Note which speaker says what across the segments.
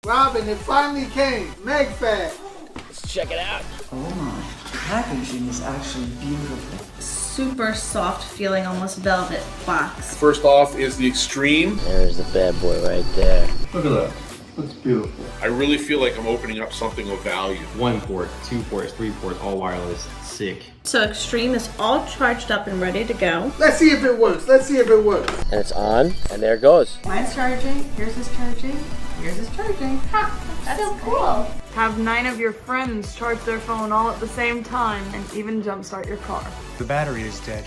Speaker 1: Robin, it finally came. Magfast.
Speaker 2: Let's check it out.
Speaker 3: Oh my, the packaging is actually beautiful.
Speaker 4: Super soft feeling, almost velvet box.
Speaker 5: First off is the Extreme.
Speaker 2: There's the bad boy right there.
Speaker 1: Look at that. Looks beautiful.
Speaker 5: I really feel like I'm opening up something of value.
Speaker 6: 1 port, 2 ports, 3 ports, all wireless. Sick.
Speaker 4: So Extreme is all charged up and ready to go.
Speaker 1: Let's see if it works. Let's see if it works.
Speaker 2: And it's on, and there it goes.
Speaker 4: Mine's charging, yours is charging, yours is charging. Ha, that's so cool.
Speaker 7: Have 9 of your friends charge their phone all at the same time and even jumpstart your car.
Speaker 8: The battery is dead.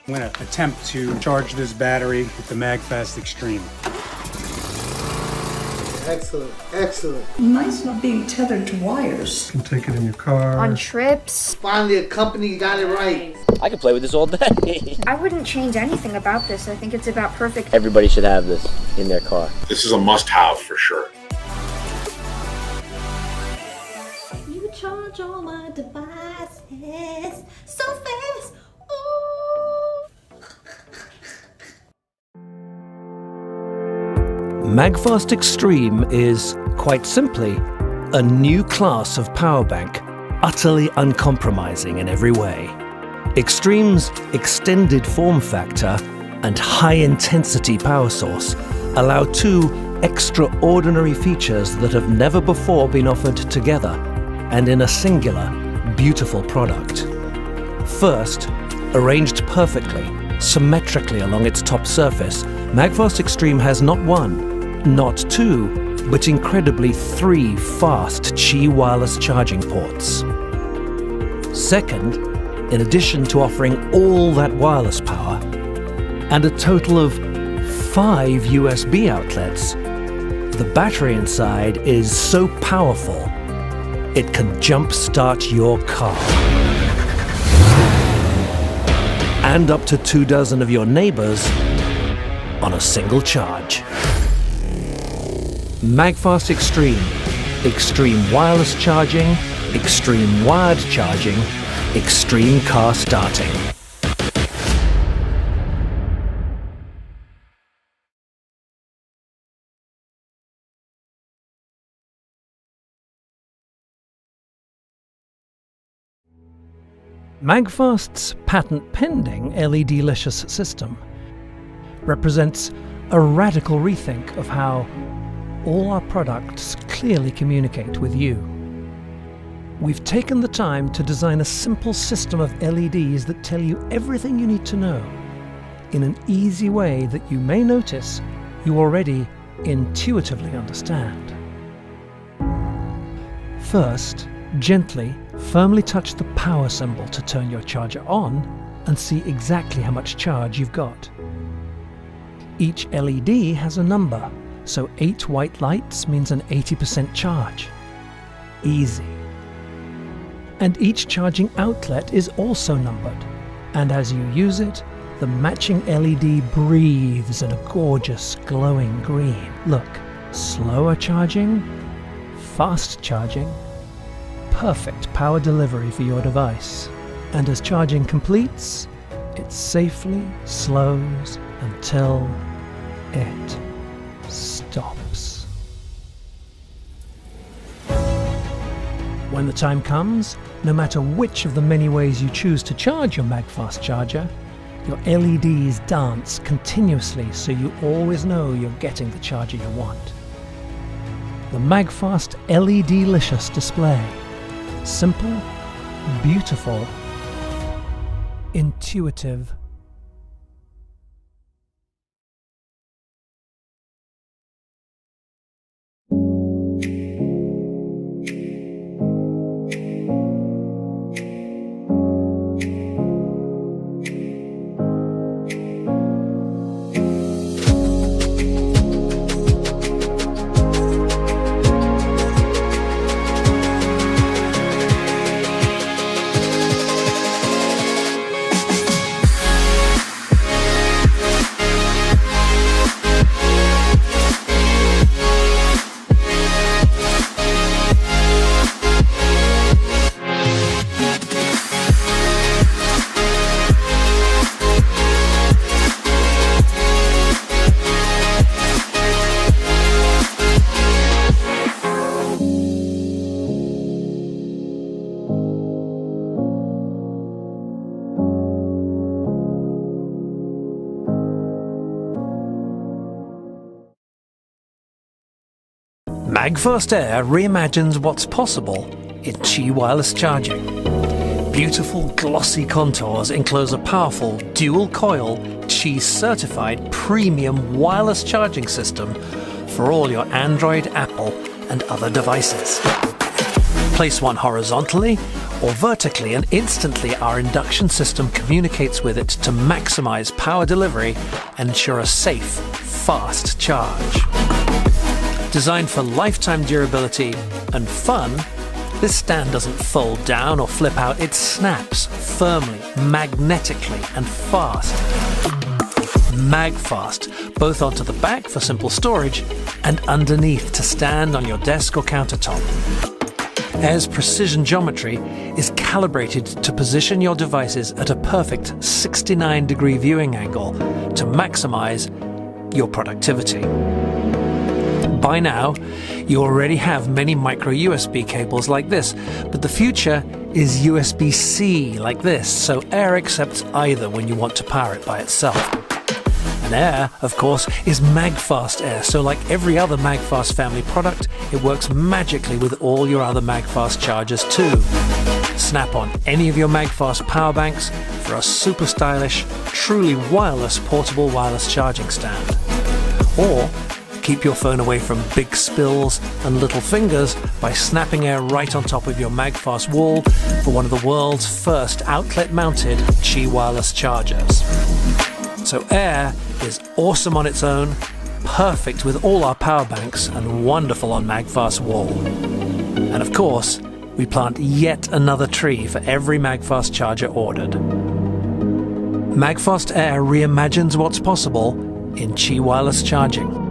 Speaker 8: I'm gonna attempt to charge this battery with the Magfast Extreme.
Speaker 1: Excellent. Excellent.
Speaker 3: Nice not being tethered to wires.
Speaker 9: You can take it in your car.
Speaker 10: On trips.
Speaker 1: Finally, a company got it right.
Speaker 2: I could play with this all day.
Speaker 10: I wouldn't change anything about this. I think it's about perfect.
Speaker 2: Everybody should have this in their car.
Speaker 5: This is a must-have for sure.
Speaker 4: You charge all my devices so fast.
Speaker 11: Magfast Extreme is, quite simply, a new class of power bank, utterly uncompromising in every way. Extreme's extended form factor and high-intensity power source allow 2 extraordinary features that have never before been offered together and in a singular, beautiful product. First, arranged perfectly, symmetrically along its top surface, Magfast Extreme has not 1, not 2, but incredibly 3 fast Qi wireless charging ports. Second, in addition to offering all that wireless power and a total of 5 USB outlets, the battery inside is so powerful it can jumpstart your car. And up to 24 of your neighbors on a single charge. Magfast Extreme. Extreme wireless charging, extreme wired charging, extreme car starting. Magfast's patent-pending LED-licious system represents a radical rethink of how all our products clearly communicate with you. We've taken the time to design a simple system of LEDs that tell you everything you need to know in an easy way that you may notice you already intuitively understand. First, gently, firmly touch the power symbol to turn your charger on and see exactly how much charge you've got. Each LED has a number, so 8 white lights means an 80% charge. Easy. And each charging outlet is also numbered, and as you use it, the matching LED breathes in a gorgeous glowing green. Look, slower charging, fast charging, perfect power delivery for your device. And as charging completes, it safely slows until it stops. When the time comes, no matter which of the many ways you choose to charge your Magfast charger, your LEDs dance continuously so you always know you're getting the charger you want. The Magfast LED-licious display. Simple, beautiful, intuitive. Magfast Air reimagines what's possible in Qi wireless charging. Beautiful glossy contours enclose a powerful dual-coil Qi certified premium wireless charging system for all your Android, Apple and other devices. Place one horizontally or vertically and instantly our induction system communicates with it to maximize power delivery and ensure a safe, fast charge. Designed for lifetime durability and fun, this stand doesn't fold down or flip out, it snaps firmly, magnetically and fast. Magfast, both onto the back for simple storage and underneath to stand on your desk or countertop. Air's precision geometry is calibrated to position your devices at a perfect 69-degree viewing angle to maximize your productivity. By now, you already have many micro USB cables like this, but the future is USB-C like this, so Air accepts either when you want to power it by itself. And Air, of course, is Magfast Air, so like every other Magfast family product, it works magically with all your other Magfast chargers too. Snap on any of your Magfast power banks for a super stylish, truly wireless portable wireless charging stand. Or keep your phone away from big spills and little fingers by snapping Air right on top of your Magfast wall for one of the world's first outlet-mounted Qi wireless chargers. So Air is awesome on its own, perfect with all our power banks, and wonderful on Magfast wall. And of course, we plant yet another tree for every Magfast charger ordered. Magfast Air reimagines what's possible in Qi wireless charging.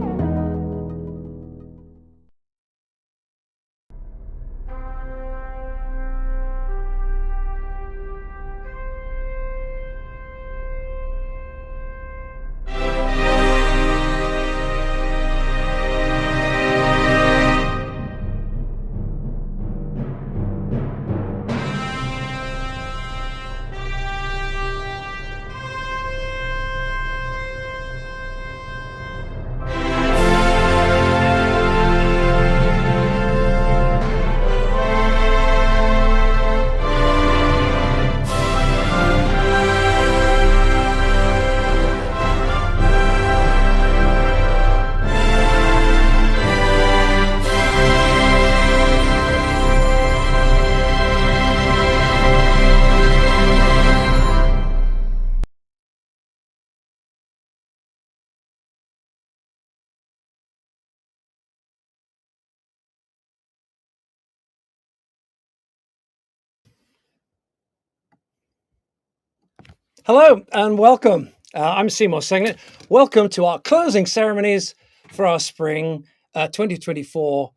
Speaker 9: Hello and welcome. I'm Seymour Singlet. Welcome to our closing ceremonies for our spring 2024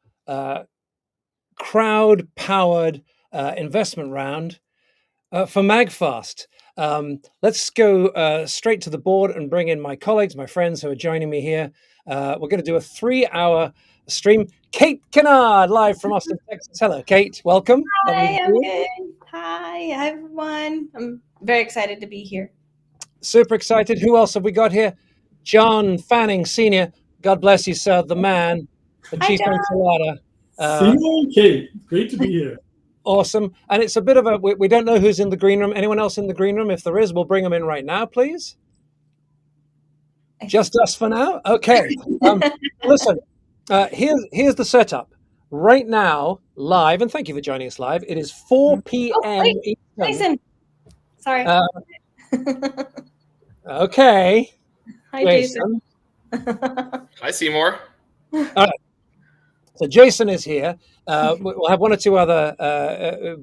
Speaker 9: crowd-powered investment round for Magfast. Let's go straight to the board and bring in my colleagues, my friends who are joining me here. We're going to do a 3-hour stream. Kate Kennard, live from Austin, Texas. Hello, Kate. Welcome.
Speaker 4: Hi, I'm good. Hi everyone. I'm very excited to be here.
Speaker 9: Super excited. Who else have we got here? John Fanning Sr. God bless you, sir. The man, the chief enchilada.
Speaker 12: Seymour, Kate, great to be here.
Speaker 9: Awesome. And it's a bit of a, we don't know who's in the green room. Anyone else in the green room? If there is, we'll bring them in right now, please. Just us for now? Okay. Listen, here's the setup. Right now, live, and thank you for joining us live. It is 4 p.m.
Speaker 4: Jason. Sorry.
Speaker 9: Okay.
Speaker 4: Hi, Jason.
Speaker 13: Hi, Seymour.
Speaker 9: All right. So Jason is here. We'll have one or two other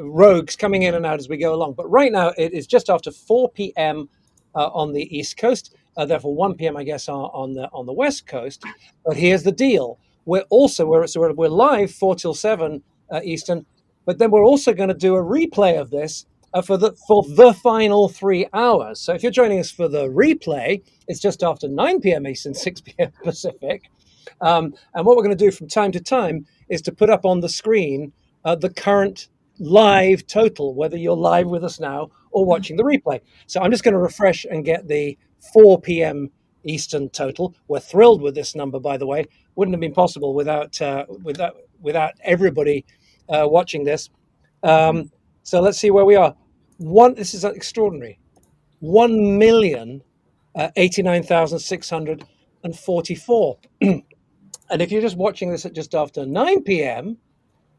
Speaker 9: rogues coming in and out as we go along. But right now, it is just after 4 p.m. On the East Coast. Therefore, 1 p.m. I guess on the West Coast. But here's the deal: we're live 4 till 7 Eastern, but then we're also going to do a replay of this for the final 3 hours. So if you're joining us for the replay, it's just after 9 p.m. Eastern, 6 p.m. Pacific. And what we're going to do from time to time is to put up on the screen the current live total, whether you're live with us now or watching the replay. So I'm just going to refresh and get the 4 p.m. Eastern total. We're thrilled with this number, by the way. Wouldn't have been possible without everybody watching this. So let's see where we are. This is extraordinary. 1,089,644. And if you're just watching this at just after 9 p.m.,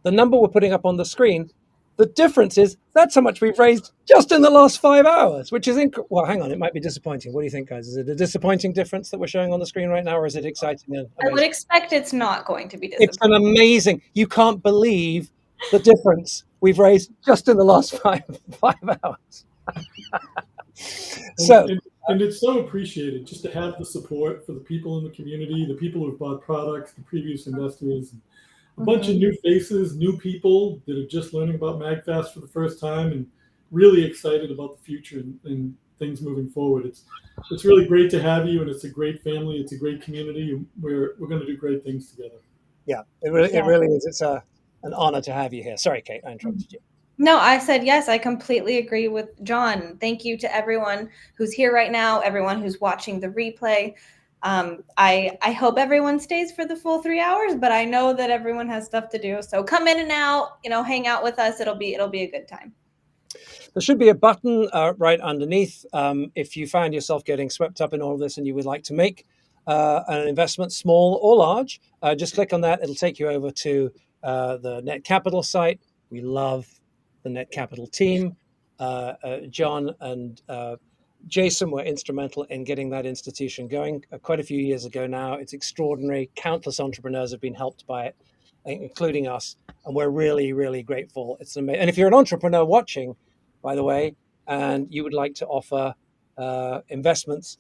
Speaker 9: the number we're putting up on the screen, the difference is that's how much we've raised just in the last 5 hours, which is well, hang on, it might be disappointing. What do you think, guys? Is it a disappointing difference that we're showing on the screen right now, or is it exciting and amazing?
Speaker 4: I would expect it's not going to be disappointing.
Speaker 9: It's an amazing. You can't believe the difference we've raised just in the last five hours.
Speaker 12: And it's so appreciated just to have the support for the people in the community, the people who've bought products, the previous investors, a bunch of new faces, new people that are just learning about Magfast for the first time and really excited about the future and things moving forward. It's really great to have you, and it's a great family. It's a great community. We're going to do great things together.
Speaker 9: Yeah, it really is. It's an honor to have you here. Sorry, Kate, I interrupted you.
Speaker 4: No, I said yes. I completely agree with John. Thank you to everyone who's here right now, everyone who's watching the replay. I hope everyone stays for the full 3 hours, but I know that everyone has stuff to do. So come in and out, hang out with us. It'll be a good time.
Speaker 9: There should be a button right underneath. If you find yourself getting swept up in all of this and you would like to make an investment, small or large, just click on that. It'll take you over to the Net Capital site. We love the Net Capital team. John and Jason were instrumental in getting that institution going quite a few years ago now. It's extraordinary. Countless entrepreneurs have been helped by it, including us. And we're really, really grateful. It's amazing. And if you're an entrepreneur watching, by the way, and you would like to offer investments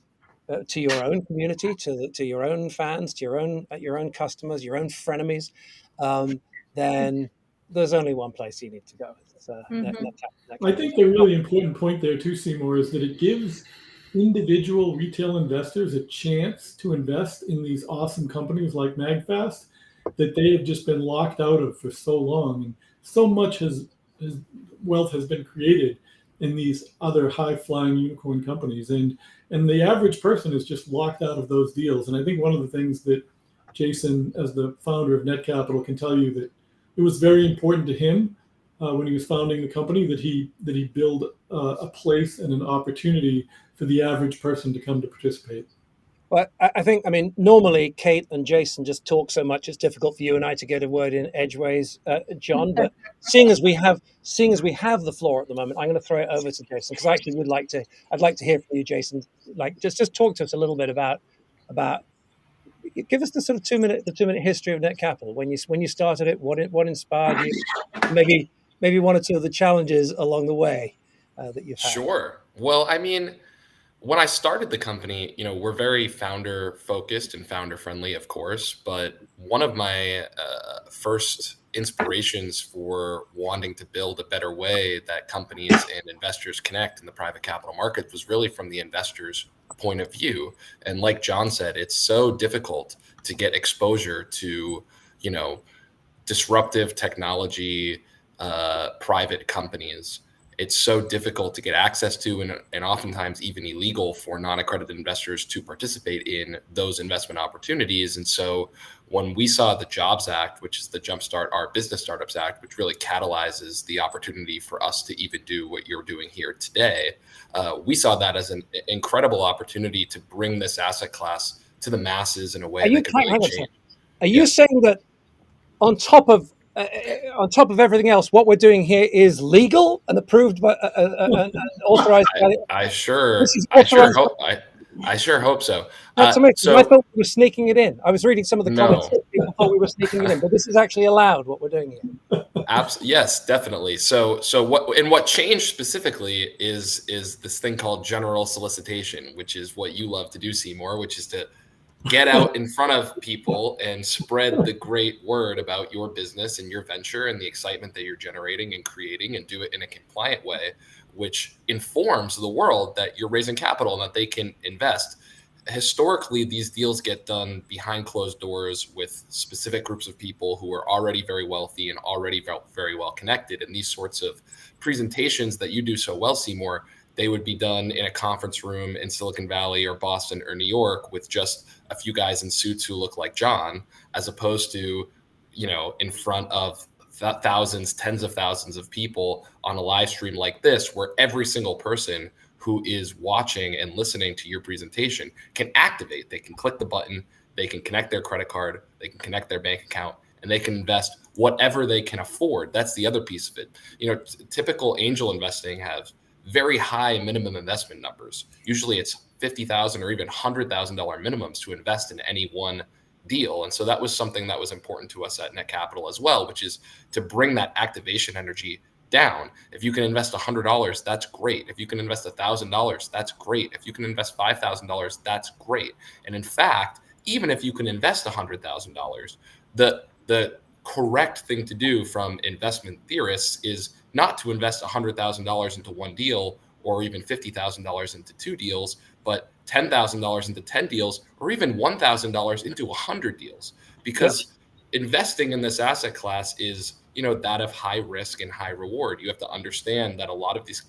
Speaker 9: to your own community, to your own fans, to your own customers, your own frenemies, then there's only one place you need to go.
Speaker 12: I think the really important point there too, Seymour, is that it gives individual retail investors a chance to invest in these awesome companies like Magfast that they have just been locked out of for so long. And so much wealth has been created in these other high-flying unicorn companies. And the average person is just locked out of those deals. And I think one of the things that Jason, as the founder of Net Capital, can tell you that it was very important to him when he was founding the company that he build a place and an opportunity for the average person to come to participate.
Speaker 9: Well, I think, normally Kate and Jason just talk so much, it's difficult for you and I to get a word in edgeways, John. But seeing as we have the floor at the moment, I'm going to throw it over to Jason because I actually I'd like to hear from you, Jason. Like just talk to us a little bit about. Give us the sort of 2 minute history of Net Capital. When you started it, what inspired you? Maybe one or two of the challenges along the way that you've had.
Speaker 13: Sure. Well, when I started the company, we're very founder focused and founder friendly, of course. But one of my first inspirations for wanting to build a better way that companies and investors connect in the private capital market was really from the investors' point of view. And like John said, it's so difficult to get exposure to, disruptive technology, private companies. It's so difficult to get access to and oftentimes even illegal for non-accredited investors to participate in those investment opportunities. And so when we saw the Jobs Act, which is the Jumpstart Our Business Startups Act, which really catalyzes the opportunity for us to even do what you're doing here today, we saw that as an incredible opportunity to bring this asset class to the masses in a way that could really change.
Speaker 9: Are you saying that on top of everything else, what we're doing here is legal and approved by and authorized by it?
Speaker 13: I sure hope so.
Speaker 9: That's amazing. I thought we were sneaking it in. I was reading some of the comments. People thought we were sneaking it in, but this is actually allowed. What we're doing here.
Speaker 13: Yes, definitely. So what changed specifically is this thing called general solicitation, which is what you love to do, Seymour, which is to get out in front of people and spread the great word about your business and your venture and the excitement that you're generating and creating, and do it in a compliant way, which informs the world that you're raising capital and that they can invest. Historically, these deals get done behind closed doors with specific groups of people who are already very wealthy and already very well connected. And these sorts of presentations that you do so well, Seymour, they would be done in a conference room in Silicon Valley or Boston or New York with just a few guys in suits who look like John, as opposed to, in front of thousands, tens of thousands of people on a live stream like this, where every single person who is watching and listening to your presentation can activate. They can click the button, they can connect their credit card, they can connect their bank account, and they can invest whatever they can afford. That's the other piece of it. Typical angel investing have very high minimum investment numbers. Usually it's $50,000 or even $100,000 minimums to invest in any one deal. And so that was something that was important to us at Net Capital as well, which is to bring that activation energy down. If you can invest $100, that's great. If you can invest $1,000, that's great. If you can invest $5,000, that's great. And in fact, even if you can invest $100,000, the correct thing to do from investment theorists is not to invest $100,000 into one deal or even $50,000 into two deals, but $10,000 into 10 deals or even $1,000 into 100 deals. Because investing in this asset class is, that of high risk and high reward. You have to understand that a lot of these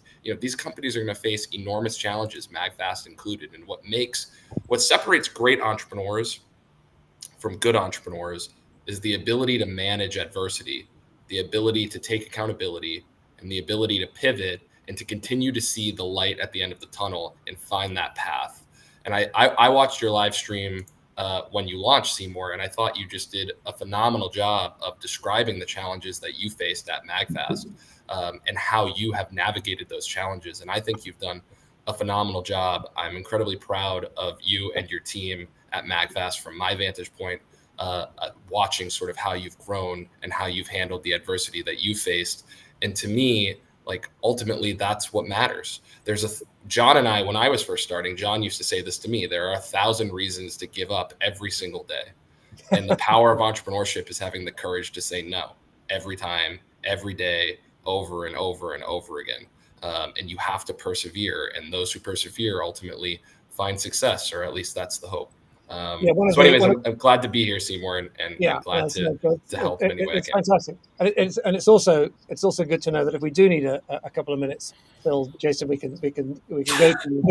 Speaker 13: companies are going to face enormous challenges, Magfast included. And what separates great entrepreneurs from good entrepreneurs is the ability to manage adversity, the ability to take accountability, and the ability to pivot and to continue to see the light at the end of the tunnel and find that path. And I watched your live stream when you launched Seymour, and I thought you just did a phenomenal job of describing the challenges that you faced at Magfast and how you have navigated those challenges. And I think you've done a phenomenal job. I'm incredibly proud of you and your team at Magfast from my vantage point, watching sort of how you've grown and how you've handled the adversity that you faced. And to me, ultimately, that's what matters. John and I, when I was first starting, John used to say this to me: there are 1,000 reasons to give up every single day. And the power of entrepreneurship is having the courage to say no every time, every day, over and over and over again. And you have to persevere. And those who persevere ultimately find success, or at least that's the hope. I'm glad to be here, Seymour, and I'm glad to help in any way I can.
Speaker 9: Fantastic. And it's also good to know that if we do need a couple of minutes, Phil, Jason, we can go to you.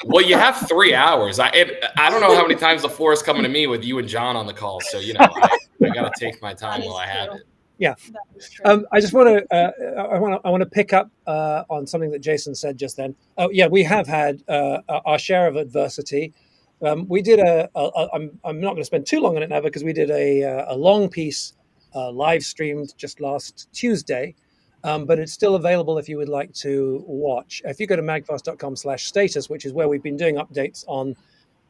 Speaker 13: Well, you have 3 hours. I don't know how many times the floor is coming to me with you and John on the call. So I got to take my time while I have it.
Speaker 9: Yeah. I just want to pick up on something that Jason said just then. Oh yeah, we have had our share of adversity. We did I'm not going to spend too long on it now because we did a long piece live streamed just last Tuesday, but it's still available if you would like to watch. If you go to magfast.com/status, which is where we've been doing updates on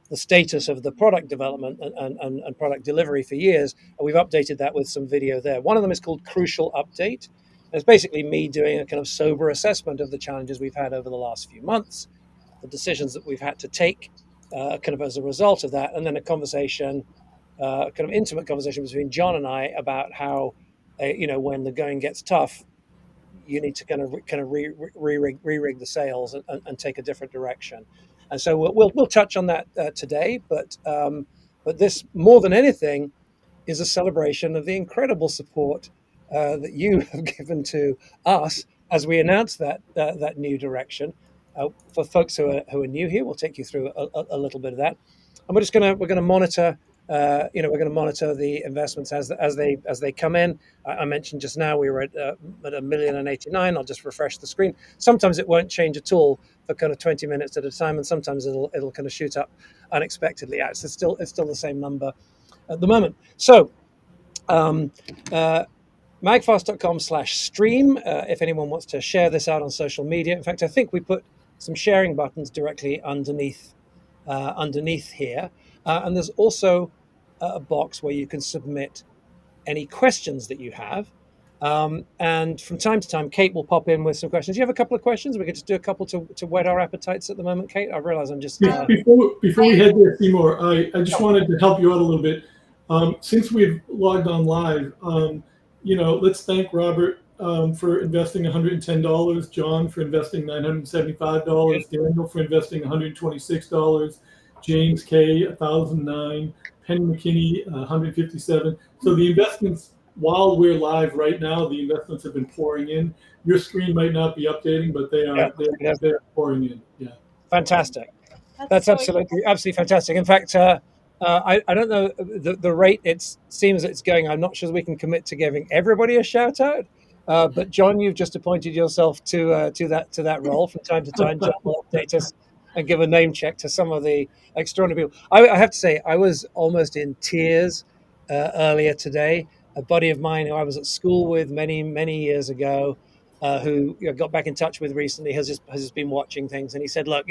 Speaker 9: the status of the product development and product delivery for years, and we've updated that with some video there. One of them is called Crucial Update. It's basically me doing a kind of sober assessment of the challenges we've had over the last few months, the decisions that we've had to take kind of as a result of that, and then a conversation, kind of intimate conversation between John and I about how, when the going gets tough, you need to kind of re-rig the sails and take a different direction. And so we'll touch on that today, but this more than anything is a celebration of the incredible support that you have given to us as we announce that new direction. For folks who are new here, we'll take you through a little bit of that, and we're going to monitor. We're going to monitor the investments as they come in. I mentioned just now we were at $1,089,000. I'll just refresh the screen. Sometimes it won't change at all for kind of 20 minutes at a time, and sometimes it'll kind of shoot up unexpectedly. It's still the same number at the moment. So. Magfast.com/stream. If anyone wants to share this out on social media. In fact, I think we put some sharing buttons directly underneath here. And there's also a box where you can submit any questions that you have. And from time to time, Kate will pop in with some questions. You have a couple of questions? We could just do a couple to whet our appetites at the moment, Kate. I realize I'm just...
Speaker 12: Before we head there, Seymour, I just wanted to help you out a little bit. Since we've logged on live, let's thank Robert for investing $110, John for investing $975, Daniel for investing $126, James K. $1,009, Penny McKinney $157. So the investments while we're live right now, the investments have been pouring in. Your screen might not be updating, but they're pouring in. Yeah.
Speaker 9: Fantastic. That's absolutely fantastic. In fact, I don't know the rate it seems it's going. I'm not sure we can commit to giving everybody a shout out. But John, you've just appointed yourself to that role. From time to time, John will update us and give a name check to some of the extraordinary people. I have to say, I was almost in tears earlier today. A buddy of mine who I was at school with many years ago, who got back in touch with recently, has just been watching things, and he said, "Look,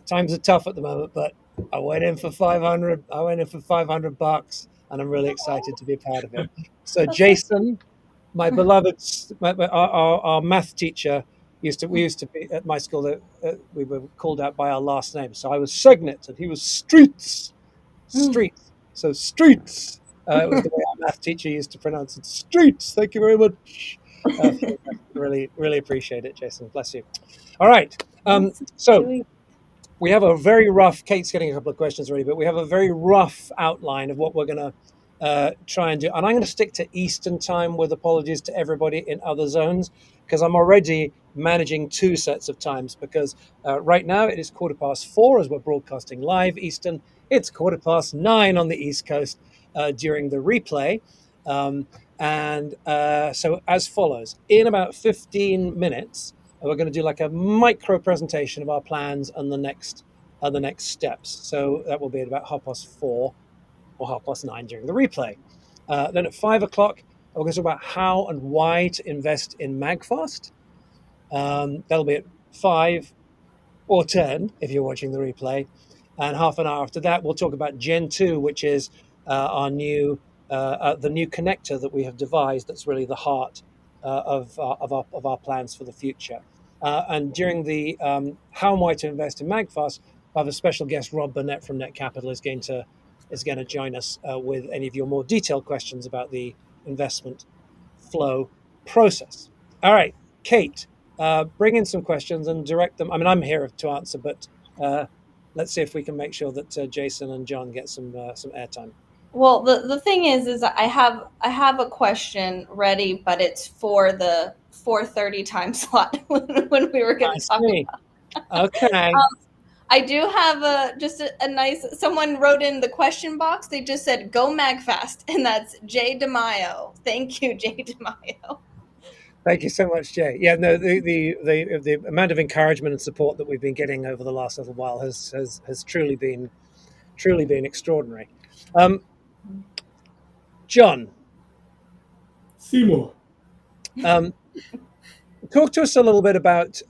Speaker 9: times are tough at the moment, but I went in for 500. I went in for $500, and I'm really excited to be a part of it." So, Jason, my beloved, our math teacher we used to be at my school that we were called out by our last name. So I was Signet, and he was Streets. So Streets. It was the way our math teacher used to pronounce it. Streets. Thank you very much. Really appreciate it, Jason. Bless you. All right. So we have a very rough. Kate's getting a couple of questions ready, but we have a very rough outline of what we're going to try and do. And I'm going to stick to Eastern time, with apologies to everybody in other zones, because I'm already managing two sets of times, because right now it is 4:15 as we're broadcasting live Eastern. It's 9:15 on the East Coast during the replay. So as follows: in about 15 minutes, we're going to do like a micro presentation of our plans and the next steps. So that will be at about 4:30 or 9:30 during the replay. Then at 5 o'clock, we're going to talk about how and why to invest in Magfast. That'll be at 5 or 10 if you're watching the replay. And half an hour after that, we'll talk about Gen 2, which is our new the new connector that we have devised. That's really the heart of our plans for the future. And during the how and why to invest in Magfast, I have a special guest, Rob Burnett from Net Capital, is going to join us with any of your more detailed questions about the investment flow process. All right, Kate, bring in some questions and direct them. I mean, I'm here to answer, but let's see if we can make sure that Jason and John get some airtime.
Speaker 4: Well, the thing is I have a question ready, but it's for the 4:30 time slot when we were going to talk about.
Speaker 9: Okay.
Speaker 4: I do have just a nice. Someone wrote in the question box. They just said "Go Magfast," and that's Jay DeMaio. Thank you, Jay DeMaio.
Speaker 9: Thank you so much, Jay. Yeah, no, the amount of encouragement and support that we've been getting over the last little while has truly been extraordinary. John
Speaker 12: Seymour,
Speaker 9: talk to us a little bit about.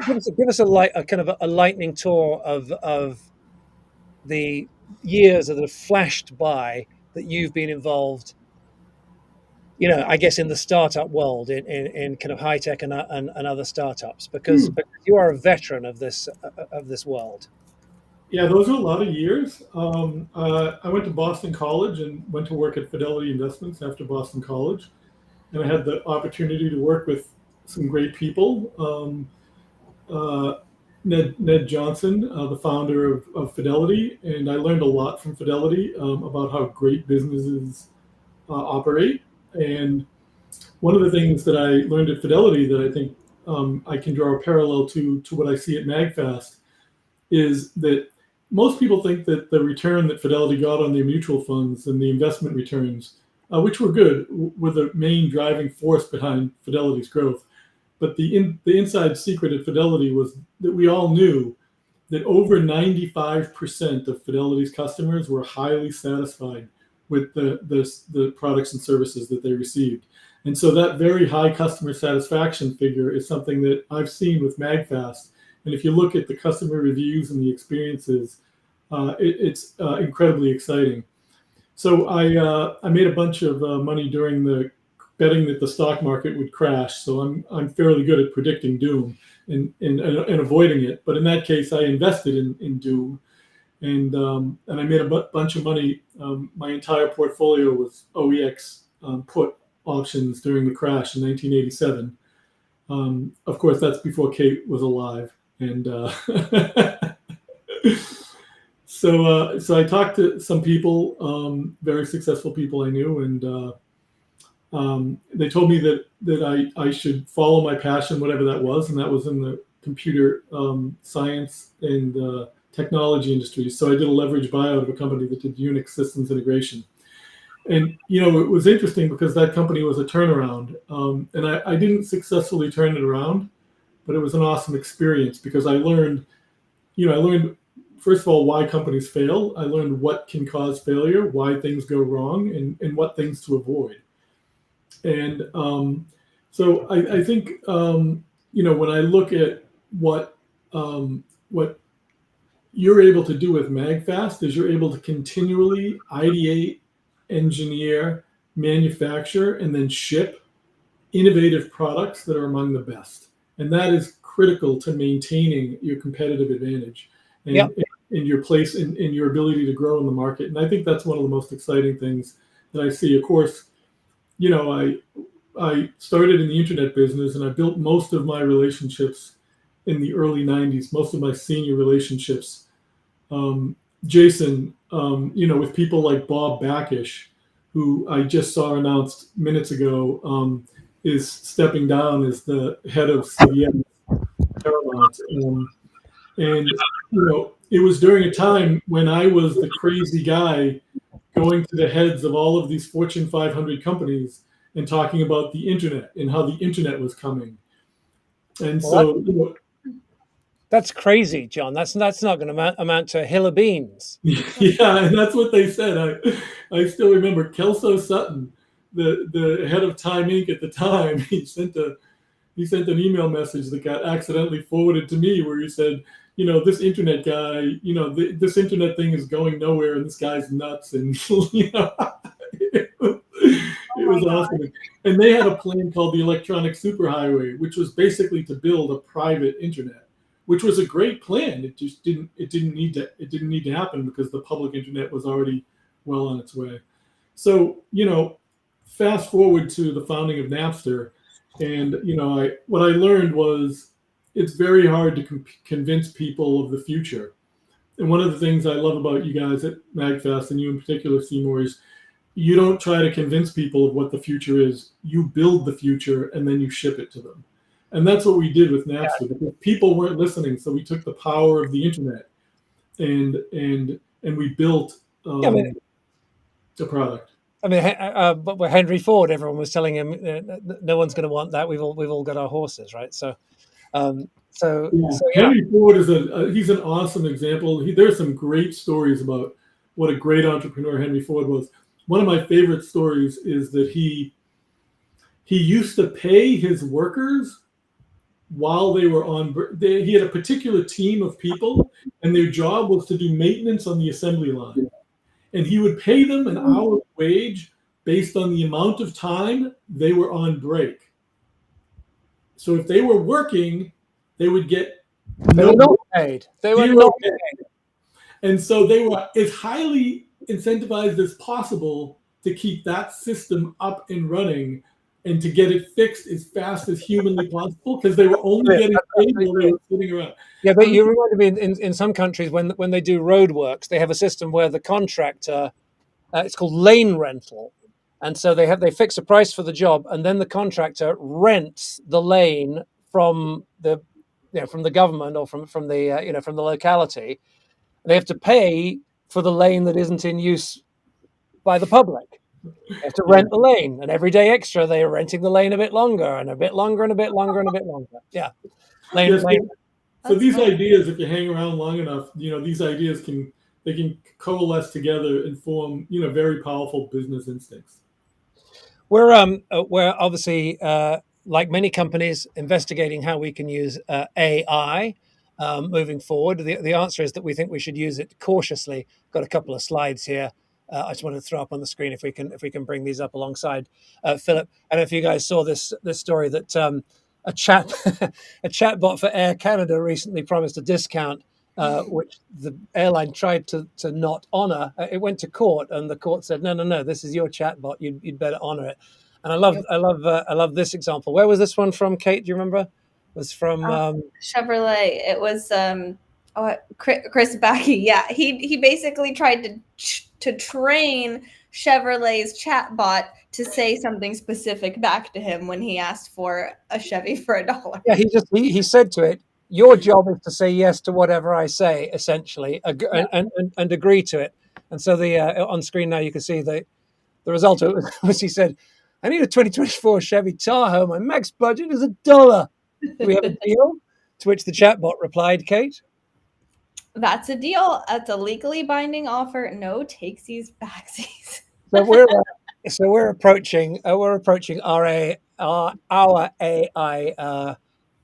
Speaker 9: Give us a kind of a lightning tour of the years that have flashed by that you've been involved. I guess in the startup world, in kind of high tech and other startups, because you are a veteran of this world.
Speaker 12: Yeah, those are a lot of years. I went to Boston College and went to work at Fidelity Investments after Boston College, and I had the opportunity to work with some great people. Ned Johnson, the founder of Fidelity, and I learned a lot from Fidelity about how great businesses operate. And one of the things that I learned at Fidelity that I think I can draw a parallel to what I see at Magfast is that most people think that the return that Fidelity got on their mutual funds and the investment returns, which were good, were the main driving force behind Fidelity's growth. But the inside secret at Fidelity was that we all knew that over 95% of Fidelity's customers were highly satisfied with the products and services that they received. And so that very high customer satisfaction figure is something that I've seen with Magfast. And if you look at the customer reviews and the experiences, it's incredibly exciting. So I made a bunch of money during the betting that the stock market would crash. So I'm fairly good at predicting doom and avoiding it. But in that case, I invested in doom, and I made a bunch of money. My entire portfolio was OEX put options during the crash in 1987. Of course, that's before Kate was alive, and So I talked to some people, very successful people I knew, and they told me that I should follow my passion, whatever that was, and that was in the computer science and technology industry. So I did a leverage buyout of a company that did Unix systems integration. And it was interesting because that company was a turnaround, and I didn't successfully turn it around, but it was an awesome experience because I learned first of all why companies fail. I learned what can cause failure, why things go wrong, and what things to avoid. And so I think when I look at what you're able to do with Magfast is you're able to continually ideate, engineer, manufacture, and then ship innovative products that are among the best. And that is critical to maintaining your competitive advantage and your place in your ability to grow in the market. And I think that's one of the most exciting things that I see. Of course, I started in the internet business and I built most of my relationships in the early 90s, most of my senior relationships. Jason, with people like Bob Backish, who I just saw announced minutes ago, is stepping down as the head of CBS Paramount. And it was during a time when I was the crazy guy going to the heads of all of these Fortune 500 companies and talking about the internet and how the internet was coming. And
Speaker 9: that's crazy, John. That's not going to amount to a hill of beans.
Speaker 12: Yeah, and that's what they said. I still remember Kelso Sutton, the head of Time Inc. at the time. He sent an email message that got accidentally forwarded to me where he said, this internet guy, this internet thing is going nowhere, and this guy's nuts, and it was awesome. And they had a plan called the Electronic Superhighway, which was basically to build a private internet, which was a great plan. It just didn't need to happen because the public internet was already well on its way. So, fast forward to the founding of Napster, and what I learned was it's very hard to convince people of the future. And one of the things I love about you guys at Magfast, and you in particular, Seymour, is you don't try to convince people of what the future is. You build the future and then you ship it to them. And that's what we did with Napster, because people weren't listening. So we took the power of the internet and we built the product.
Speaker 9: I mean, but with Henry Ford, everyone was telling him, no one's going to want that. We've all got our horses, right? So
Speaker 12: Henry Ford is he's an awesome example. There's some great stories about what a great entrepreneur Henry Ford was. One of my favorite stories is that he used to pay his workers while they were he had a particular team of people, and their job was to do maintenance on the assembly line. And he would pay them an hourly wage based on the amount of time they were on break. So if they were working, they would get
Speaker 9: not paid. They were not paid.
Speaker 12: And so they were as highly incentivized as possible to keep that system up and running and to get it fixed as fast as humanly possible, because they were only getting paid while they were sitting around.
Speaker 9: Yeah, but you reminded me in some countries when they do road works, they have a system where the contractor, it's called lane rental, and so they fix a price for the job, and then the contractor rents the lane from the government or from the from the locality. They have to pay for the lane that isn't in use by the public. They have to rent the lane, and every day extra, they are renting the lane a bit longer and a bit longer and a bit longer and a bit longer. Yeah.
Speaker 12: So these ideas, if you hang around long enough, these ideas can coalesce together and form, very powerful business instincts.
Speaker 9: We're obviously, like many companies, investigating how we can use AI moving forward. The answer is that we think we should use it cautiously. Got a couple of slides here. I just wanted to throw up on the screen if we can bring these up alongside Philip. I don't know if you guys saw this story that a chatbot for Air Canada recently promised a discount, which the airline tried to not honor. It went to court, and the court said, no, this is your chatbot. You'd better honor it. And I love this example. Where was this one from, Kate? Do you remember? It was from
Speaker 4: Chevrolet. It was Chris Backy, yeah, he basically tried to train Chevrolet's chatbot to say something specific back to him when he asked for a Chevy for $1.
Speaker 9: Yeah, he said to it, "Your job is to say yes to whatever I say, essentially, and agree to it." And so the on screen now you can see the result of it was he said, "I need a 2024 Chevy Tahoe. My max budget is $1. Do we have a deal?" To which the chatbot replied, "Kate,
Speaker 4: That's a deal. That's a legally binding offer. No takesies backsies."
Speaker 9: we're approaching our AI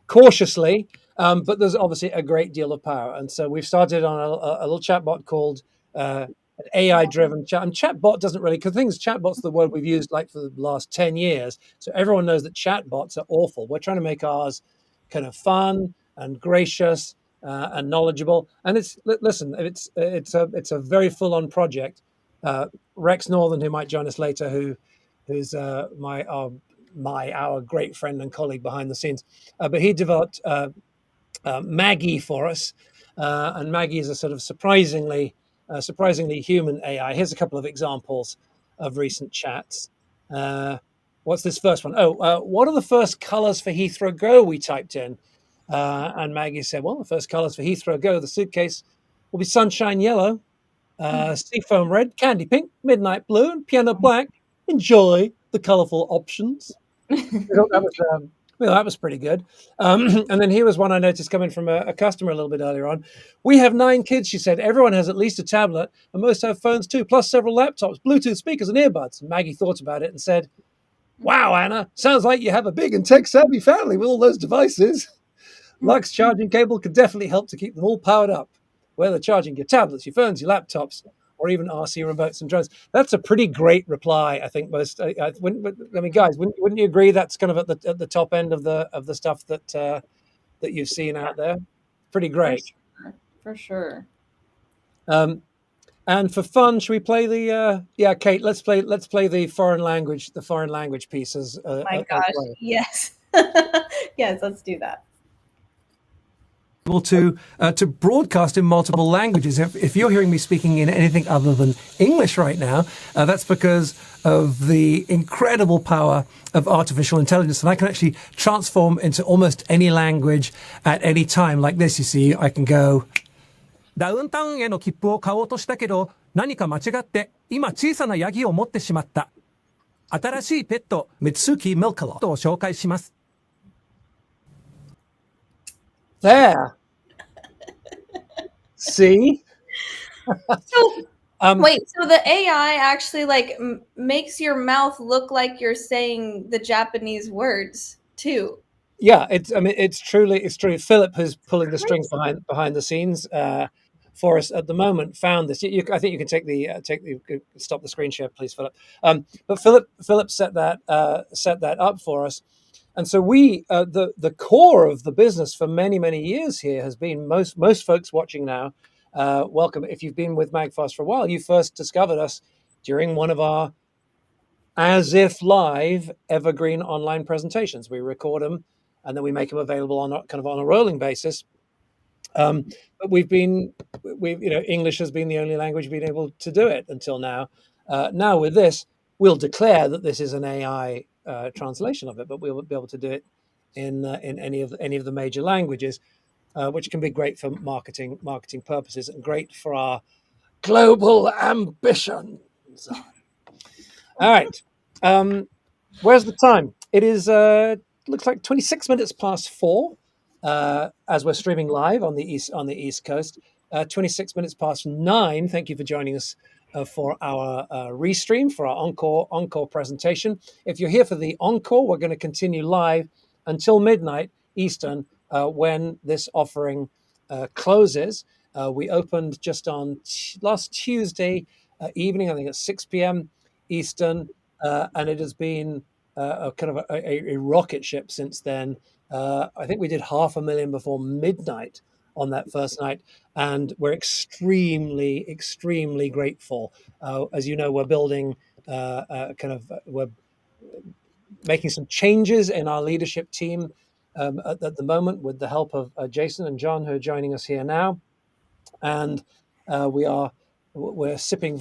Speaker 9: cautiously, but there's obviously a great deal of power. And so we've started on a little chatbot called an AI-driven chat. And chatbot doesn't really, because things chatbot's the word we've used like for the last 10 years. So everyone knows that chatbots are awful. We're trying to make ours kind of fun and gracious and knowledgeable. And listen, it's a very full-on project. Rex Northern, who might join us later, who's our great friend and colleague behind the scenes, but he developed Maggie for us, and Maggie is a sort of surprisingly human AI. Here's a couple of examples of recent chats. What's this first one? What are the first colors for Heathrow Go? We typed in, and Maggie said, "Well, the first colors for Heathrow Go, the suitcase will be sunshine yellow, seafoam red, candy pink, midnight blue, and piano black. Enjoy the colorful options." That was pretty good. And then here was one I noticed coming from a customer a little bit earlier on. "We have 9 kids," she said. "Everyone has at least a tablet, and most have phones too, plus several laptops, Bluetooth speakers, and earbuds." And Maggie thought about it and said, "Wow, Anna, sounds like you have a big and tech-savvy family with all those devices. Lux charging cable could definitely help to keep them all powered up, whether charging your tablets, your phones, your laptops, or even RC remotes and drones." That's a pretty great reply, I think. Guys, wouldn't you agree that's kind of at the top end of the stuff that you've seen out there? Pretty great.
Speaker 4: For sure.
Speaker 9: And for fun, should we play the? Yeah, Kate, let's play the foreign language pieces.
Speaker 4: My gosh,
Speaker 9: well.
Speaker 4: yes, yes, let's do that.
Speaker 11: To broadcast in multiple languages. If you're hearing me speaking in anything other than English right now, that's because of the incredible power of artificial intelligence. And I can actually transform into almost any language at any time. Like this, you see, I can go, ダウンタウンへの切符を買おうとしたけど、何か間違って今小さなヤギを持ってしまった。新しいペット、Mitsuki Milkalot を紹介します。
Speaker 9: There. See?
Speaker 4: Wait, so the AI actually like makes your mouth look like you're saying the Japanese words too.
Speaker 9: Yeah, it's true. Philip, who's pulling the strings behind the scenes for us at the moment, found this. I think you can take the stop the screen share, please, Philip. But Philip set that up for us. And so we, the core of the business for many years here has been most folks watching now. Welcome. If you've been with Magfast for a while, you first discovered us during one of our as if live evergreen online presentations. We record them and then we make them available on a rolling basis. But English has been the only language we've been able to do it until now. Now with this, we'll declare that this is an AI translation of it, but we'll be able to do it in any of the major languages, which can be great for marketing purposes and great for our global ambitions. All right, where's the time? It is looks like 26 minutes past 4 as we're streaming live on the East Coast. 26 minutes past 9. Thank you for joining us for our restream, for our encore presentation. If you're here for the encore, we're going to continue live until midnight Eastern when this offering closes. We opened just on last Tuesday evening, I think at 6 p.m. Eastern, and it has been a rocket ship since then. I think we did 500,000 before midnight on that first night, and we're extremely grateful. As you know, we're building we're making some changes in our leadership team at the moment with the help of Jason and John, who are joining us here now. and we're sipping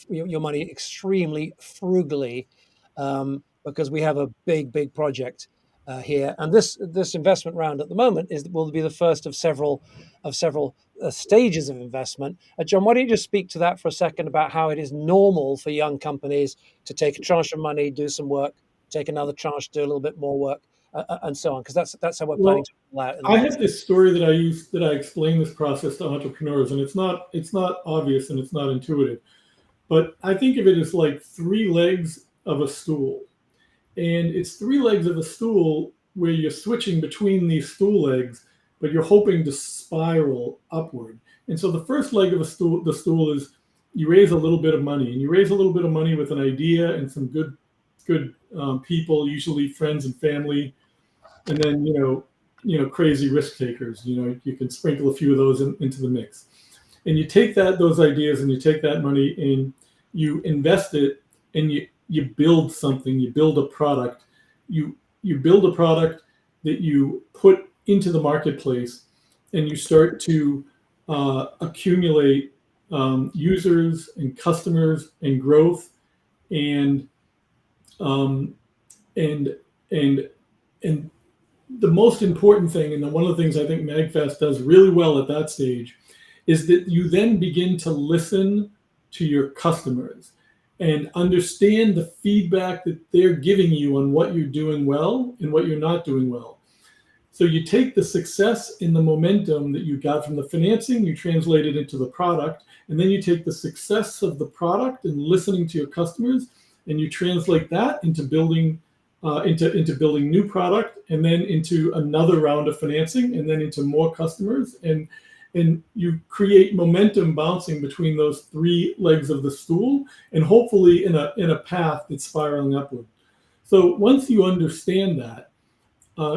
Speaker 9: your money extremely frugally, because we have a big project here, and this investment round at the moment will be the first of several stages of investment. John, why don't you just speak to that for a second about how it is normal for young companies to take a tranche of money, do some work, take another tranche, do a little bit more work, and so on, because that's how we're planning to roll out.
Speaker 12: I have this story that I use that I explain this process to entrepreneurs, and it's not obvious and it's not intuitive, but I think of it as like three legs of a stool, and it's three legs of a stool where you're switching between these stool legs, but you're hoping to spiral upward. And so the first leg of the stool is you raise a little bit of money, and you raise a little bit of money with an idea and some good people, usually friends and family, and then crazy risk takers. You can sprinkle a few of those into the mix, and you take those ideas and you take that money and you invest it, and you build something. You build a product. You build a product that you put into the marketplace, and you start to accumulate users and customers and growth, and the most important thing, and one of the things I think Magfast does really well at that stage, is that you then begin to listen to your customers and understand the feedback that they're giving you on what you're doing well and what you're not doing well. So you take the success in the momentum that you got from the financing, you translate it into the product, and then you take the success of the product and listening to your customers, and you translate that into building building new product, and then into another round of financing, and then into more customers, and you create momentum bouncing between those three legs of the stool, and hopefully in a path that's spiraling upward. So once you understand that,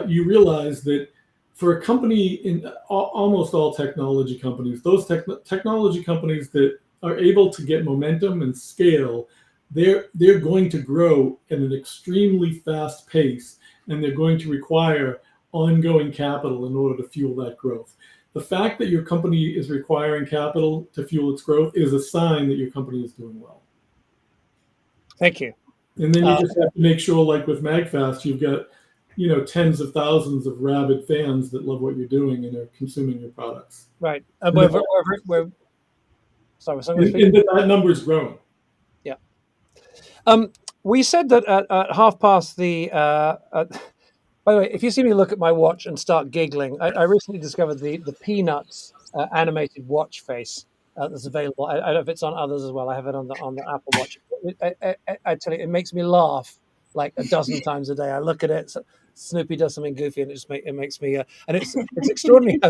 Speaker 12: you realize that for a company, in almost all technology companies, those technology companies that are able to get momentum and scale, they're going to grow at an extremely fast pace, and they're going to require ongoing capital in order to fuel that growth. The fact that your company is requiring capital to fuel its growth is a sign that your company is doing well.
Speaker 9: Thank you.
Speaker 12: And then you just have to make sure, like with Magfast, you've got tens of thousands of rabid fans that love what you're doing and are consuming your products.
Speaker 9: Right. And sorry,
Speaker 12: and that number is growing.
Speaker 9: Yeah. We said that at 5:30. By the way, if you see me look at my watch and start giggling, I recently discovered the Peanuts animated watch face that's available. I don't know if it's on others as well. I have it on the Apple Watch. I tell you, it makes me laugh like a dozen times a day. I look at it. Snoopy does something goofy, and it makes me. And it's extraordinary.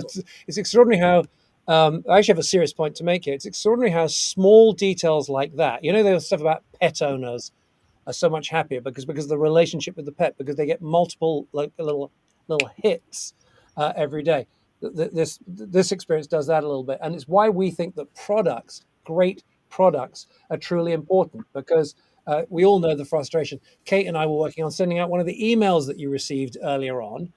Speaker 9: It's extraordinary how. I actually have a serious point to make here. It's extraordinary how small details like that. There's stuff about pet owners are so much happier because of the relationship with the pet, because they get multiple little hits every day. This experience does that a little bit, and it's why we think that great products, are truly important, because we all know the frustration. Kate and I were working on sending out one of the emails that you received earlier on,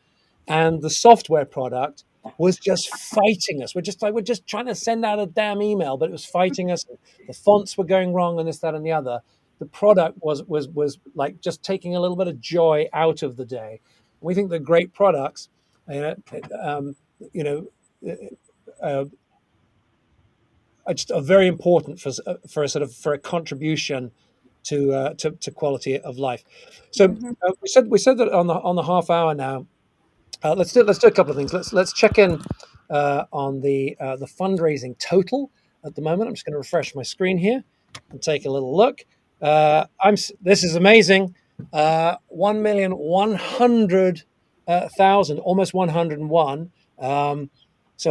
Speaker 9: and the software product was just fighting us. We're just trying to send out a damn email, but it was fighting us. The fonts were going wrong, and this, that, and the other. The product was like just taking a little bit of joy out of the day. We think that great products, are just are very important for a contribution to quality of life. So we said that on the half hour now. Let's do a couple of things. Let's check in on the fundraising total at the moment. I'm just going to refresh my screen here and take a little look. This is amazing. 1,100,000, almost 101. So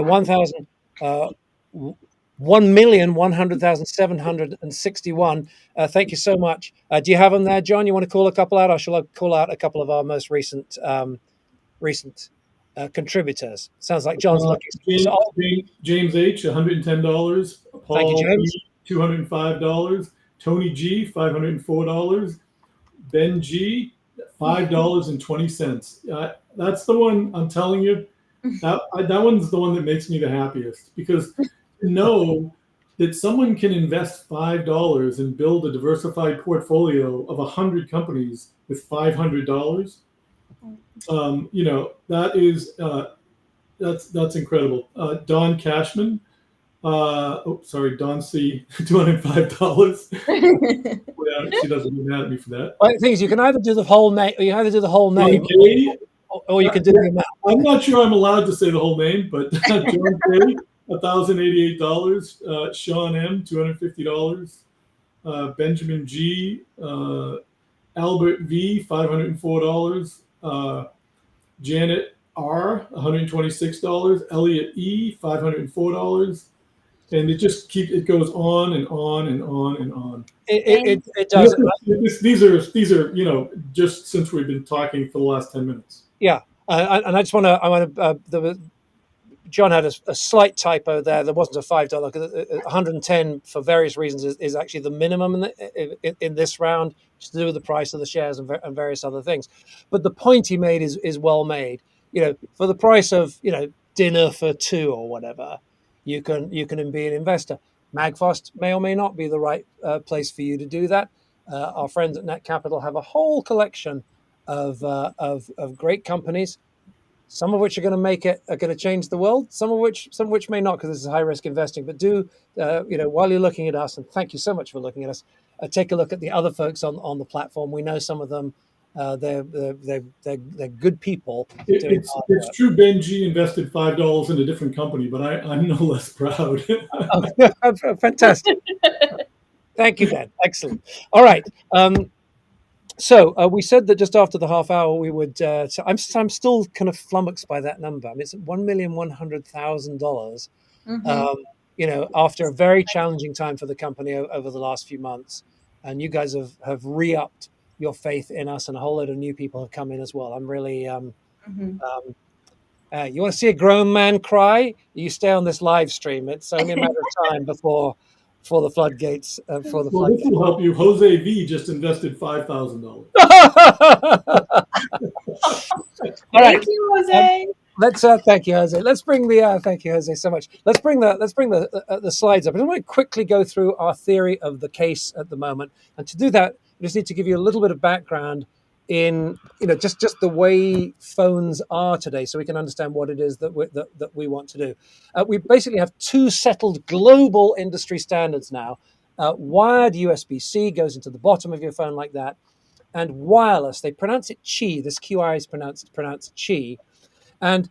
Speaker 9: 1,100,761. Thank you so much. Do you have them there, John? You want to call a couple out, or shall I call out a couple of our most recent contributors? Sounds like John's looking.
Speaker 12: James H, $110. Paul,
Speaker 9: thank you, James.
Speaker 12: $205. Tony G, $504. Ben G, $5.20. That's the one, I'm telling you. That one's the one that makes me the happiest, because to know that someone can invest $5 and build a diversified portfolio of 100 companies with $500. That is that's incredible. Don Cashman, Don C, $205. Yeah, she doesn't get mad at me for that.
Speaker 9: Well, the thing is, you can either do the whole name, or you can do the amount.
Speaker 12: I'm not sure I'm allowed to say the whole name, but John K, $1,088. Sean M, $250. Benjamin G, Albert V, $504. Janet R, $126. Elliot E, $504. And it goes on and on and on and on.
Speaker 9: It does.
Speaker 12: These are just since we've been talking for the last 10 minutes.
Speaker 9: Yeah, and I want to. John had a slight typo there. There wasn't a $5 because 110 for various reasons is actually the minimum in this round, just to do with the price of the shares and various other things. But the point he made is well made. For the price of dinner for two or whatever, you can be an investor. Magfast may or may not be the right place for you to do that. Our friends at Net Capital have a whole collection of great companies, some of which are going to change the world, some of which may not, because this is high risk investing. But while you're looking at us, and thank you so much for looking at us, take a look at the other folks on the platform. We know some of them. They're good people.
Speaker 12: It's true. Benji invested $5 in a different company, but I'm no less proud.
Speaker 9: Fantastic. Thank you, Ben. Excellent. All right. So we said that just after the half hour we would. So I'm still kind of flummoxed by that number. I mean, it's $1,100,000. After a very challenging time for the company over the last few months, and you guys have re-upped your faith in us, and a whole load of new people have come in as well. I'm really. You want to see a grown man cry? You stay on this live stream. It's only a matter of time before the floodgates.
Speaker 12: This will help you. Jose V just invested $5,000.
Speaker 9: All right.
Speaker 4: Thank you, Jose.
Speaker 9: Let's thank you, Jose. Let's bring the thank you, Jose, so much. Let's bring the slides up. I want to quickly go through our theory of the case at the moment, and to do that, we just need to give you a little bit of background in just the way phones are today, so we can understand what it is that we want to do. We basically have two settled global industry standards now. Wired USB-C goes into the bottom of your phone like that, and wireless, they pronounce it Qi. This QI is pronounced Qi, and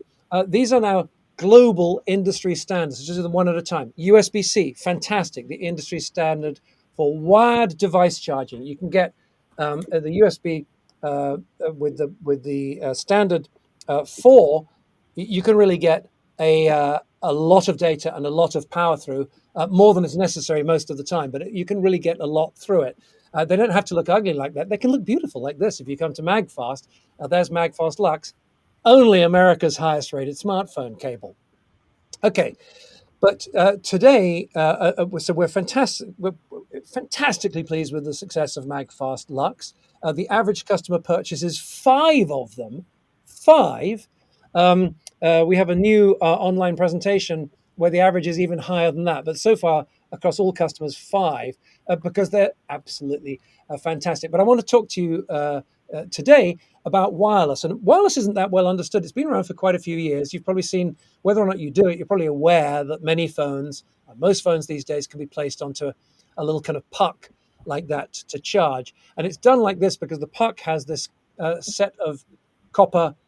Speaker 9: these are now global industry standards. Just do them one at a time. USB-C, fantastic, the industry standard for wired device charging. You can get the USB. With the standard 4, you can really get a lot of data and a lot of power through, more than is necessary most of the time, but you can really get a lot through it. They don't have to look ugly like that. They can look beautiful like this. If you come to Magfast, there's Magfast Lux, only America's highest rated smartphone cable. Okay. But today, so we're fantastically pleased with the success of Magfast Lux. The average customer purchases 5 of them. 5. We have a new online presentation where the average is even higher than that. But so far, across all customers, 5, because they're absolutely fantastic. But I want to talk to you today about wireless. And wireless isn't that well understood. It's been around for quite a few years. You've probably seen, whether or not you do it, you're probably aware that many phones, most phones these days, can be placed onto a little kind of puck like that to charge. And it's done like this because the puck has this set of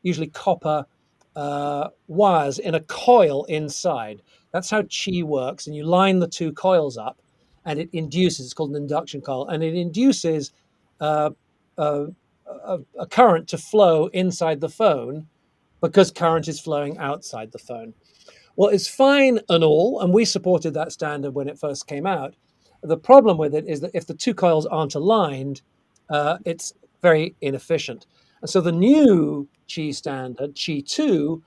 Speaker 9: usually copper wires in a coil inside. That's how Qi works. And you line the two coils up, and it induces, it's called an induction coil, and it induces a current to flow inside the phone because current is flowing outside the phone. Well, it's fine and all, and we supported that standard when it first came out. The problem with it is that if the two coils aren't aligned, it's very inefficient. And so the new Qi standard, Qi 2,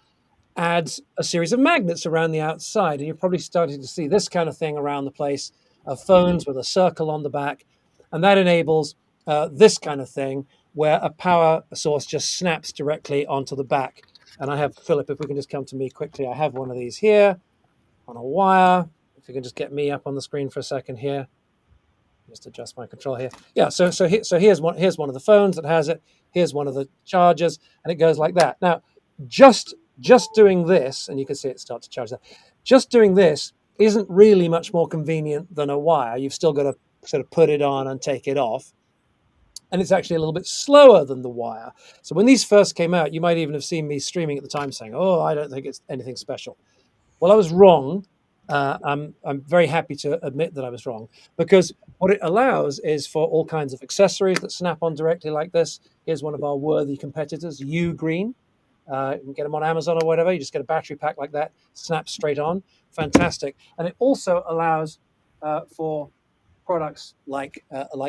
Speaker 9: adds a series of magnets around the outside. And you're probably starting to see this kind of thing around the place, of phones with a circle on the back. And that enables this kind of thing, where a power source just snaps directly onto the back. And I have, Philip, if we can just come to me quickly, I have one of these here on a wire. If you can just get me up on the screen for a second here. Just adjust my control here. Yeah, so here's one of the phones that has it. Here's one of the chargers, and it goes like that. Now, just doing this, and you can see it start to charge that. Just doing this isn't really much more convenient than a wire. You've still got to sort of put it on and take it off. And it's actually a little bit slower than the wire. So when these first came out, you might even have seen me streaming at the time saying, "Oh, I don't think it's anything special." Well, I was wrong. I'm very happy to admit that I was wrong, because what it allows is for all kinds of accessories that snap on directly like this. Here's one of our worthy competitors, Ugreen. You can get them on Amazon or whatever. You just get a battery pack like that, snaps straight on. Fantastic. And it also allows for products like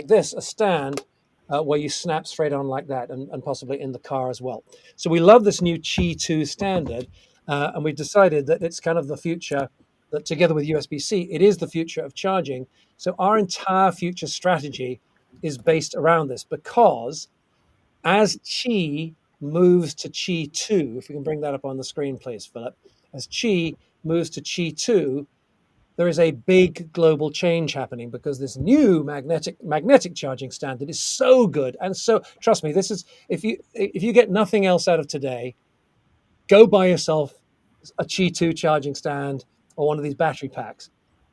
Speaker 9: this, a stand where you snap straight on like that, and possibly in the car as well. So we love this new Qi 2 standard, and we've decided that it's kind of the future, that together with USB-C, it is the future of charging. So our entire future strategy is based around this, because as Qi moves to Qi 2, if we can bring that up on the screen, please, Philip, as Qi moves to Qi 2, there is a big global change happening, because this new magnetic charging standard is so good. And so trust me, this is, if you get nothing else out of today, go buy yourself a Qi 2 charging stand or one of these battery packs.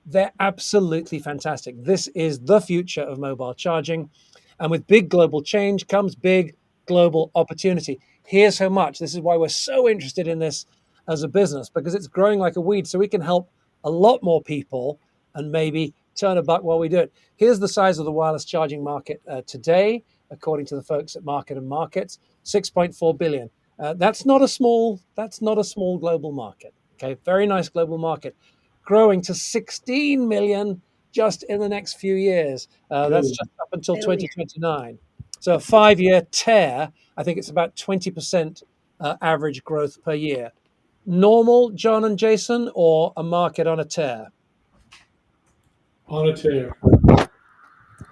Speaker 9: They're absolutely fantastic. This is the future of mobile charging. And with big global change comes big global opportunity. Here's how much. This is why we're so interested in this as a business, because it's growing like a weed. So we can help a lot more people and maybe turn a buck while we do it. Here's the size of the wireless charging market today, according to the folks at Market and Markets, 6.4 billion. That's not a small global market. Okay, very nice global market, growing to 16 million just in the next few years. That's just up until 2029. So a 5-year tear. I think it's about 20% average growth per year. Normal, John and Jason, or a market on a tear?
Speaker 12: On a tear.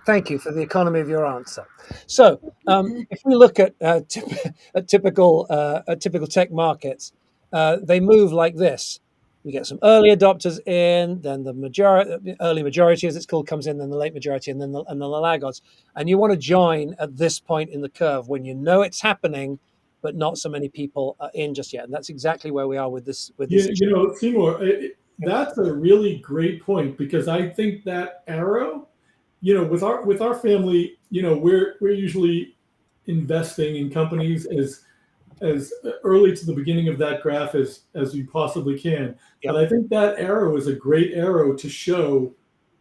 Speaker 9: Thank you for the economy of your answer. So, if we look at typical tech markets, they move like this. We get some early adopters in, then the early majority, as it's called, comes in, then the late majority, and then the laggards. And you want to join at this point in the curve when you know it's happening, but not so many people are in just yet. And that's exactly where we are with this.
Speaker 12: You know, Seymour, that's a really great point, because I think that arrow, you know, with our family, you know, we're usually investing in companies as early to the beginning of that graph as you possibly can. Yep. But I think that arrow is a great arrow to show,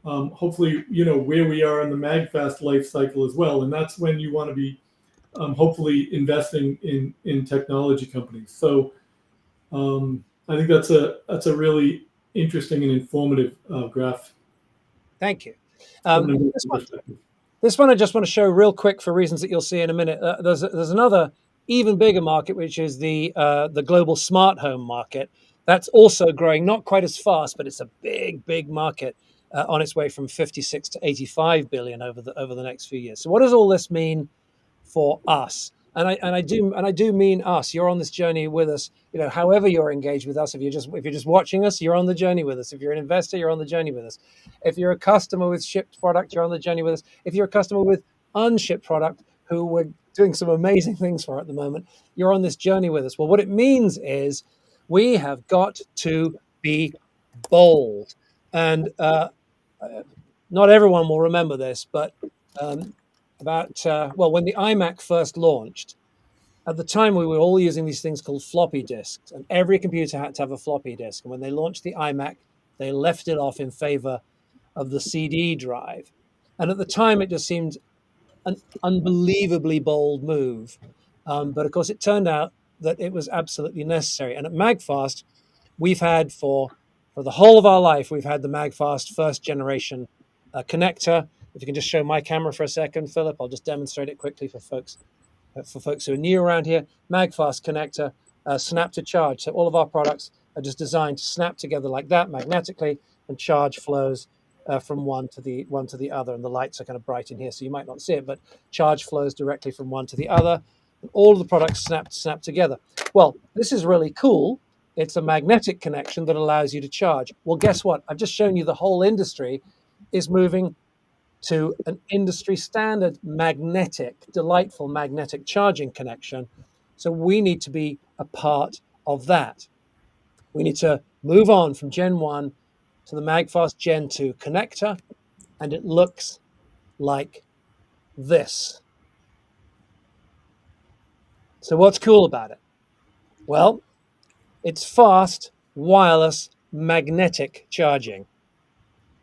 Speaker 12: hopefully, you know, where we are in the Magfast life cycle as well. And that's when you want to be hopefully investing in technology companies. So I think that's a really interesting and informative graph.
Speaker 9: Thank you. This one I just want to show real quick for reasons that you'll see in a minute. There's another even bigger market, which is the global smart home market. That's also growing, not quite as fast, but it's a big market on its way from 56 to 85 billion over the next few years. So what does all this mean for us? And I do mean us. You're on this journey with us. You know, however you're engaged with us. If you're just watching us, you're on the journey with us. If you're an investor, you're on the journey with us. If you're a customer with shipped product, you're on the journey with us. If you're a customer with unshipped product, who we're doing some amazing things for at the moment, you're on this journey with us. Well, what it means is we have got to be bold. And not everyone will remember this, but when the iMac first launched, at the time we were all using these things called floppy disks, and every computer had to have a floppy disk. And when they launched the iMac, they left it off in favor of the CD drive. And at the time, it just seemed an unbelievably bold move. But of course, it turned out that it was absolutely necessary. And at Magfast, we've had for the whole of our life, we've had the Magfast first generation connector. If you can just show my camera for a second, Philip, I'll just demonstrate it quickly for folks who are new around here. Magfast connector, snap to charge. So all of our products are just designed to snap together like that magnetically, and charge flows from one to the other. And the lights are kind of bright in here, so you might not see it, but charge flows directly from one to the other. And all of the products snap together. Well, this is really cool, It's a magnetic connection that allows you to charge. Well, guess what? I've just shown you the whole industry is moving to an industry standard magnetic, delightful magnetic charging connection. So we need to be a part of that. We need to move on from Gen 1 to the Magfast Gen 2 connector, and it looks like this. So what's cool about it? Well, it's fast, wireless, magnetic charging.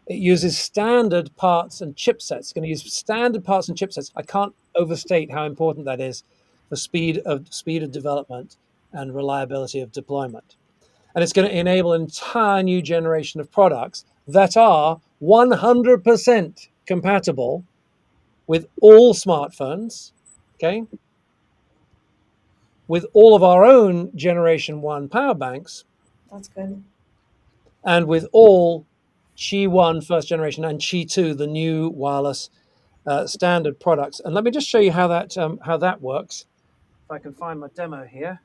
Speaker 9: It uses standard parts and chipsets. It's going to use standard parts and chipsets. I can't overstate how important that is for speed of development and reliability of deployment. And it's going to enable an entire new generation of products that are 100% compatible with all smartphones, okay? With all of our own Generation 1 power banks.
Speaker 4: That's good.
Speaker 9: And with all Qi 1 first generation and Qi 2, the new wireless standard products. And let me just show you how that works. If I can find my demo here.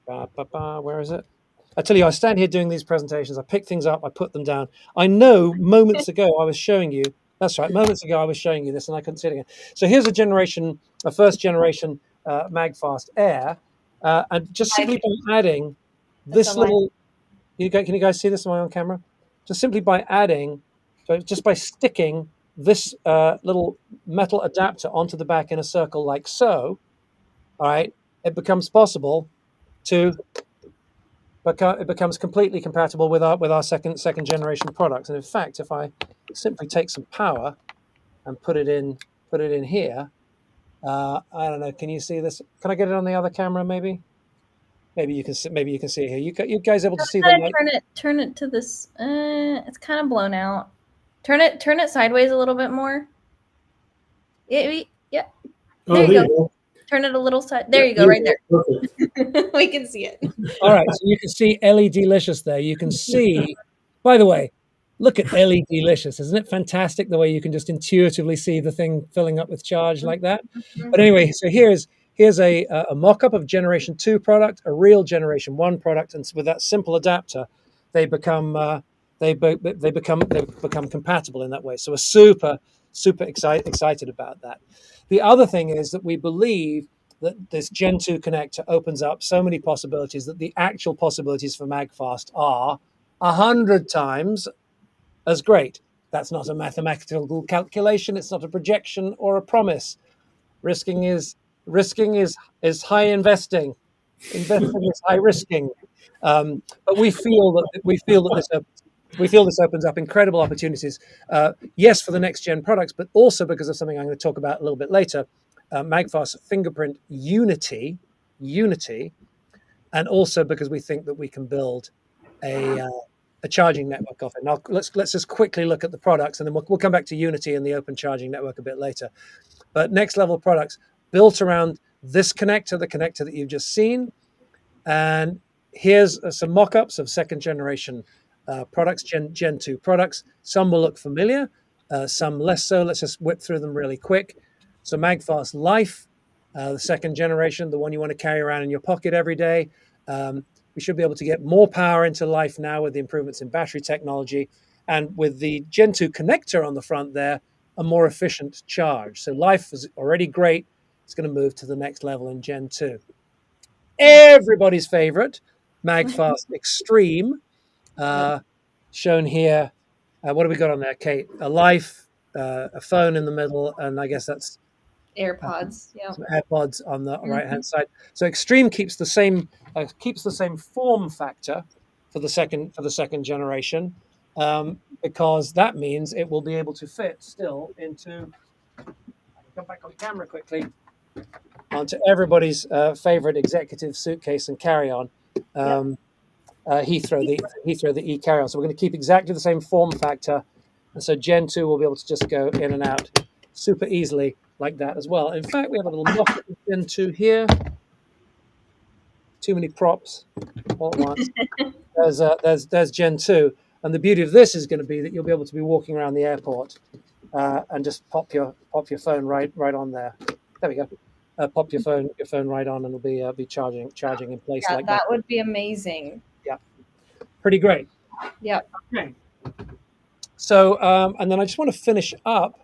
Speaker 9: Where is it? I tell you, I stand here doing these presentations. I pick things up, I put them down. I know moments ago I was showing you. That's right. Moments ago I was showing you this, and I couldn't see it again. So here's a first generation Magfast Air, and just simply by adding this little. Can you guys see this? Am I on camera? Just simply by adding, so just by sticking this little metal adapter onto the back in a circle like so, all right, it becomes possible to. It becomes completely compatible with our second generation products. And in fact, if I simply take some power and put it in here, I don't know. Can you see this? Can I get it on the other camera? Maybe you can see it here. You guys able to see the?
Speaker 4: Turn it to this. It's kind of blown out. Turn it sideways a little bit more. Yeah. There you go. Turn it a little side. There you go, right there. We can see it.
Speaker 9: All right, so you can see LED-licious there. You can see, by the way, look at LED-licious. Isn't it fantastic the way you can just intuitively see the thing filling up with charge like that? But anyway, so here's a mock-up of Generation 2 product, a real Generation 1 product, and with that simple adapter, they become compatible in that way. So we're super excited about that. The other thing is that we believe that this Gen 2 connector opens up so many possibilities that the actual possibilities for Magfast are 100 times as great. That's not a mathematical calculation. It's not a projection or a promise. Risking is high investing. Investing is high risking. But we feel that this opens up incredible opportunities. Yes, for the next gen products, but also because of something I'm going to talk about a little bit later. Magfast fingerprint unity, and also because we think that we can build a charging network off it. Now let's just quickly look at the products, and then we'll come back to Unity and the open charging network a bit later. But next level products built around this connector, the connector that you've just seen, and here's some mock-ups of second generation products, Gen 2 products. Some will look familiar, some less so. Let's just whip through them really quick. So Magfast Life, the second generation, the one you want to carry around in your pocket every day. We should be able to get more power into Life now with the improvements in battery technology. And with the Gen 2 connector on the front there, a more efficient charge. So Life is already great. It's going to move to the next level in Gen 2. Everybody's favorite, Magfast Extreme, shown here. What do we got on there, Kate? A Life, a phone in the middle, and I guess that's
Speaker 4: AirPods. Yeah,
Speaker 9: some AirPods on the right-hand side. So Extreme keeps the same form factor for the second generation, because that means it will be able to fit still into. I can come back on camera quickly. Onto everybody's favorite executive suitcase and carry-on. Heathrow, the e-carry-on. So we're going to keep exactly the same form factor, and so Gen 2 will be able to just go in and out super easily like that as well. In fact, we have a little mock of Gen 2 here. Too many props all at once. There's Gen 2, and the beauty of this is going to be that you'll be able to be walking around the airport and just pop your phone right on there. There we go. Pop your phone right on, and it'll be charging in place like that.
Speaker 4: That would be amazing.
Speaker 9: Pretty great.
Speaker 4: Yep.
Speaker 9: Okay. So, and then I just want to finish up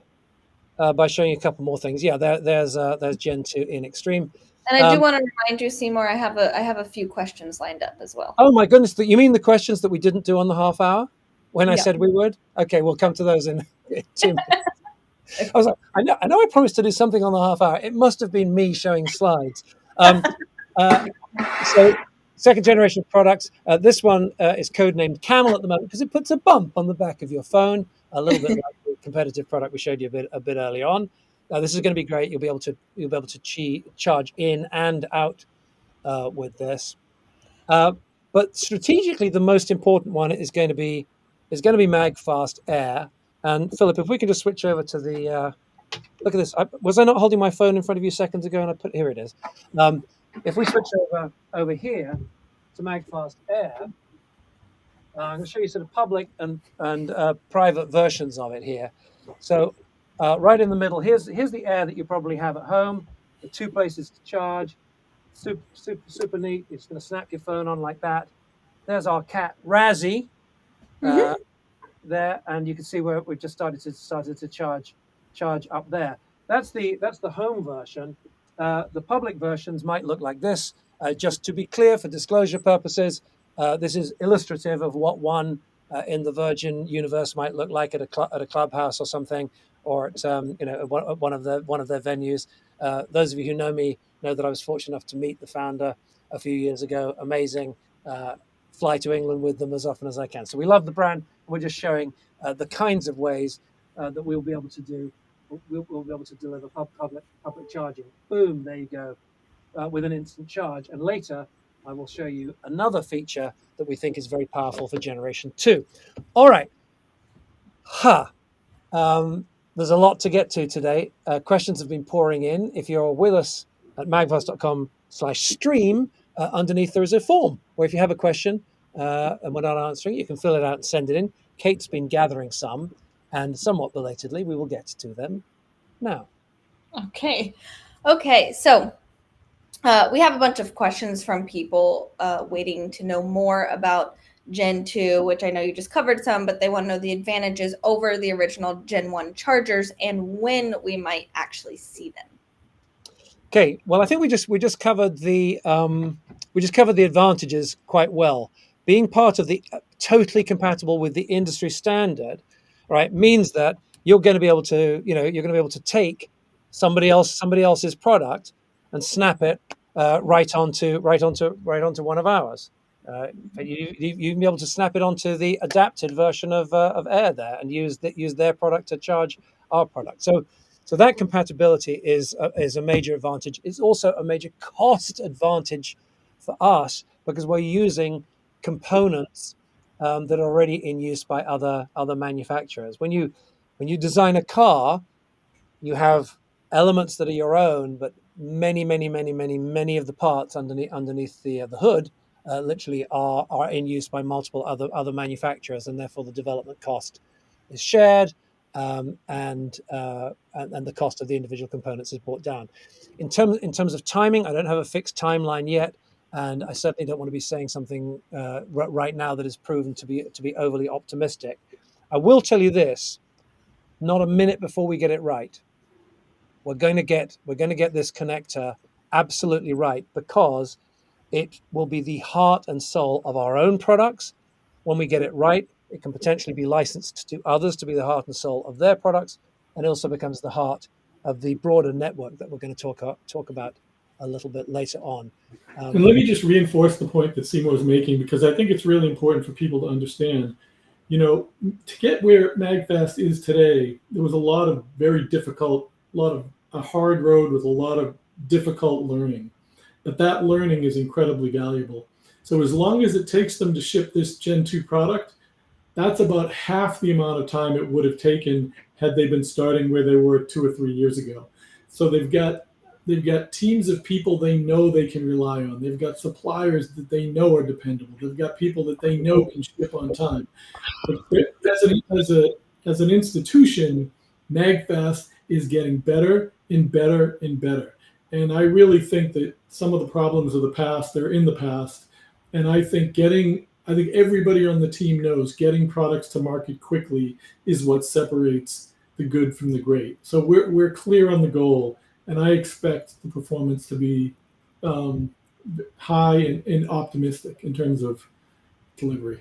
Speaker 9: by showing you a couple more things. Yeah, there's Gen 2 in Extreme.
Speaker 4: And I do want to remind you, Seymour, I have a few questions lined up as well.
Speaker 9: Oh my goodness! You mean the questions that we didn't do on the half hour when I
Speaker 4: Yeah.
Speaker 9: said we would? Okay, we'll come to those in 2 minutes. I was like, I know I promised to do something on the half hour. It must have been me showing slides. So, second generation products. This one is codenamed Camel at the moment because it puts a bump on the back of your phone, a little bit like the competitive product we showed you a bit earlier on. This is going to be great. You'll be able to charge in and out with this. But strategically, the most important one is going to be Magfast Air. And Philip, if we could just switch over to the look at this. Was I not holding my phone in front of you seconds ago? And here it is. If we switch over here to Magfast Air, I'm going to show you sort of public and private versions of it here. So right in the middle, here's the Air that you probably have at home. The 2 places to charge. Super neat. It's going to snap your phone on like that. There's our cat Razzie there, and you can see where we've just started to charge up there. That's the home version. The public versions might look like this. Just to be clear, for disclosure purposes, this is illustrative of what one in the Virgin universe might look like at a clubhouse or something, or at one of their venues. Those of you who know me know that I was fortunate enough to meet the founder a few years ago. Amazing. Fly to England with them as often as I can. So we love the brand. We're just showing the kinds of ways that we'll be able to do. We'll be able to deliver public charging. Boom, there you go, with an instant charge. And later, I will show you another feature that we think is very powerful for Generation 2. All right. There's a lot to get to today. Questions have been pouring in. If you're with us at magfast.com/stream, underneath there is a form where if you have a question and we're not answering, you can fill it out and send it in. Kate's been gathering some, and somewhat belatedly, we will get to them now.
Speaker 4: Okay. So we have a bunch of questions from people waiting to know more about Gen 2, which I know you just covered some, but they want to know the advantages over the original Gen 1 chargers and when we might actually see them.
Speaker 9: Okay, well, I think we just covered the advantages quite well. Being part of the totally compatible with the industry standard, right, means that you're going to be able to take somebody else's product and snap it right onto one of ours. You can be able to snap it onto the adapted version of Air there and use their product to charge our product. So that compatibility is a major advantage. It's also a major cost advantage for us because we're using components that are already in use by other manufacturers. When you design a car, you have elements that are your own, but many of the parts underneath the hood literally are in use by multiple other manufacturers, and therefore the development cost is shared. And the cost of the individual components is brought down. In terms of timing, I don't have a fixed timeline yet, and I certainly don't want to be saying something right now that is proven to be overly optimistic. I will tell you this: not a minute before we get it right, we're going to get this connector absolutely right, because it will be the heart and soul of our own products. When we get it right, it can potentially be licensed to others to be the heart and soul of their products, and it also becomes the heart of the broader network that we're going to talk about a little bit later on.
Speaker 12: And let me just reinforce the point that Seymour is making, because I think it's really important for people to understand. To get where Magfast is today, there was a lot of a hard road with a lot of difficult learning. But that learning is incredibly valuable. So as long as it takes them to ship this Gen 2 product, that's about half the amount of time it would have taken had they been starting where they were 2 or 3 years ago. So they've got teams of people they know they can rely on. They've got suppliers that they know are dependable. They've got people that they know can ship on time. But as an institution, Magfast is getting better and better and better. And I really think that some of the problems of the past, they're in the past. And I think getting I think everybody on the team knows getting products to market quickly is what separates the good from the great. So we're clear on the goal, and I expect the performance to be high and optimistic in terms of delivery.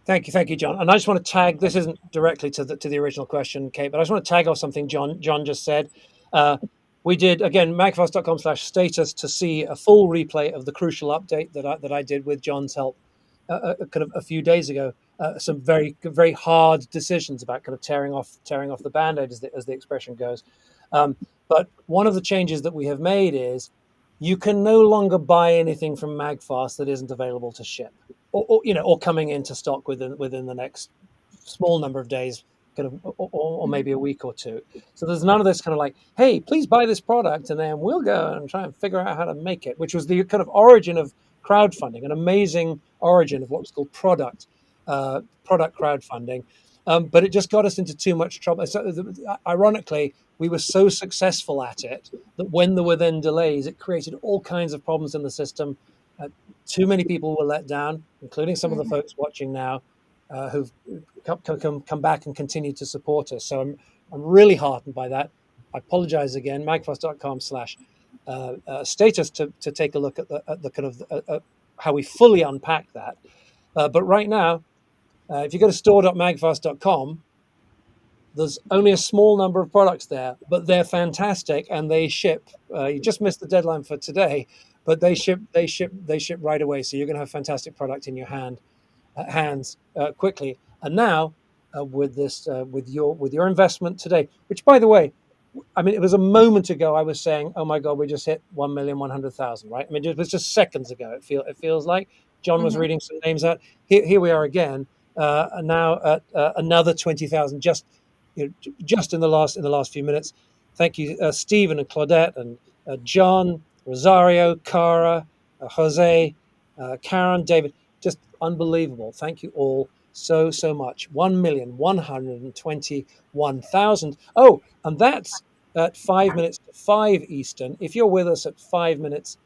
Speaker 9: Thank you, John. And I just want to tag. This isn't directly to the original question, Kate, but I just want to tag off something John just said. We did again magfast.com/status to see a full replay of the crucial update that I did with John's help, kind of a few days ago. Some very hard decisions about kind of tearing off the band-aid, as the expression goes. But one of the changes that we have made is you can no longer buy anything from Magfast that isn't available to ship, or coming into stock within the next small number of days, kind of, or maybe a week or two. So there's none of this kind of like, hey, please buy this product, and then we'll go and try and figure out how to make it, which was the kind of origin of crowdfunding, an amazing origin of what was called product crowdfunding. But it just got us into too much trouble. So, ironically, we were so successful at it that when there were then delays, it created all kinds of problems in the system. Too many people were let down, including some of the folks watching now, who've come back and continued to support us. So I'm really heartened by that. I apologize again. Magfast.com/status to take a look at the kind of how we fully unpack that. But right now, if you go to store.magfast.com, there's only a small number of products there, but they're fantastic and they ship. You just missed the deadline for today, but they ship right away. So you're going to have fantastic product in your hands quickly. And now with this, with your investment today, which by the way, I mean, it was a moment ago I was saying, oh my God, we just hit 1,100,000, right? I mean, it was just seconds ago. It feels like John was reading some names out. Here we are again, now at another 20,000, just in the last few minutes. Thank you, Stephen and Claudette and John, Rosario, Cara, Jose, Karen, David. Just unbelievable. Thank you all so much. 1,121,000. Oh, and that's at 5 minutes to 5 Eastern. If you're with us at 5 minutes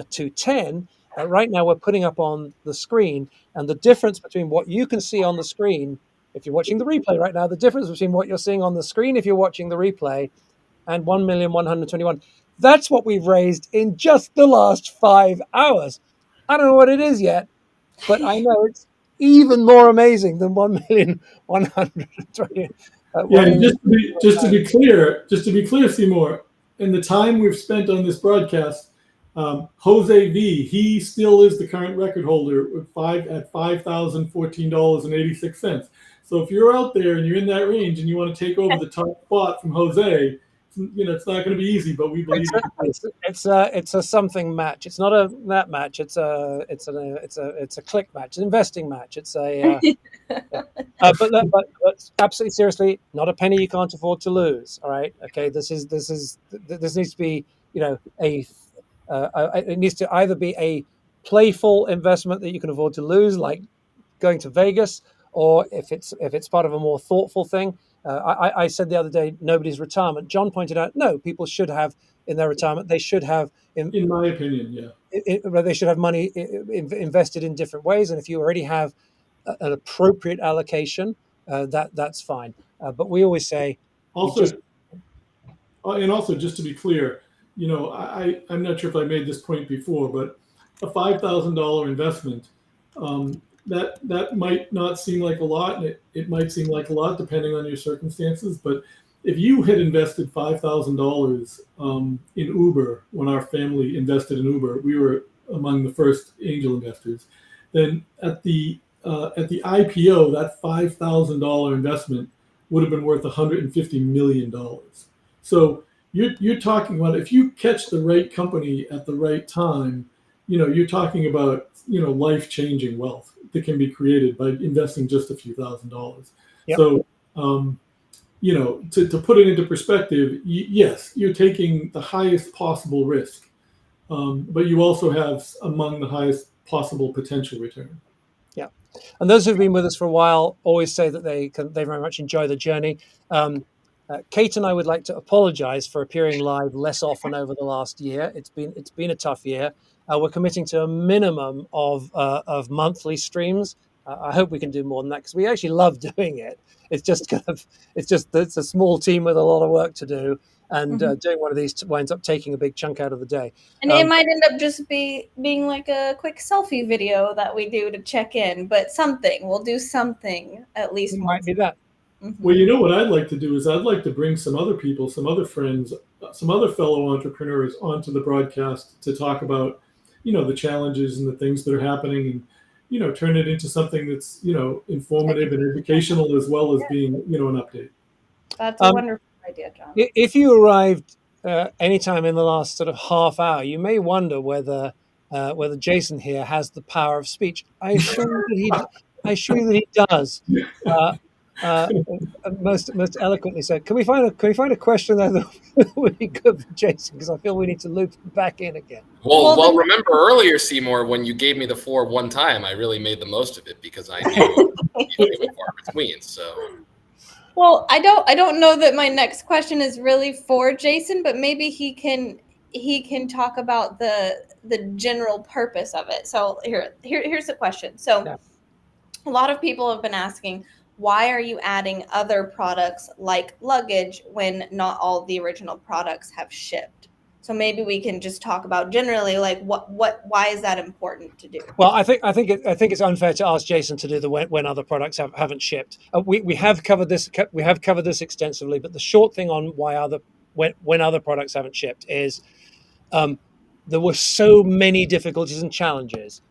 Speaker 9: to 10, right now we're putting up on the screen, and the difference between what you can see on the screen, if you're watching the replay right now, the difference between what you're seeing on the screen if you're watching the replay and 1,121,000, that's what we've raised in just the last 5 hours. I don't know what it is yet, but I know it's even more amazing than 1,120,000.
Speaker 12: Yeah, just to be clear, Seymour, in the time we've spent on this broadcast, Jose V, he still is the current record holder at $5,014.86. So if you're out there and you're in that range and you want to take over the top spot from Jose, it's not going to be easy, but we believe
Speaker 9: it's a something match. It's not a that match. It's a click match, an investing match. It's a but absolutely seriously, not a penny you can't afford to lose. All right, okay. This needs to be it needs to either be a playful investment that you can afford to lose, like going to Vegas, or if it's part of a more thoughtful thing. I said the other day, nobody's retirement. John pointed out, no, people should have in their retirement. They should have,
Speaker 12: in my opinion, yeah,
Speaker 9: they should have money invested in different ways. And if you already have an appropriate allocation, that's fine. But we always say,
Speaker 12: also, just to be clear, I'm not sure if I made this point before, but a $5,000 investment. That might not seem like a lot, and it might seem like a lot depending on your circumstances. But if you had invested $5,000 in Uber when our family invested in Uber, we were among the first angel investors. Then at the IPO, that $5,000 investment would have been worth $150 million. So you're talking about, if you catch the right company at the right time, you're talking about life-changing wealth that can be created by investing just a few $1,000s.
Speaker 9: Yep.
Speaker 12: So, to put it into perspective, yes, you're taking the highest possible risk, but you also have among the highest possible potential return.
Speaker 9: Yeah, and those who've been with us for a while always say that they very much enjoy the journey. Kate and I would like to apologize for appearing live less often over the last year. It's been a tough year. We're committing to a minimum of monthly streams I hope we can do more than that because we actually love doing it. It's just it's a small team with a lot of work to do, and doing one of these winds up taking a big chunk out of the day.
Speaker 4: And it might end up just being like a quick selfie video that we do to check in, but we'll do something at least.
Speaker 9: It might be that.
Speaker 12: Well, you know what I'd like to do is I'd like to bring some other people, some other friends, some other fellow entrepreneurs onto the broadcast to talk about, the challenges and the things that are happening, and turn it into something that's informative and educational as well as being an update.
Speaker 4: That's a wonderful idea, John.
Speaker 9: If you arrived anytime in the last sort of half hour, you may wonder whether Jason here has the power of speech. I assure you that he does. Most eloquently said. Can we find a question that would be good for Jason? Because I feel we need to loop back in again.
Speaker 13: Well, remember earlier, Seymour, when you gave me the 4 one time, I really made the most of it because I knew it was far between. So,
Speaker 4: well, I don't know that my next question is really for Jason, but maybe he can talk about the general purpose of it. So here's the question. So, a lot of people have been asking, why are you adding other products like luggage when not all the original products have shipped? So maybe we can just talk about generally, like why is that important to do?
Speaker 9: Well, I think it's unfair to ask Jason to do the when other products haven't shipped. We have covered this. We have covered this extensively. But the short thing on when other products haven't shipped is there were so many difficulties and challenges.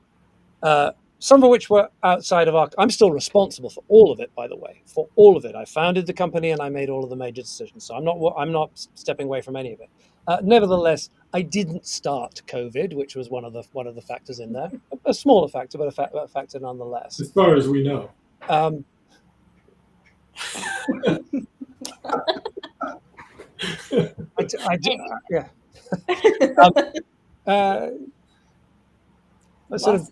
Speaker 9: Some of which were outside of our. I'm still responsible for all of it, by the way, for all of it. I founded the company and I made all of the major decisions, so I'm not stepping away from any of it. Nevertheless, I didn't start COVID, which was one of the factors in there. A smaller factor, but a factor nonetheless.
Speaker 12: As far as we know.
Speaker 9: Sort of.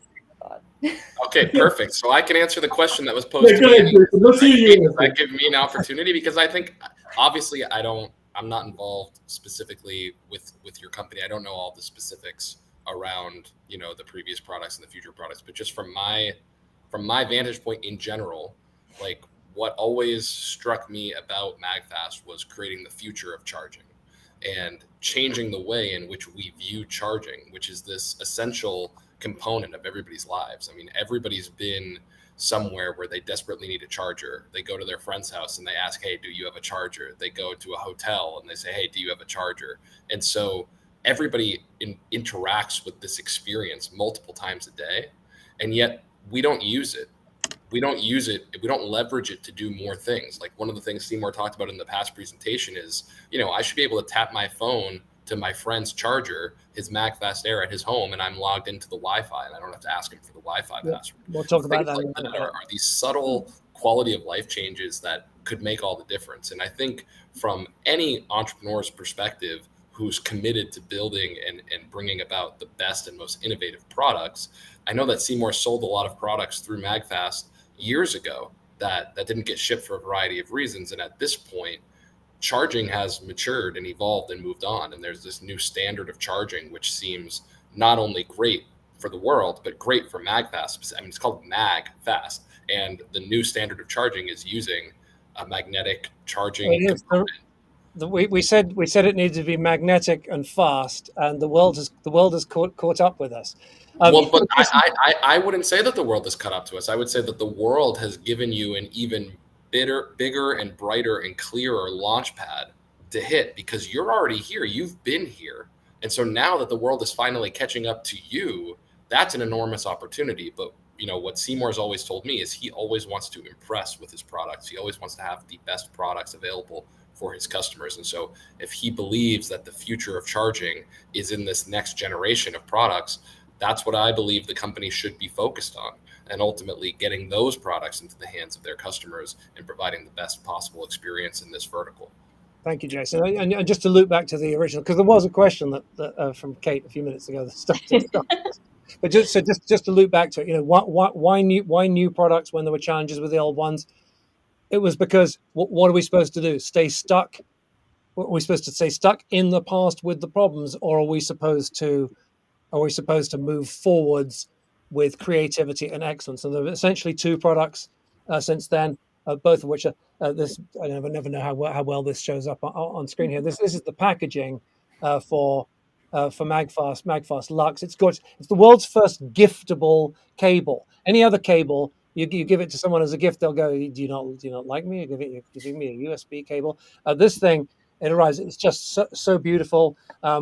Speaker 13: Okay, perfect. So I can answer the question that was posed to me. That gives me an opportunity because I think, obviously, I'm not involved specifically with your company. I don't know all the specifics around the previous products and the future products, but just from my vantage point in general, like what always struck me about Magfast was creating the future of charging and changing the way in which we view charging, which is this essential component of everybody's lives. I mean, everybody's been somewhere where they desperately need a charger. They go to their friend's house and they ask, hey, do you have a charger? They go to a hotel and they say, hey, do you have a charger? And so everybody interacts with this experience multiple times a day, and yet we don't use it. We don't leverage it to do more things. Like one of the things Seymour talked about in the past presentation is, I should be able to tap my phone to my friend's charger, his Magfast Air at his home, and I'm logged into the Wi-Fi, and I don't have to ask him for the Wi-Fi password.
Speaker 9: We'll talk about that.
Speaker 13: Like that are these subtle quality of life changes that could make all the difference. And I think from any entrepreneur's perspective who's committed to building and bringing about the best and most innovative products, I know that Seymour sold a lot of products through Magfast years ago that didn't get shipped for a variety of reasons. And at this point, charging has matured and evolved and moved on. And there's this new standard of charging, which seems not only great for the world, but great for Magfast. I mean, it's called Magfast. And the new standard of charging is using a magnetic charging component.
Speaker 9: We said it needed to be magnetic and fast, and the world has caught up with us.
Speaker 13: But I wouldn't say that the world has caught up to us. I would say that the world has given you an even bigger and brighter and clearer launch pad to hit because you're already here. You've been here. And so now that the world is finally catching up to you, that's an enormous opportunity. But what Seymour's always told me is he always wants to impress with his products. He always wants to have the best products available for his customers. And so if he believes that the future of charging is in this next generation of products, that's what I believe the company should be focused on, and ultimately getting those products into the hands of their customers and providing the best possible experience in this vertical.
Speaker 9: Thank you, Jason. And just to loop back to the original, because there was a question that from Kate a few minutes ago that started. But just to loop back to it, why new products when there were challenges with the old ones? It was because what are we supposed to do? Stay stuck? Are we supposed to stay stuck in the past with the problems, or are we supposed to move forwards with creativity and excellence. And there are essentially two products since then, both of which are this. I never know how well this shows up on screen here. This is the packaging for Magfast Lux. It's gorgeous. It's the world's first giftable cable. Any other cable, you give it to someone as a gift, they'll go, "Do you not like me? You give me a USB cable." This thing, it arrives. It's just so beautiful.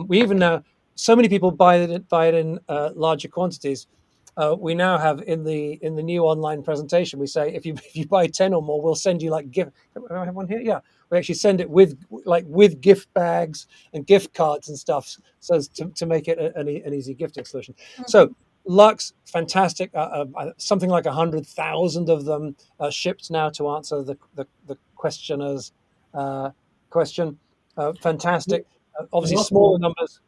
Speaker 9: We even now, so many people buy it in larger quantities. We now have in the new online presentation, we say if you buy 10 or more, we'll send you like gift. I have one here. Yeah, we actually send it with gift bags and gift cards and stuff, so as to make it an easy gifting solution. So Lux, fantastic. Something like 100,000 of them shipped now to answer the questioner's question. Fantastic. Obviously, smaller numbers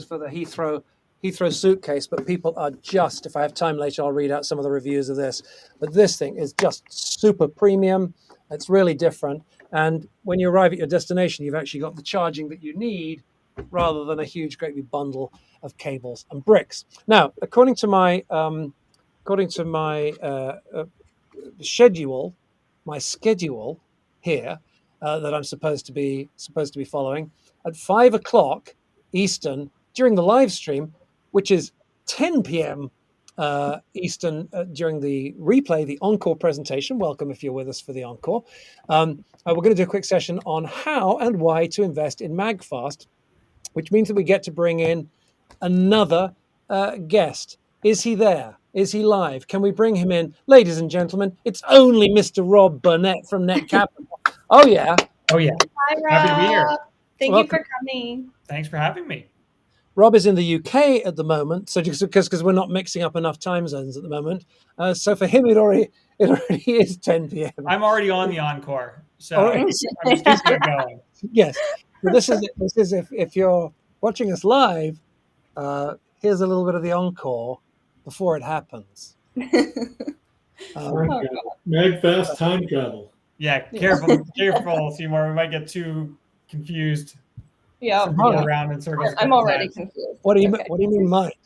Speaker 9: for the Heathrow suitcase, but people are just, if I have time later, I'll read out some of the reviews of this. But this thing is just super premium. It's really different. And when you arrive at your destination, you've actually got the charging that you need rather than a huge, great big bundle of cables and bricks. Now, according to my schedule here that I'm supposed to be following at 5 o'clock Eastern during the live stream, which is 10 p.m. Eastern during the replay, the encore presentation. Welcome if you're with us for the encore. We're going to do a quick session on how and why to invest in Magfast, which means that we get to bring in another guest. Is he there? Is he live? Can we bring him in? Ladies and gentlemen, it's only Mr. Rob Burnett from Net Capital. Oh, yeah.
Speaker 14: Oh, yeah.
Speaker 4: Hi, Rob.
Speaker 14: Happy to be here.
Speaker 4: Thank you for coming.
Speaker 14: Thanks for having me.
Speaker 9: Rob is in the UK at the moment, so just because we're not mixing up enough time zones at the moment. So for him, it already is 10 p.m.
Speaker 14: I'm already on the encore, so I'm just keeping it going.
Speaker 9: Yes. So this is if you're watching us live, here's a little bit of the encore before it happens.
Speaker 12: Magfast time travel.
Speaker 14: Yeah, careful, Seymour. We might get too confused.
Speaker 4: Yeah,
Speaker 14: around in circles.
Speaker 4: I'm already confused.
Speaker 9: What do you mean, Mike?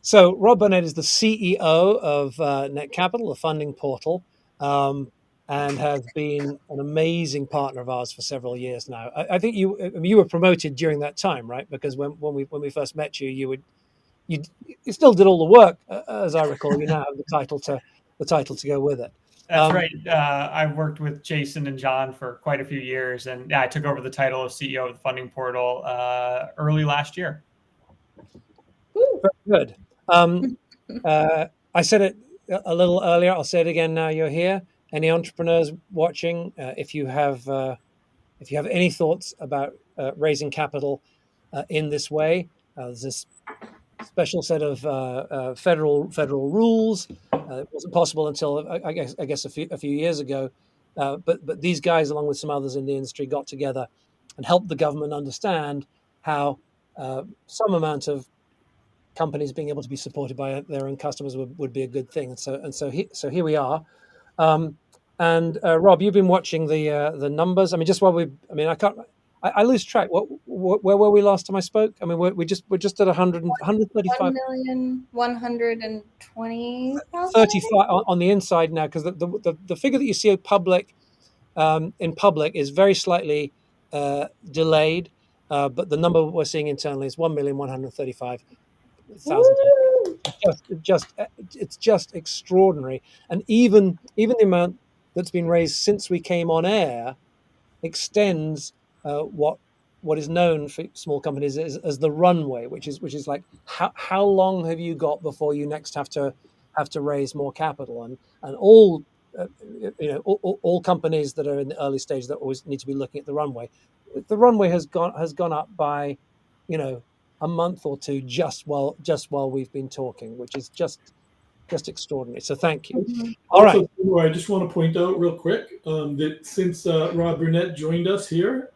Speaker 9: So Rob Burnett is the CEO of Net Capital, the funding portal, and has been an amazing partner of ours for several years now. I think you were promoted during that time, right? Because when we first met you, you still did all the work, as I recall. You now have the title to go with it.
Speaker 14: That's right. I've worked with Jason and John for quite a few years, and I took over the title of CEO of the funding portal early last year.
Speaker 9: Very good. I said it a little earlier. I'll say it again now you're here. Any entrepreneurs watching, if you have any thoughts about raising capital in this way, there's this special set of federal rules. It wasn't possible until I guess a few years ago. But these guys, along with some others in the industry, got together and helped the government understand how some amount of companies being able to be supported by their own customers would be a good thing. And so here we are. And Rob, you've been watching the numbers. I mean, just while I lose track. Where were we last time I spoke? I mean, we're just at 135.
Speaker 4: 1,120,000.
Speaker 9: 35 on the inside now, because the figure that you see in public is very slightly delayed, but the number we're seeing internally is 1,135,000. It's just extraordinary, and even the amount that's been raised since we came on air extends what is known for small companies as the runway, which is like how long have you got before you next have to raise more capital, and all all companies that are in the early stage that always need to be looking at the runway. The runway has gone up by a month or two just while we've been talking, which is just extraordinary. So thank you.
Speaker 12: Mm-hmm.
Speaker 9: All
Speaker 12: also,
Speaker 9: right.
Speaker 12: I just want to point out real quick that since Rob Burnett joined us here,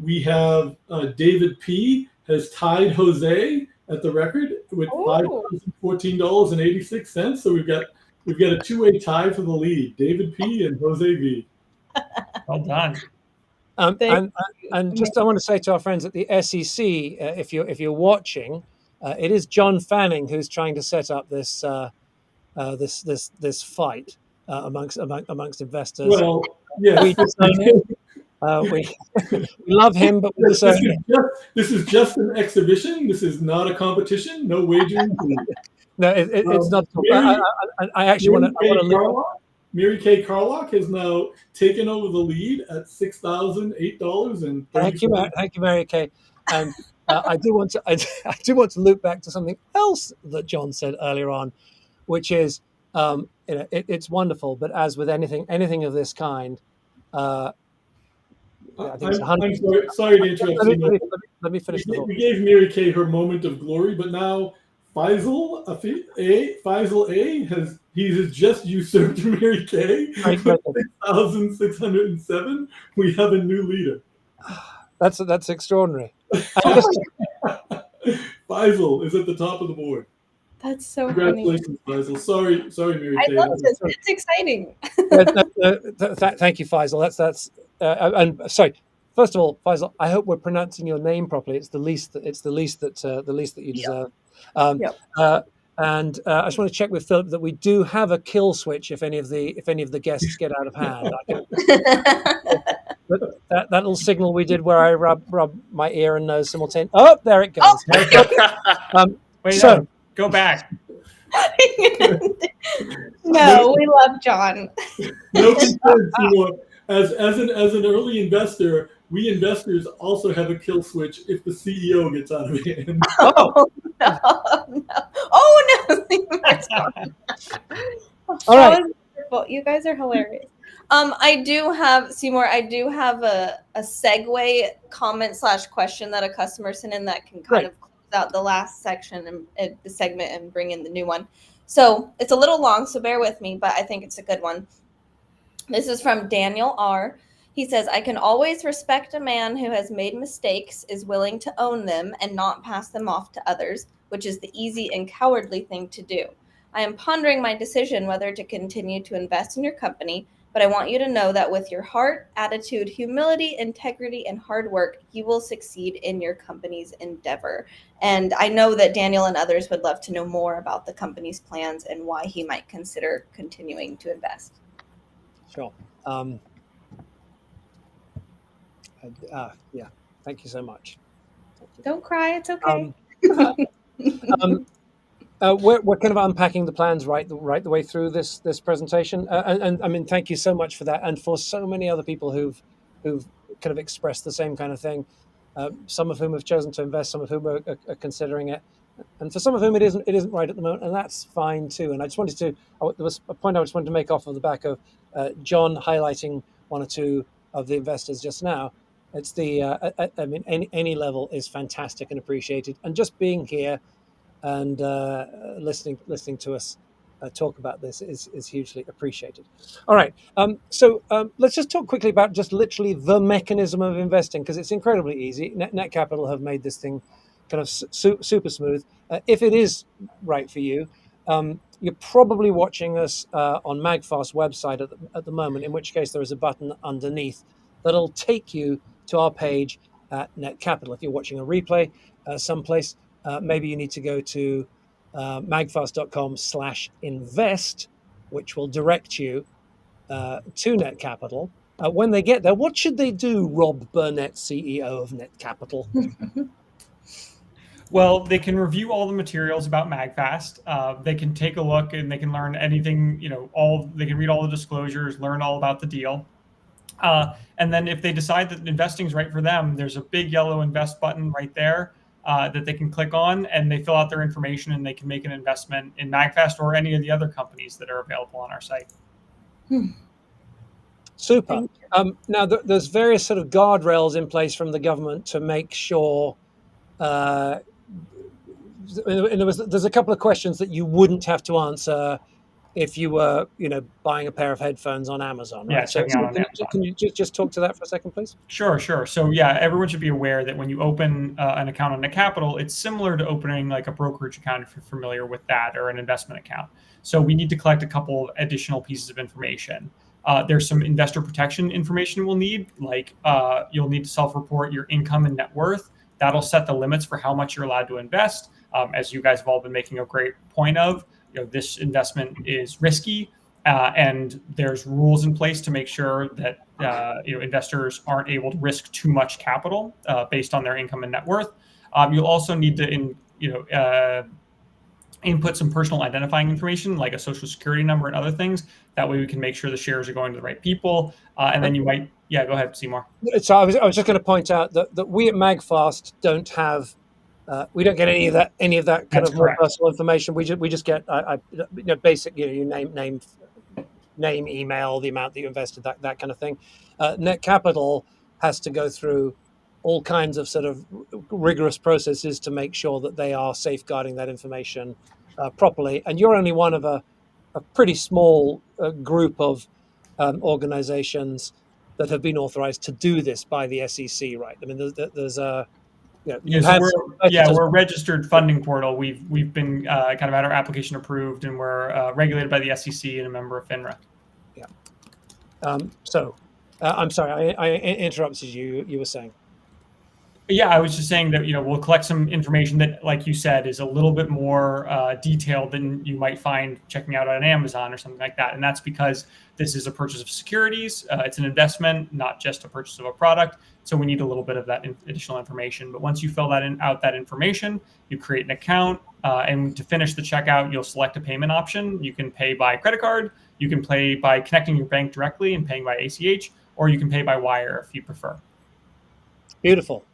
Speaker 12: we have David P. has tied Jose at the record with $5,014.86. So we've got a two-way tie for the lead: David P. and Jose V.
Speaker 14: Well done.
Speaker 9: And just I want to say to our friends at the SEC, if you're watching, It is John Fanning who's trying to set up this this fight amongst investors.
Speaker 12: Well, yes.
Speaker 9: We disown him. We love him, but we disown him.
Speaker 12: This is just an exhibition. This is not a competition. No wagering.
Speaker 9: No, it's not. I actually want to.
Speaker 12: Mary Kay Carlock has now taken over the lead at $6,008.
Speaker 9: Thank you, Mary Kay. And I do want to loop back to something else that John said earlier on, which is, it's wonderful, but as with anything of this kind, I think
Speaker 12: I'm sorry to interrupt you.
Speaker 9: Let me finish the thought.
Speaker 12: We gave Mary Kay her moment of glory, but now Faisal A has just usurped Mary Kay. 6,607. We have a new leader.
Speaker 9: That's extraordinary.
Speaker 12: Faisal is at the top of the board.
Speaker 4: That's so
Speaker 12: Congratulations,
Speaker 4: funny.
Speaker 12: Faisal. Sorry, Mary Kay.
Speaker 4: I love this. It's exciting.
Speaker 9: Thank you, Faisal. That's and sorry. First of all, Faisal, I hope we're pronouncing your name properly. It's the least that you deserve. And I just want to check with Philip that we do have a kill switch if any of the guests get out of hand. That little signal we did where I rub my ear and nose simultaneously. Oh, there it goes.
Speaker 14: Wait, go back.
Speaker 4: No, we love John.
Speaker 12: No concern, Seymour. As an early investor, we investors also have a kill switch if the CEO gets out of hand.
Speaker 4: Oh no! Oh no!
Speaker 9: All right.
Speaker 4: You guys are hilarious. I do have Seymour. I do have a segue comment / question that a customer sent in that can kind of close out the last section and the segment and bring in the new one. So it's a little long, so bear with me, but I think it's a good one. This is from Daniel R. He says, I can always respect a man who has made mistakes, is willing to own them, and not pass them off to others, which is the easy and cowardly thing to do. I am pondering my decision whether to continue to invest in your company, but I want you to know that with your heart, attitude, humility, integrity, and hard work, you will succeed in your company's endeavor. And I know that Daniel and others would love to know more about the company's plans and why he might consider continuing to invest.
Speaker 9: Sure. Yeah. Thank you so much.
Speaker 4: Don't cry. It's okay.
Speaker 9: We're kind of unpacking the plans right the way through this presentation, and I mean, thank you so much for that, and for so many other people who've kind of expressed the same kind of thing. Some of whom have chosen to invest, some of whom are considering it, and for some of whom it isn't right at the moment, and that's fine too. And I just wanted to there was a point I just wanted to make off of the back of John highlighting one or two of the investors just now. It's the I mean, any level is fantastic and appreciated, and just being here and listening to us talk about this is hugely appreciated. All right, so let's just talk quickly about just literally the mechanism of investing, because it's incredibly easy. Net Capital have made this thing kind of super smooth. If it is right for you, you're probably watching us on Magfast website at the moment, in which case there is a button underneath that'll take you to our page at Net Capital. If you're watching a replay someplace, maybe you need to go to magfast.com/invest, which will direct you to Net Capital. When they get there, what should they do, Rob Burnett, CEO of Net Capital?
Speaker 14: Well, they can review all the materials about Magfast. They can take a look and they can learn anything, they can read all the disclosures, learn all about the deal. And then if they decide that investing is right for them, there's a big yellow invest button right there that they can click on, and they fill out their information and they can make an investment in Magfast or any of the other companies that are available on our site.
Speaker 9: Super. Now, there's various sort of guardrails in place from the government to make sure. There's a couple of questions that you wouldn't have to answer if you were, buying a pair of headphones on Amazon. Right?
Speaker 14: Yeah, checking out on Amazon.
Speaker 9: Can you just talk to that for a second, please?
Speaker 14: Sure. So yeah, everyone should be aware that when you open an account on Net Capital, it's similar to opening like a brokerage account if you're familiar with that, or an investment account. So we need to collect a couple of additional pieces of information. There's some investor protection information we'll need, like you'll need to self-report your income and net worth. That'll set the limits for how much you're allowed to invest. As you guys have all been making a great point of, this investment is risky, and there's rules in place to make sure that investors aren't able to risk too much capital based on their income and net worth. You'll also need to input some personal identifying information like a social security number and other things. That way we can make sure the shares are going to the right people. And then you might, go ahead, Seymour.
Speaker 9: So I was just going to point out that we at Magfast don't have, we don't get any of that kind
Speaker 14: That's
Speaker 9: of more
Speaker 14: correct.
Speaker 9: personal information. We just get basic, your name, email, the amount that you invested, that kind of thing. Net Capital has to go through all kinds of sort of rigorous processes to make sure that they are safeguarding that information properly. And you're only one of a pretty small group of organizations that have been authorized to do this by the SEC, right? I mean, there's a
Speaker 14: we're a registered funding portal. We've been kind of had our application approved, and we're regulated by the SEC and a member of FINRA.
Speaker 9: Yeah. I'm sorry, I interrupted you. You were saying.
Speaker 14: Yeah, I was just saying that we'll collect some information that, like you said, is a little bit more detailed than you might find checking out on Amazon or something like that. And that's because this is a purchase of securities. It's an investment, not just a purchase of a product. So we need a little bit of that additional information. But once you fill out that information, you create an account, and to finish the checkout, you'll select a payment option. You can pay by credit card, you can pay by connecting your bank directly and paying by ACH, or you can pay by wire if you prefer.
Speaker 9: Beautiful.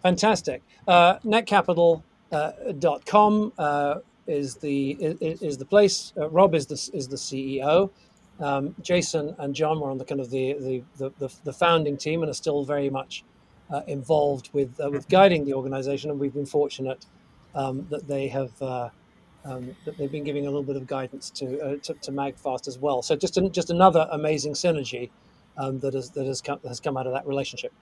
Speaker 9: Fantastic. Netcapital.com is the place. Rob is the CEO. Jason and John were on the kind of the founding team and are still very much involved with guiding the organization. And we've been fortunate that they have that they've been giving a little bit of guidance to Magfast as well. So just another amazing synergy that has come out of that relationship.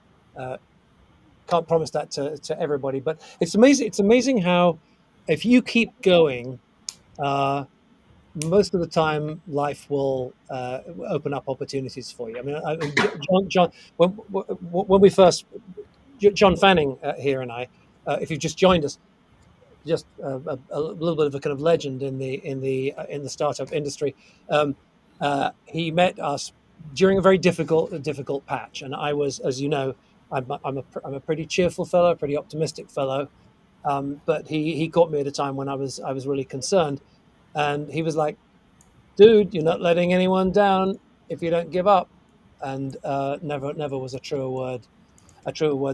Speaker 9: Can't promise that to everybody, but it's amazing. It's amazing how, if you keep going, most of the time life will open up opportunities for you. I mean, John, when we first, John Fanning here and I, if you've just joined us, just a little bit of a kind of legend in the startup industry. He met us during a very difficult patch, and I was, as you know, I'm a pretty cheerful fellow, pretty optimistic fellow, but he caught me at a time when I was really concerned, and he was like, "Dude, you're not letting anyone down if you don't give up," and never was a truer word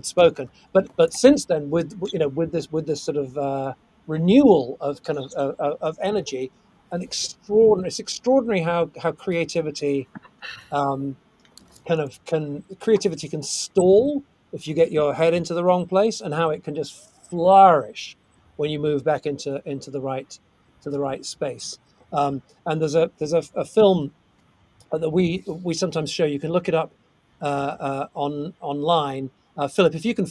Speaker 9: spoken. But since then, with this sort of renewal of kind of energy, it's extraordinary how creativity. Creativity can stall if you get your head into the wrong place, and how it can just flourish when you move back into the right space. And there's a film that we sometimes show. You can look it up online. Philip, if you can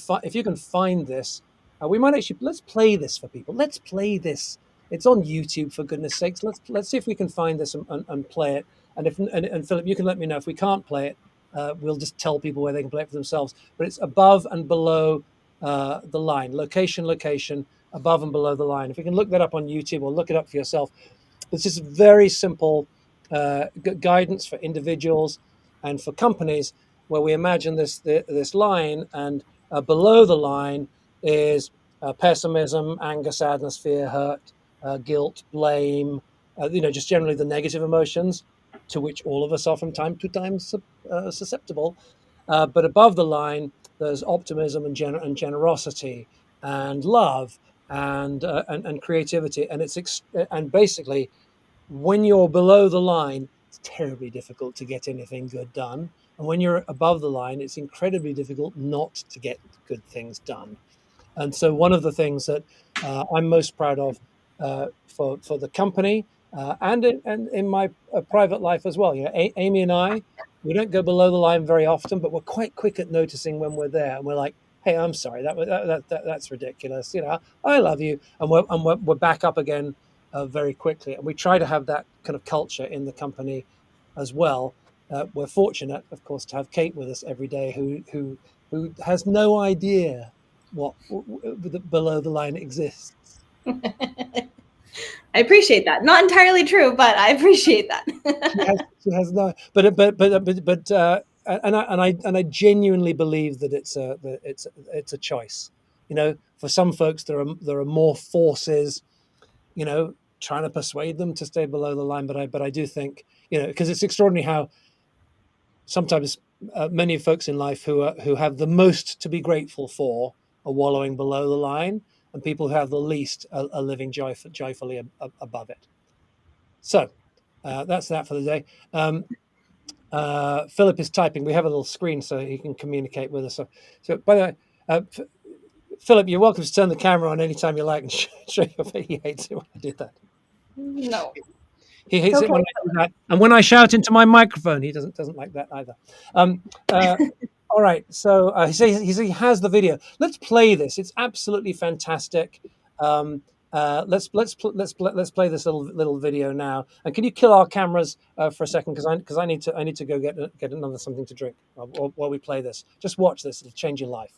Speaker 9: find this, we might actually let's play this for people. Let's play this. It's on YouTube, for goodness sakes. Let's see if we can find this and play it. And Philip, you can let me know if we can't play it. We'll just tell people where they can play it for themselves. But it's above and below the line, location, above and below the line. If you can look that up on YouTube or look it up for yourself, it's just very simple guidance for individuals and for companies, where we imagine this line, and below the line is pessimism, anger, sadness, fear, hurt, guilt, blame, just generally the negative emotions, to which all of us are from time to time susceptible. But above the line, there's optimism and generosity and love and creativity. And basically, when you're below the line, it's terribly difficult to get anything good done. And when you're above the line, it's incredibly difficult not to get good things done. And so one of the things that I'm most proud of for the company and in my private life as well. Amy and I, we don't go below the line very often, but we're quite quick at noticing when we're there, and we're like, "Hey, I'm sorry, that's ridiculous. I love you," and we're back up again very quickly. And we try to have that kind of culture in the company as well. We're fortunate, of course, to have Kate with us every day, who has no idea what below the line exists.
Speaker 4: I appreciate that. Not entirely true, but I appreciate that.
Speaker 9: She has no, and I genuinely believe that it's a choice. You know, for some folks there are more forces, you know, trying to persuade them to stay below the line. But I do think, you know, because it's extraordinary how sometimes many folks in life who have the most to be grateful for are wallowing below the line, and people who have the least are living joyfully above it. So that's that for the day. Philip is typing. We have a little screen so he can communicate with us. So by the way, Philip, you're welcome to turn the camera on anytime you like and show your face. He hates it when I do that.
Speaker 4: No.
Speaker 9: He hates it when I do that. And when I shout into my microphone, he doesn't like that either. All right. So he says he has the video. Let's play this. It's absolutely fantastic. Let's play this little video now. And can you kill our cameras for a second? Because I need to go get another something to drink while we play this. Just watch this. It'll change your life.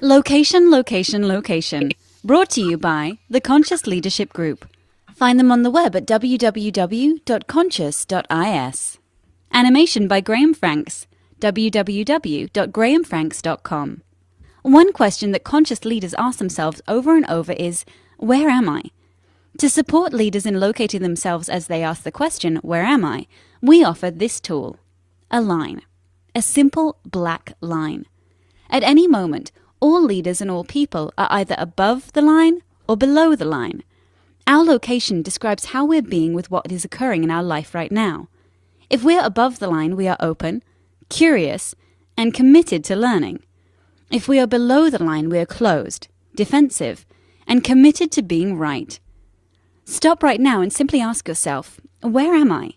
Speaker 15: Location, location, location. Brought to you by the Conscious Leadership Group. Find them on the web at www.conscious.is. Animation by Graham Franks. www.grahamfranks.com. One question that conscious leaders ask themselves over and over is, where am I? To support leaders in locating themselves as they ask the question, where am I? We offer this tool, a line, a simple black line. At any moment, all leaders and all people are either above the line or below the line. Our location describes how we're being with what is occurring in our life right now. If we're above the line, we are open, curious, and committed to learning. If we are below the line, we are closed, defensive, and committed to being right. Stop right now and simply ask yourself, where am I?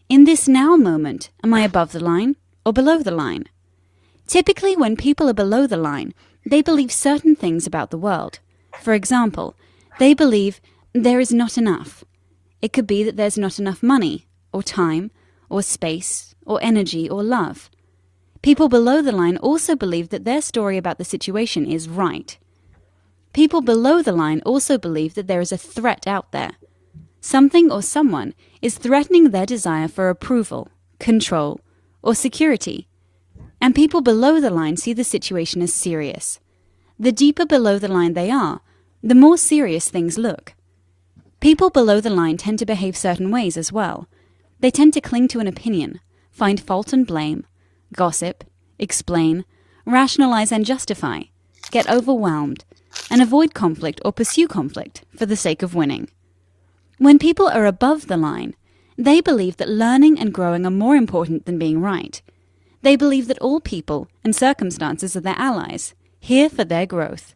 Speaker 15: In this now moment, am I above the line or below the line? Typically, when people are below the line, they believe certain things about the world. For example, they believe there is not enough. It could be that there's not enough money, or time, or space, or energy, or love. People below the line also believe that their story about the situation is right. People below the line also believe that there is a threat out there. Something or someone is threatening their desire for approval, control, or security. And people below the line see the situation as serious. The deeper below the line they are, the more serious things look. People below the line tend to behave certain ways as well. They tend to cling to an opinion, find fault and blame, gossip, explain, rationalize and justify, get overwhelmed, and avoid conflict or pursue conflict for the sake of winning. When people are above the line, they believe that learning and growing are more important than being right. They believe that all people and circumstances are their allies, here for their growth.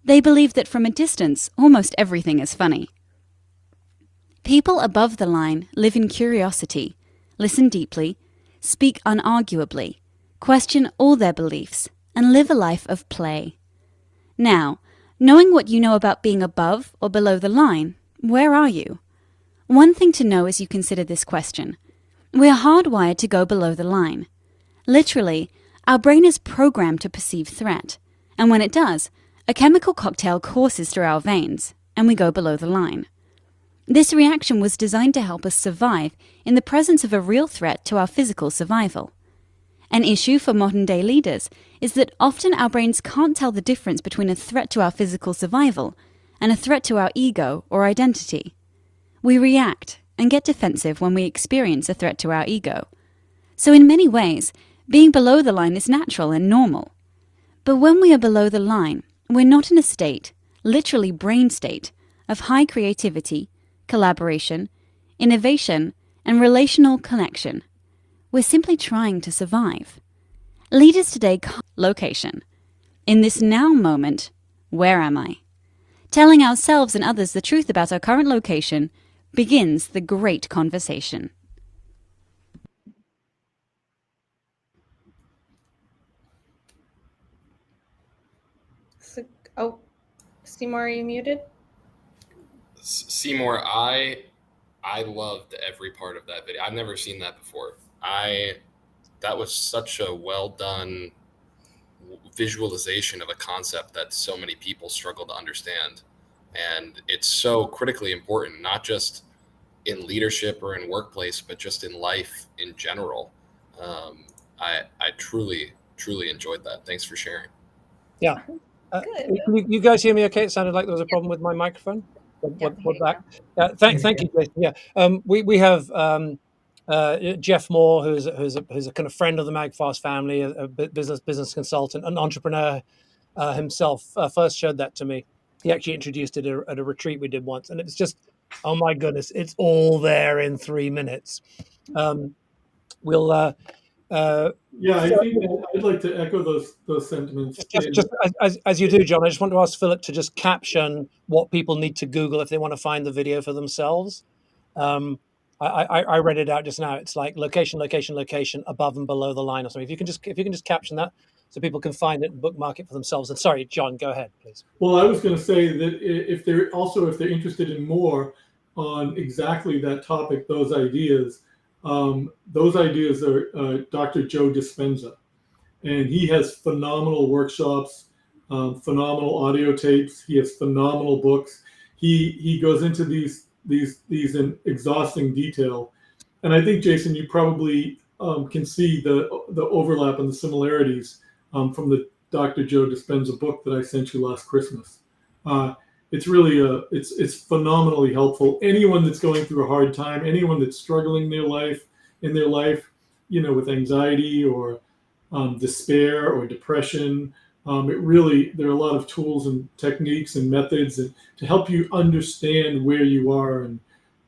Speaker 15: They believe that from a distance, almost everything is funny. People above the line live in curiosity, listen deeply, speak unarguably, question all their beliefs, and live a life of play. Now, knowing what you know about being above or below the line, where are you? One thing to know as you consider this question. We are hardwired to go below the line. Literally, our brain is programmed to perceive threat, and when it does, a chemical cocktail courses through our veins, and we go below the line. This reaction was designed to help us survive in the presence of a real threat to our physical survival. An issue for modern-day leaders is that often our brains can't tell the difference between a threat to our physical survival and a threat to our ego or identity. We react and get defensive when we experience a threat to our ego. So in many ways, being below the line is natural and normal. But when we are below the line, we're not in a state, literally brain state, of high creativity, collaboration, innovation, and relational connection. We're simply trying to survive. Leaders today location. In this now moment, where am I? Telling ourselves and others the truth about our current location begins the great conversation.
Speaker 4: Oh, Seymour, are you muted?
Speaker 13: Seymour, I loved every part of that video. I've never seen that before. That was such a well done visualization of a concept that so many people struggle to understand. And it's so critically important, not just in leadership or in workplace, but just in life in general. I truly, truly enjoyed that. Thanks for sharing.
Speaker 9: Yeah. You guys hear me okay? It sounded like there was a problem with my microphone. What back? Thank you, Jason. Yeah. We have Jeff Moore, who's a kind of friend of the Magfast family, a business consultant, an entrepreneur himself. First showed that to me. He actually introduced it at a retreat we did once, and it's just, oh my goodness, it's all there in 3 minutes. We'll.
Speaker 12: Yeah, I
Speaker 9: so-
Speaker 12: think that I'd like to echo those sentiments.
Speaker 9: just as you do, John, I just want to ask Philip to just caption what people need to Google if they want to find the video for themselves. I read it out just now. It's like location, location, location, above and below the line or something. If you can just caption that so people can find it and bookmark it for themselves. And sorry, John, go ahead, please.
Speaker 12: Well, I was going to say that if they're interested in more on exactly that topic, those ideas are Dr. Joe Dispenza, and he has phenomenal workshops, phenomenal audio tapes. He has phenomenal books. He goes into these in exhausting detail, and I think, Jason, you probably can see the overlap and the similarities from the Dr. Joe Dispenza book that I sent you last Christmas. It's really it's phenomenally helpful. Anyone that's going through a hard time, anyone that's struggling in their life, with anxiety or despair or depression, there are a lot of tools and techniques and methods to help you understand where you are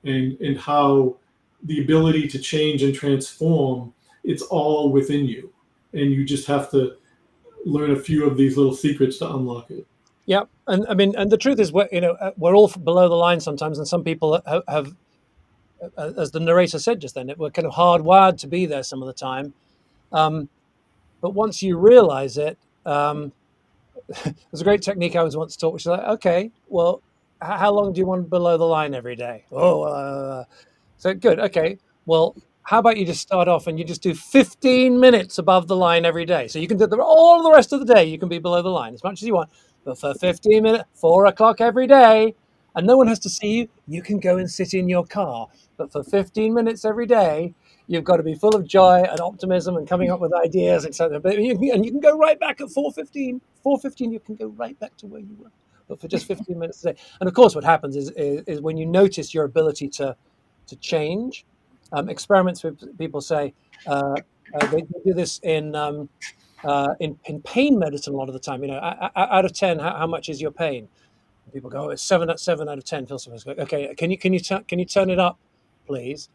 Speaker 12: and how the ability to change and transform, it's all within you, and you just have to learn a few of these little secrets to unlock it.
Speaker 9: Yeah, and I mean, and the truth is, we're all below the line sometimes, and some people have, as the narrator said just then, we're kind of hardwired to be there some of the time. But once you realize it, there's a great technique I was once taught, which is like, okay, well, how long do you want below the line every day? So good. Okay, well, how about you just start off and you just do 15 minutes above the line every day? So you can do all the rest of the day, you can be below the line as much as you want. But for 15 minutes, 4 o'clock every day, and no one has to see you, you can go and sit in your car. But for 15 minutes every day, you've got to be full of joy and optimism and coming up with ideas, etc. And you can go right back at 4:15. 4:15, you can go right back to where you were, but for just 15 minutes a day. And of course, what happens is when you notice your ability to change, experiments with people say they do this in pain medicine a lot of the time. Out of 10, how much is your pain? And people go, oh, it's 7 out of 10. Feels okay. Can you turn it up, please?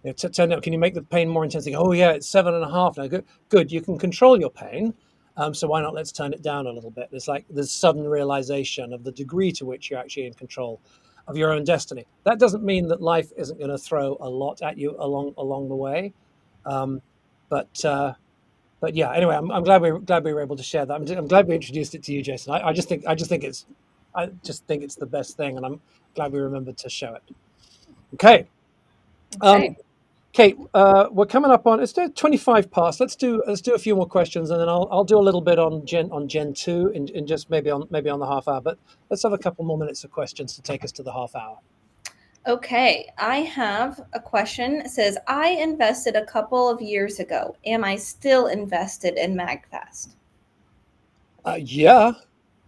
Speaker 9: Turn it up. Can you make the pain more intense? Oh yeah, it's 7.5 now. Good. You can control your pain. So why not let's turn it down a little bit? It's like this sudden realization of the degree to which you're actually in control of your own destiny. That doesn't mean that life isn't going to throw a lot at you along the way. But yeah, anyway, I'm glad we were able to share that. I'm glad we introduced it to you, Jason. I just think it's the best thing, and I'm glad we remembered to show it. Okay. Kate, we're coming up on, it's 25 past. Let's do a few more questions, and then I'll do a little bit on Gen 2 and just maybe on the half hour. But let's have a couple more minutes of questions to take us to the half hour.
Speaker 4: Okay, I have a question. It says, I invested a couple of years ago. Am I still invested in Magfast?
Speaker 9: Yeah.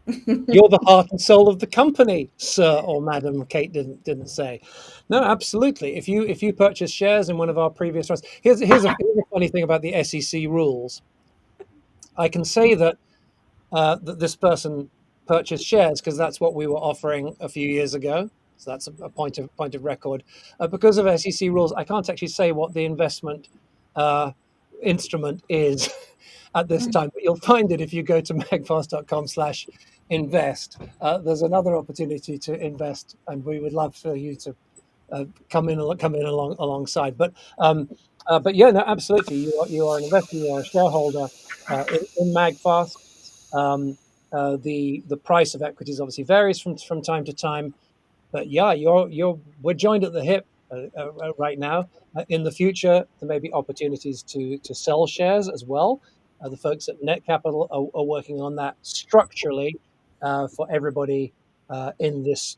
Speaker 9: You're the heart and soul of the company, sir or madam. Kate didn't say. No, absolutely. If you purchase shares in one of our previous runs, here's a funny thing about the SEC rules. I can say that that this person purchased shares because that's what we were offering a few years ago. So that's a point of record. Because of SEC rules, I can't actually say what the investment instrument is at this time, but you'll find it if you go to magfast.com/invest. There's another opportunity to invest, and we would love for you to come in alongside. But yeah, no, absolutely, you are an investor, you are a shareholder in Magfast. The price of equities obviously varies from time to time, but yeah, we're joined at the hip right now. In the future, there may be opportunities to sell shares as well. The folks at Net Capital are working on that structurally for everybody in this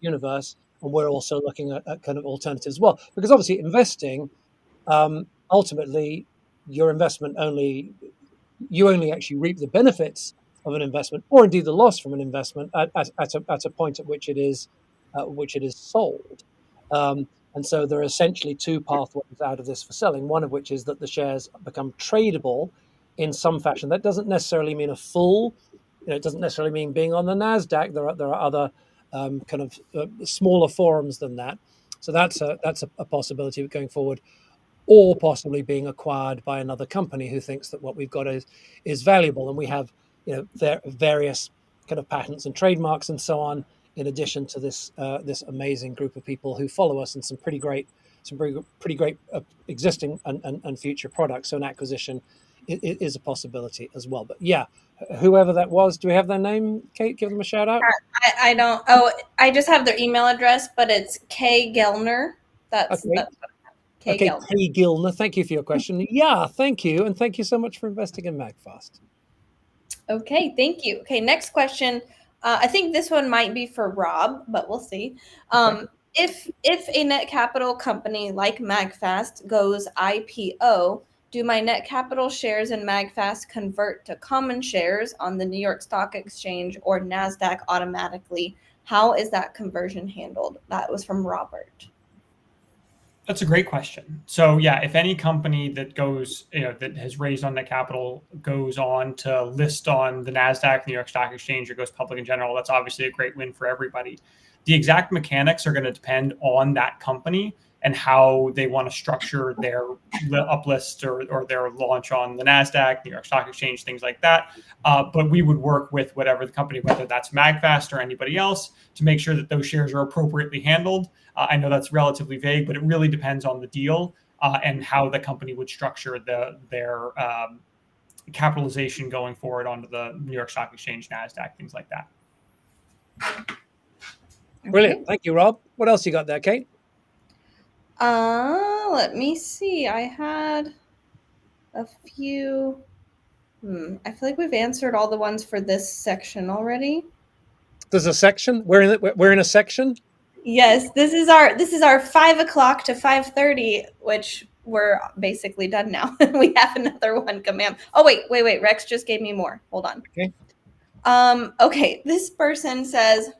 Speaker 9: universe, and we're also looking at kind of alternatives as well. Because obviously, investing ultimately, your investment you only actually reap the benefits of an investment, or indeed the loss from an investment at a point at which it is sold. And so there are essentially two pathways out of this for selling. One of which is that the shares become tradable in some fashion. That doesn't necessarily mean a full, it doesn't necessarily mean being on the Nasdaq. There are other kind of smaller forums than that. So that's a possibility going forward, or possibly being acquired by another company who thinks that what we've got is valuable, and we have their various kind of patents and trademarks and so on, in addition to this amazing group of people who follow us, and some pretty great existing and future products. So an acquisition is a possibility as well. But yeah, whoever that was, do we have their name? Kate, give them a shout out.
Speaker 4: I don't. Oh, I just have their email address, but it's K Gelner. That's
Speaker 9: Okay.
Speaker 4: K
Speaker 9: Okay,
Speaker 4: Gelner.
Speaker 9: Kay Gilner, thank you for your question. Yeah, thank you, and thank you so much for investing in Magfast.
Speaker 4: Okay, thank you. Okay, next question. I think this one might be for Rob, but we'll see. If a net capital company like Magfast goes IPO, do my net capital shares in Magfast convert to common shares on the New York Stock Exchange or NASDAQ automatically? How is that conversion handled? That was from Robert.
Speaker 14: That's a great question. So yeah, if any company that goes, that has raised on net capital goes on to list on the NASDAQ, New York Stock Exchange, or goes public in general, that's obviously a great win for everybody. The exact mechanics are going to depend on that company and how they want to structure their uplist or their launch on the NASDAQ, New York Stock Exchange, things like that. But we would work with whatever the company, whether that's Magfast or anybody else, to make sure that those shares are appropriately handled. I know that's relatively vague, but it really depends on the deal and how the company would structure their capitalization going forward onto the New York Stock Exchange, NASDAQ, things like that.
Speaker 9: Brilliant. Thank you, Rob. What else you got there, Kate?
Speaker 4: Let me see. I had a few. I feel like we've answered all the ones for this section already.
Speaker 9: There's a section. We're in a section.
Speaker 4: Yes, this is our 5 o'clock to 5:30, which we're basically done now. We have another one command. Oh wait. Rex just gave me more. Hold on.
Speaker 9: Okay.
Speaker 4: Okay. This person says,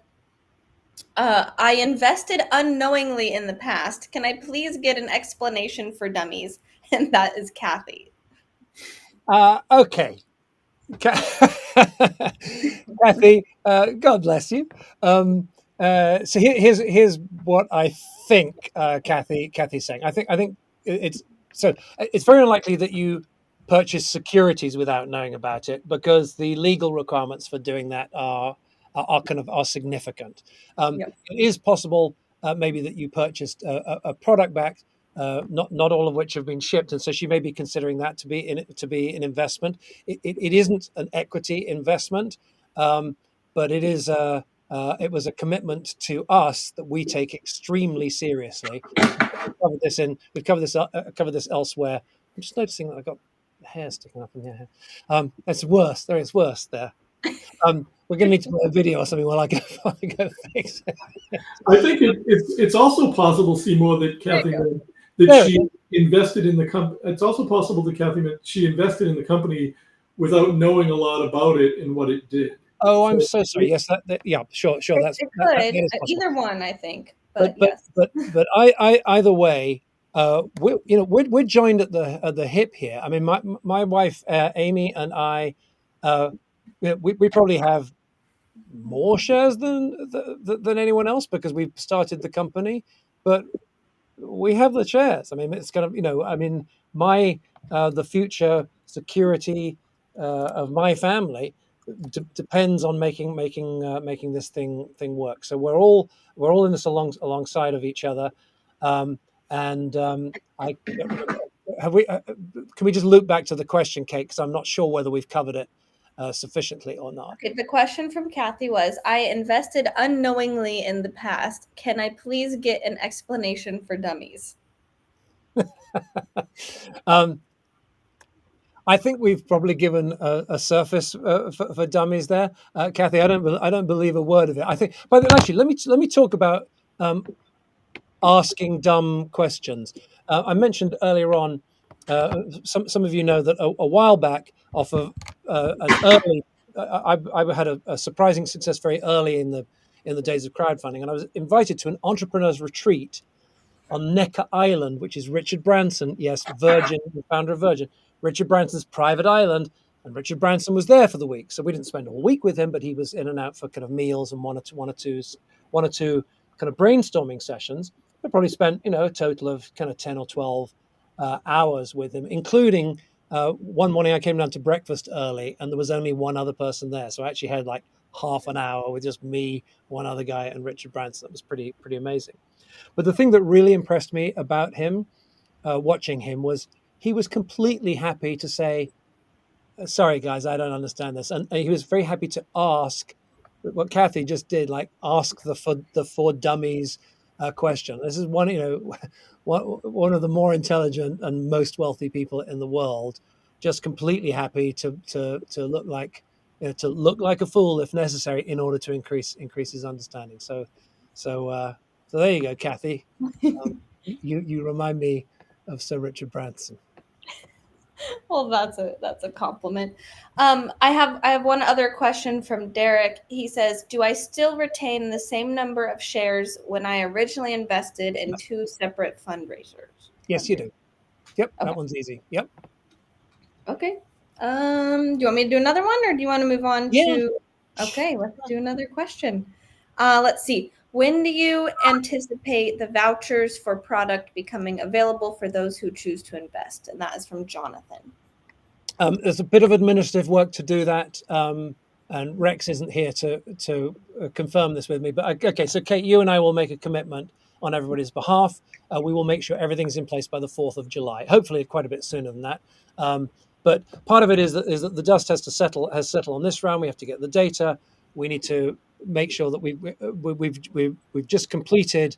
Speaker 4: I invested unknowingly in the past. Can I please get an explanation for dummies? And that is Kathy.
Speaker 9: Okay. Kathy, God bless you. So here's what I think Kathy's saying. I think it's very unlikely that you purchase securities without knowing about it, because the legal requirements for doing that are significant. It is possible maybe that you purchased a product backed, not all of which have been shipped, and so she may be considering that to be an investment. It isn't an equity investment, but it is it was a commitment to us that we take extremely seriously. We've covered this elsewhere. I'm just noticing that I've got hair sticking up in here. That's worse. There is worse there. We're going to need to put a video or something while I go fix it.
Speaker 12: I think it's also possible, Seymour, that Kathy she invested in the company. It's also possible that Kathy that she invested in the company without knowing a lot about it and what it did.
Speaker 9: Oh, I'm so sorry. Yes, yeah, sure. That's
Speaker 4: it
Speaker 9: that
Speaker 4: could.
Speaker 9: is
Speaker 4: Either one, I think.
Speaker 9: But
Speaker 4: yes.
Speaker 9: I either way, we're joined at the hip here. I mean, my wife Amy and I, we probably have more shares than anyone else because we've started the company, but we have the shares. I mean, it's kind of I mean, the future security of my family depends on making this thing work. So we're all in this alongside of each other. I have we can we just loop back to the question, Kate, because I'm not sure whether we've covered it sufficiently or not.
Speaker 4: Okay, the question from Kathy was, I invested unknowingly in the past. Can I please get an explanation for dummies?
Speaker 9: I think we've probably given a surface for dummies there, Kathy. I don't believe a word of it. I think, but actually, let me talk about asking dumb questions. I mentioned earlier on. Some of you know that a while back, off of an early, I had a surprising success very early in the days of crowdfunding, and I was invited to an entrepreneurs retreat on Necker Island, which is Richard Branson, yes, Virgin, the founder of Virgin, Richard Branson's private island, and Richard Branson was there for the week. So we didn't spend a whole week with him, but he was in and out for kind of meals and one or two kind of brainstorming sessions. I probably spent a total of kind of 10 or 12 hours with him, including one morning I came down to breakfast early, and there was only one other person there. So I actually had like half an hour with just me, one other guy, and Richard Branson. That was pretty amazing. But the thing that really impressed me about him, watching him, was he was completely happy to say, "Sorry, guys, I don't understand this," and he was very happy to ask what Kathy just did, like ask the for dummies question. This is one of the more intelligent and most wealthy people in the world, just completely happy to look like to look like a fool if necessary in order to increase his understanding. So there you go, Kathy. You remind me of Sir Richard Branson.
Speaker 4: Well, that's a compliment. I have one other question from Derek. He says, "Do I still retain the same number of shares when I originally invested in two separate fundraisers?"
Speaker 9: Yes, you do. Yep,
Speaker 4: Okay.
Speaker 9: that one's easy. Yep.
Speaker 4: Okay. Do you want me to do another one, or do you want to move on
Speaker 9: Yeah.
Speaker 4: to? Okay, let's do another question. Let's see. When do you anticipate the vouchers for product becoming available for those who choose to invest? And that is from Jonathan.
Speaker 9: There's a bit of administrative work to do that, and Rex isn't here to confirm this with me. But okay, so Kate, you and I will make a commitment on everybody's behalf. We will make sure everything's in place by the 4th of July. Hopefully, quite a bit sooner than that. But part of it is that the dust has settled on this round. We have to get the data. We need to make sure that we've just completed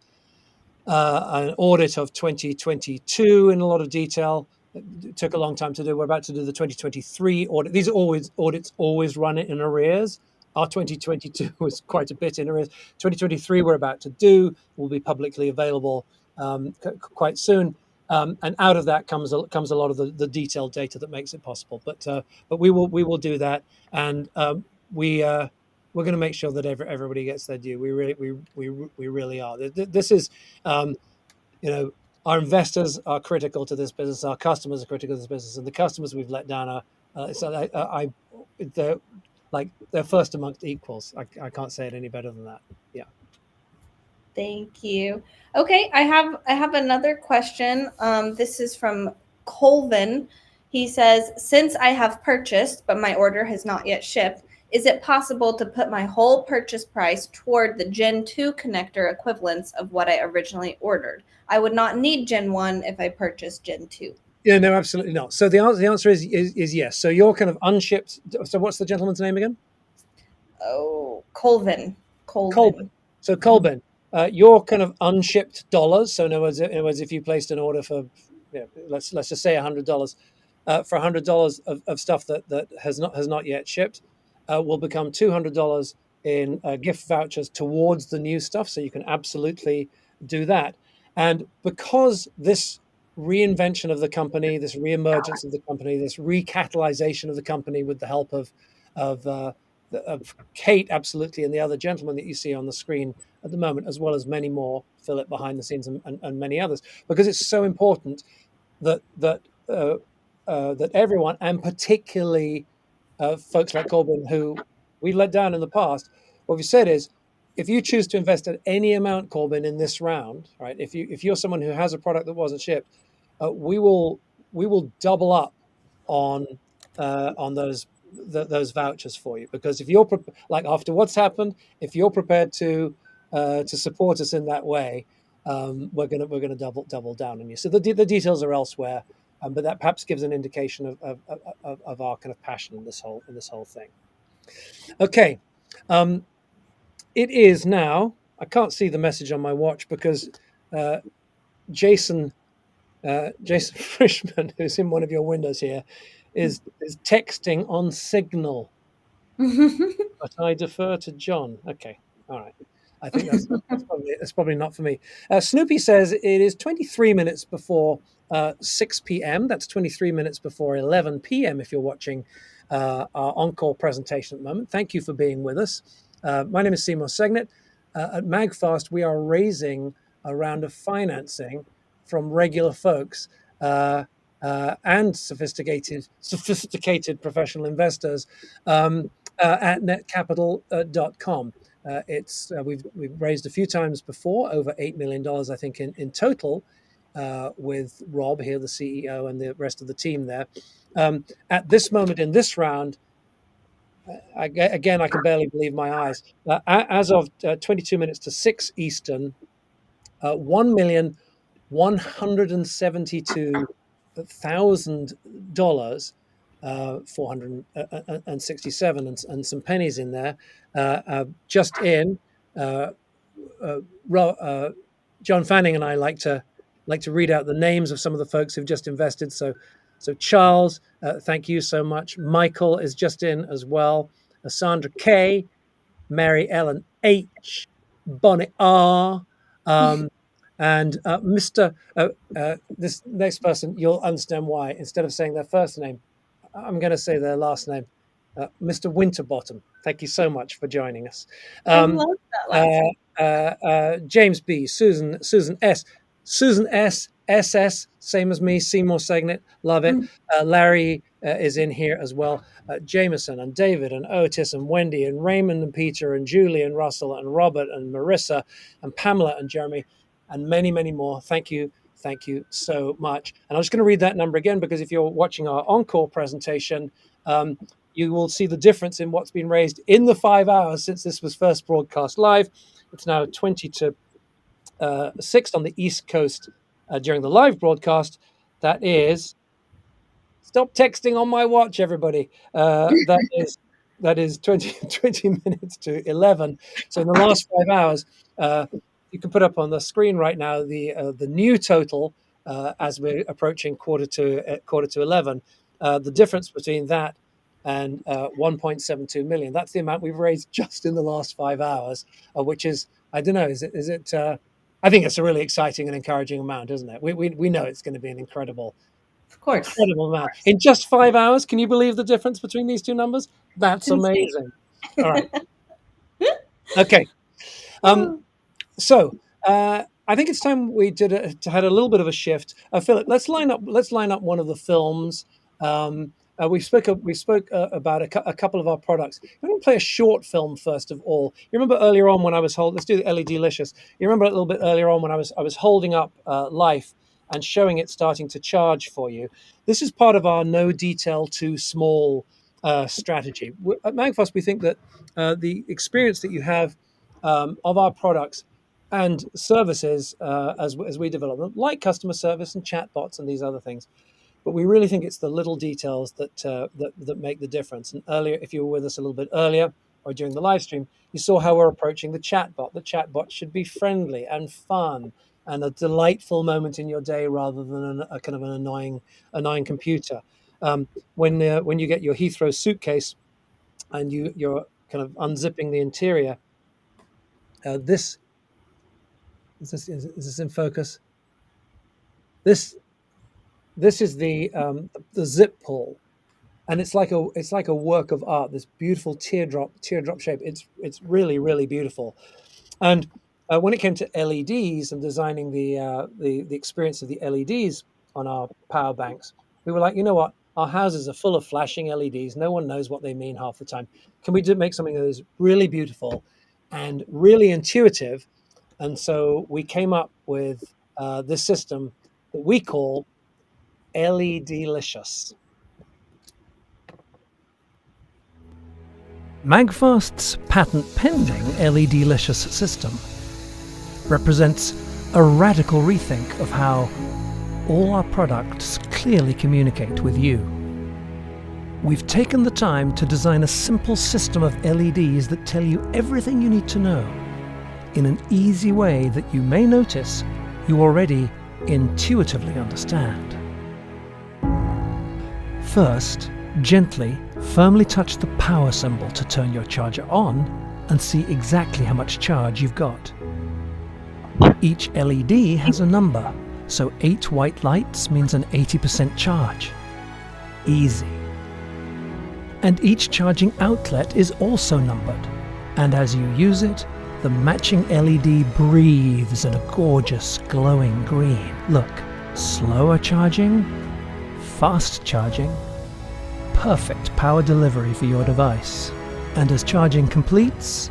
Speaker 9: an audit of 2022 in a lot of detail. It took a long time to do. We're about to do the 2023 audit. These are audits always run in arrears. Our 2022 was quite a bit in arrears. 2023 we're about to do will be publicly available quite soon. And out of that comes a lot of the detailed data that makes it possible. But we will do that, and we're going to make sure that everybody gets their due. We really are. This is, our investors are critical to this business. Our customers are critical to this business, and the customers we've let down they're first amongst equals. I can't say it any better than that. Yeah.
Speaker 4: Thank you. Okay, I have another question. This is from Colvin. He says, "Since I have purchased, but my order has not yet shipped, is it possible to put my whole purchase price toward the Gen 2 connector equivalents of what I originally ordered? I would not need Gen 1 if I purchased Gen 2.
Speaker 9: Yeah, no, absolutely not. So the answer is yes. So you're kind of unshipped. So what's the gentleman's name again?
Speaker 4: Oh, Colvin.
Speaker 9: So Colvin, your kind of unshipped dollars. So in other words, if you placed an order for, let's just say $100, for $100 of stuff that has not yet shipped, will become $200 in gift vouchers towards the new stuff. So you can absolutely do that. And because this reinvention of the company, this reemergence of the company, this recatalyzation of the company with the help of Kate, absolutely, and the other gentleman that you see on the screen at the moment, as well as many more, Philip behind the scenes, and many others, because it's so important that everyone, and particularly folks like Corbin, who we let down in the past, what we said is, if you choose to invest at any amount, Corbin, in this round, right? If you're someone who has a product that wasn't shipped, we will double up on those vouchers for you, because if you're like, after what's happened, if you're prepared to support us in that way, we're gonna double down on you. So the details are elsewhere, but that perhaps gives an indication of our kind of passion in this whole thing. Okay, it is now. I can't see the message on my watch because Jason Frischman, who's in one of your windows here, is texting on Signal. But I defer to John. Okay, all right. I think that's probably not for me. Snoopy says it is 23 minutes before 6 p.m. That's 23 minutes before 11 p.m. if you're watching our encore presentation at the moment. Thank you for being with us. My name is Seymour Segnet. At Magfast, we are raising a round of financing from regular folks and sophisticated professional investors at netcapital.com. We've raised a few times before, over $8 million, I think, in total, with Rob here, the CEO, and the rest of the team there. At this moment in this round, again, I can barely believe my eyes. As of 22 minutes to 6 Eastern, $1,172,000, 467 and some pennies in there, just in. John Fanning and I like to read out the names of some of the folks who've just invested. So Charles, thank you so much. Michael is just in as well. Sandra K, Mary Ellen H, Bonnie R, and Mr. This next person, you'll understand why. Instead of saying their first name, I'm going to say their last name. Mr. Winterbottom, thank you so much for joining us.
Speaker 4: I love that last name.
Speaker 9: James B, Susan S, SS, same as me, Seymour Segnet, love it. Larry is in here as well. Jameson and David and Otis and Wendy and Raymond and Peter and Julie and Russell and Robert and Marissa and Pamela and Jeremy and many, many more. Thank you so much. And I'm just going to read that number again, because if you're watching our encore presentation, you will see the difference in what's been raised in the 5 hours since this was first broadcast live. It's now 20 to 6 on the East Coast during the live broadcast. That is, stop texting on my watch, everybody. That is 20 minutes to 11. So in the last 5 hours, you can put up on the screen right now the new total as we're approaching quarter to 11. The difference between that and 1.72 million. That's the amount we've raised just in the last 5 hours, which is, I don't know, is it? I think it's a really exciting and encouraging amount, isn't it? We know it's going to be an incredible amount in just 5 hours. Can you believe the difference between these two numbers? That's amazing. All right. Okay. So I think it's time we had a little bit of a shift. Philip, let's line up one of the films. We spoke about a couple of our products. I'm going to play a short film first of all. You remember earlier on when I was let's do the LED-licious. You remember a little bit earlier on when I was holding up Life and showing it starting to charge for you. This is part of our no detail too small strategy. At Magfast, we think that the experience that you have of our products and services as we develop them, like customer service and chatbots and these other things. But we really think it's the little details that make the difference. And earlier, if you were with us a little bit earlier or during the live stream, you saw how we're approaching the chatbot. The chatbot should be friendly and fun and a delightful moment in your day rather than a kind of an annoying computer. When you get your Heathrow suitcase and you're kind of unzipping the interior, is this in focus? This is the zip pull, and it's like a work of art. This beautiful teardrop shape. It's really, really beautiful. And when it came to LEDs and designing the experience of the LEDs on our power banks, we were like, you know what? Our houses are full of flashing LEDs. No one knows what they mean half the time. Can we make something that is really beautiful and really intuitive? And so we came up with this system that we call LED-licious.
Speaker 11: Magfast's patent-pending LED-licious system represents a radical rethink of how all our products clearly communicate with you. We've taken the time to design a simple system of LEDs that tell you everything you need to know in an easy way that you may notice you already intuitively understand. First, gently, firmly touch the power symbol to turn your charger on and see exactly how much charge you've got. Each LED has a number, so 8 white lights means an 80% charge. Easy. And each charging outlet is also numbered, and as you use it, the matching LED breathes in a gorgeous glowing green. Look, slower charging, fast charging, perfect power delivery for your device. And as charging completes,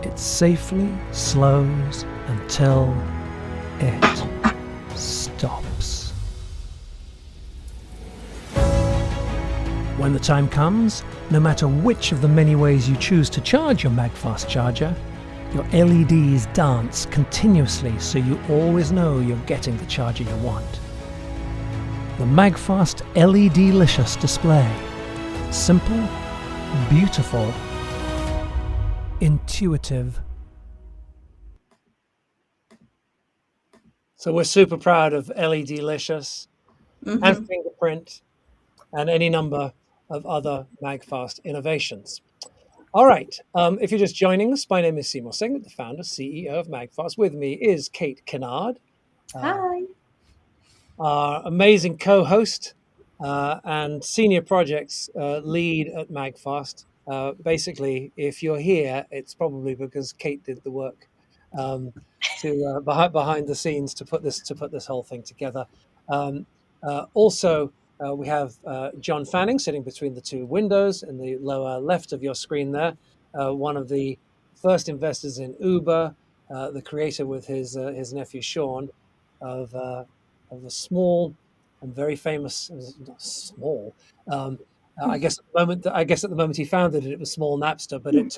Speaker 11: it safely slows until it stops. When the time comes, no matter which of the many ways you choose to charge your Magfast charger, your LEDs dance continuously so you always know you're getting the charger you want. The Magfast LED-licious display. Simple, beautiful, intuitive.
Speaker 9: So we're super proud of LED-licious and Fingerprint and any number of other Magfast innovations. All right, if you're just joining us, my name is Seymour Singh, the founder, CEO of Magfast. With me is Kate Kennard.
Speaker 4: Hi.
Speaker 9: Our amazing co-host and senior projects lead at Magfast. Basically, if you're here, it's probably because Kate did the work behind the scenes to put this whole thing together. Also, we have John Fanning sitting between the two windows in the lower left of your screen there. One of the first investors in Uber, the creator with his nephew Sean of a small and very famous, not small. I guess at the moment he founded it, it was small Napster, but it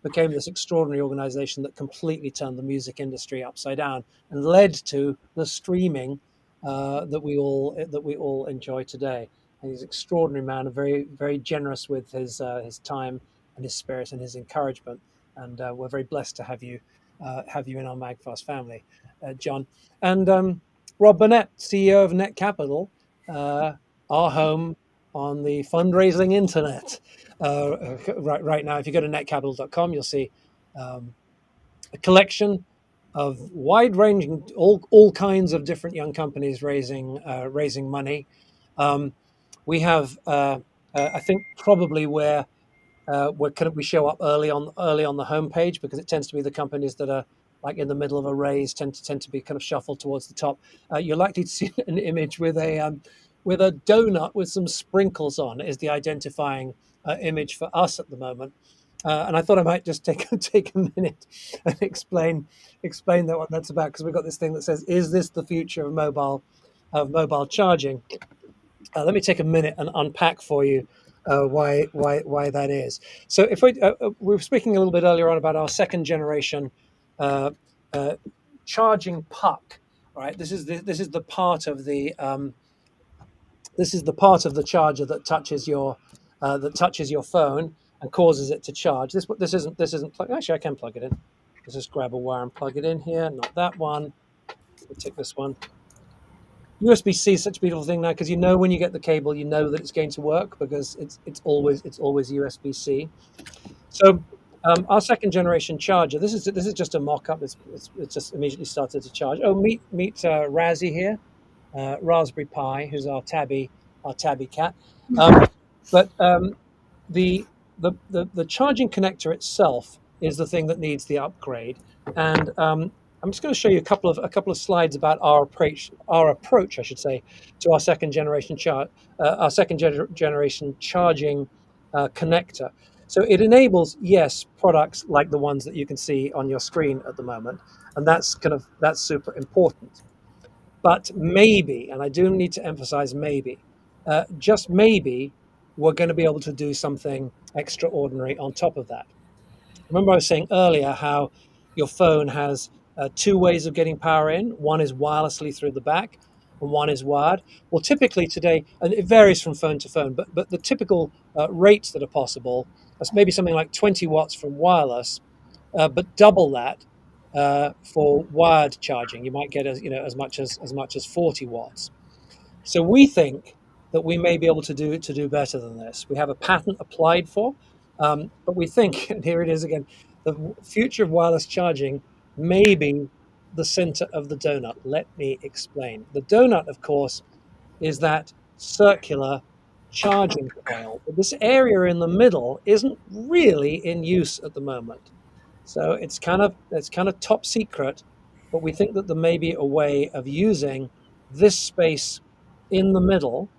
Speaker 9: became this extraordinary organization that completely turned the music industry upside down and led to the streaming that we all enjoy today. And he's an extraordinary man, and very, very generous with his time and his spirit and his encouragement. And we're very blessed to have you in our Magfast family, John. And Rob Burnett, CEO of Net Capital, our home on the fundraising internet. Right now, if you go to netcapital.com, you'll see a collection of wide-ranging, all kinds of different young companies raising money. We have, I think, probably where we show up early on the homepage, because it tends to be the companies that are like in the middle of a raise tend to be kind of shuffled towards the top. You're likely to see an image with a donut with some sprinkles on is the identifying image for us at the moment. And I thought I might just take a minute and explain what that's about, because we've got this thing that says, "Is this the future of mobile charging?" Let me take a minute and unpack for you why that is. So if we were speaking a little bit earlier on about our second generation charging puck, right? This is the part of the charger that touches your phone and causes it to charge. This isn't plug. Actually, I can plug it in. Let's just grab a wire and plug it in here. Not that one. We'll take this one. USB-C is such a beautiful thing now, because you know when you get the cable, you know that it's going to work, because it's always USB-C. So our second generation charger. This is just a mock-up. It's just immediately started to charge. Oh, meet Razzie here, Raspberry Pi, who's our tabby cat. But the charging connector itself is the thing that needs the upgrade, and I'm just going to show you a couple of slides about our approach, I should say, to our second generation generation charging connector. So it enables, yes, products like the ones that you can see on your screen at the moment, and that's super important. But maybe, and I do need to emphasize maybe, just maybe, we're going to be able to do something extraordinary on top of that. Remember I was saying earlier how your phone has two ways of getting power in. One is wirelessly through the back, and one is wired. Well, typically today, and it varies from phone to phone, but the typical rates that are possible is maybe something like 20 watts from wireless, but double that for wired charging. You might get as much as 40 watts. So we think that we may be able to do better than this. We have a patent applied for, but we think, and here it is again, the future of wireless charging may be the center of the donut. Let me explain. The donut, of course, is that circular charging coil. But this area in the middle isn't really in use at the moment. So it's kind of top secret, but we think that there may be a way of using this space in the middle.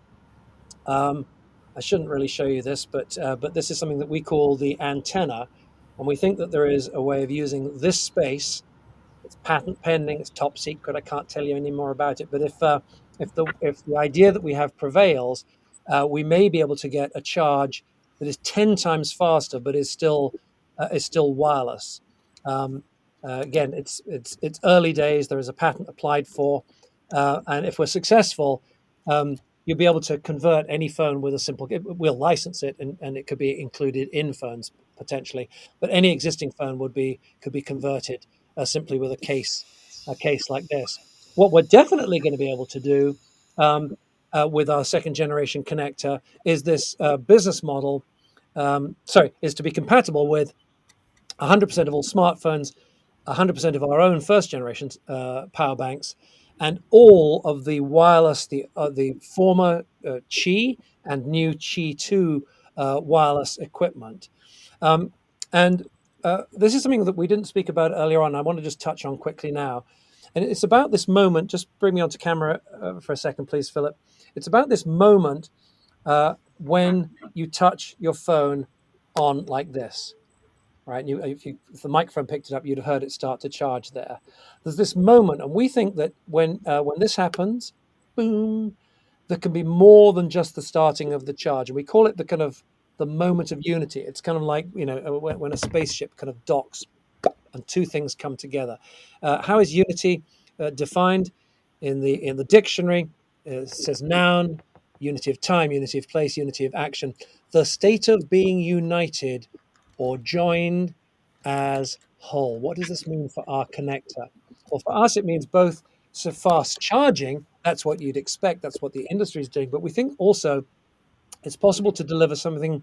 Speaker 9: I shouldn't really show you this, but this is something that we call the antenna, and we think that there is a way of using this space. It's patent pending. It's top secret. I can't tell you any more about it. But if the idea that we have prevails, we may be able to get a charge that is 10 times faster, but is still wireless. Again, it's early days. There is a patent applied for, and if we're successful, you'll be able to convert any phone with a simple. We'll license it, and it could be included in phones potentially. But any existing phone could be converted simply with a case like this. What we're definitely going to be able to do with our second generation connector is this business model. Is to be compatible with 100% of all smartphones, 100% of our own first generation power banks, and all of the wireless, the former Qi and new Qi 2 wireless equipment. And this is something that we didn't speak about earlier on. I want to just touch on quickly now. And it's about this moment. Just bring me onto camera for a second, please, Philip. It's about this moment when you touch your phone on like this, right? If the microphone picked it up, you'd have heard it start to charge there. There's this moment, and we think that when this happens, boom, there can be more than just the starting of the charge. And we call it the moment of unity. It's kind of like, when a spaceship kind of docks and two things come together. How is unity defined in the dictionary? It says noun, unity of time, unity of place, unity of action. The state of being united or joined as whole. What does this mean for our connector? Well, for us, it means both so fast charging. That's what you'd expect. That's what the industry is doing. But we think also it's possible to deliver something,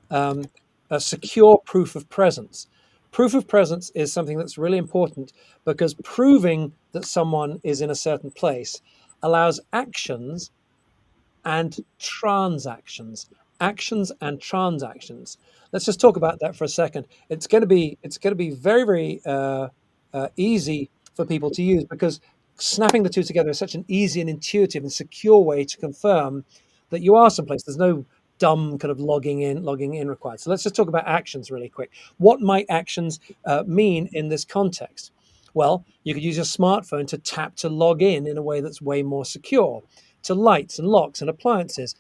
Speaker 9: a secure proof of presence. Proof of presence is something that's really important because proving that someone is in a certain place allows actions and transactions. Actions and transactions. Let's just talk about that for a second. It's going to be very, very easy for people to use because snapping the two together is such an easy and intuitive and secure way to confirm that you are someplace. There's no dumb kind of logging in required. So let's just talk about actions really quick. What might actions mean in this context? Well, you could use your smartphone to tap to log in a way that's way more secure, to lights and locks and appliances,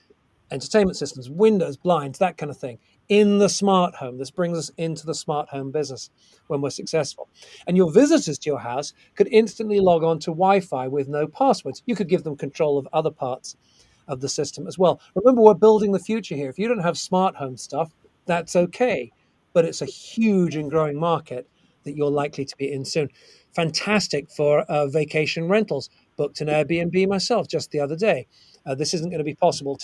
Speaker 9: entertainment systems, windows, blinds, that kind of thing, in the smart home. This brings us into the smart home business when we're successful. And your visitors to your house could instantly log on to Wi-Fi with no passwords. You could give them control of other parts of the system as well. Remember, we're building the future here. If you don't have smart home stuff, that's okay. But it's a huge and growing market that you're likely to be in soon. Fantastic for vacation rentals. Booked an Airbnb myself just the other day. This isn't going to be possible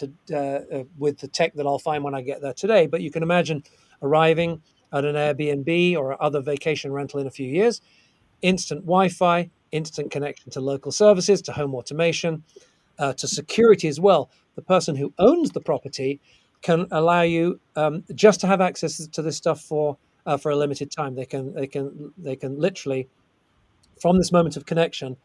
Speaker 9: with the tech that I'll find when I get there today, but you can imagine arriving at an Airbnb or other vacation rental in a few years, instant Wi-Fi, instant connection to local services, to home automation, to security as well. The person who owns the property can allow you just to have access to this stuff for a limited time. They can literally, from this moment of connection,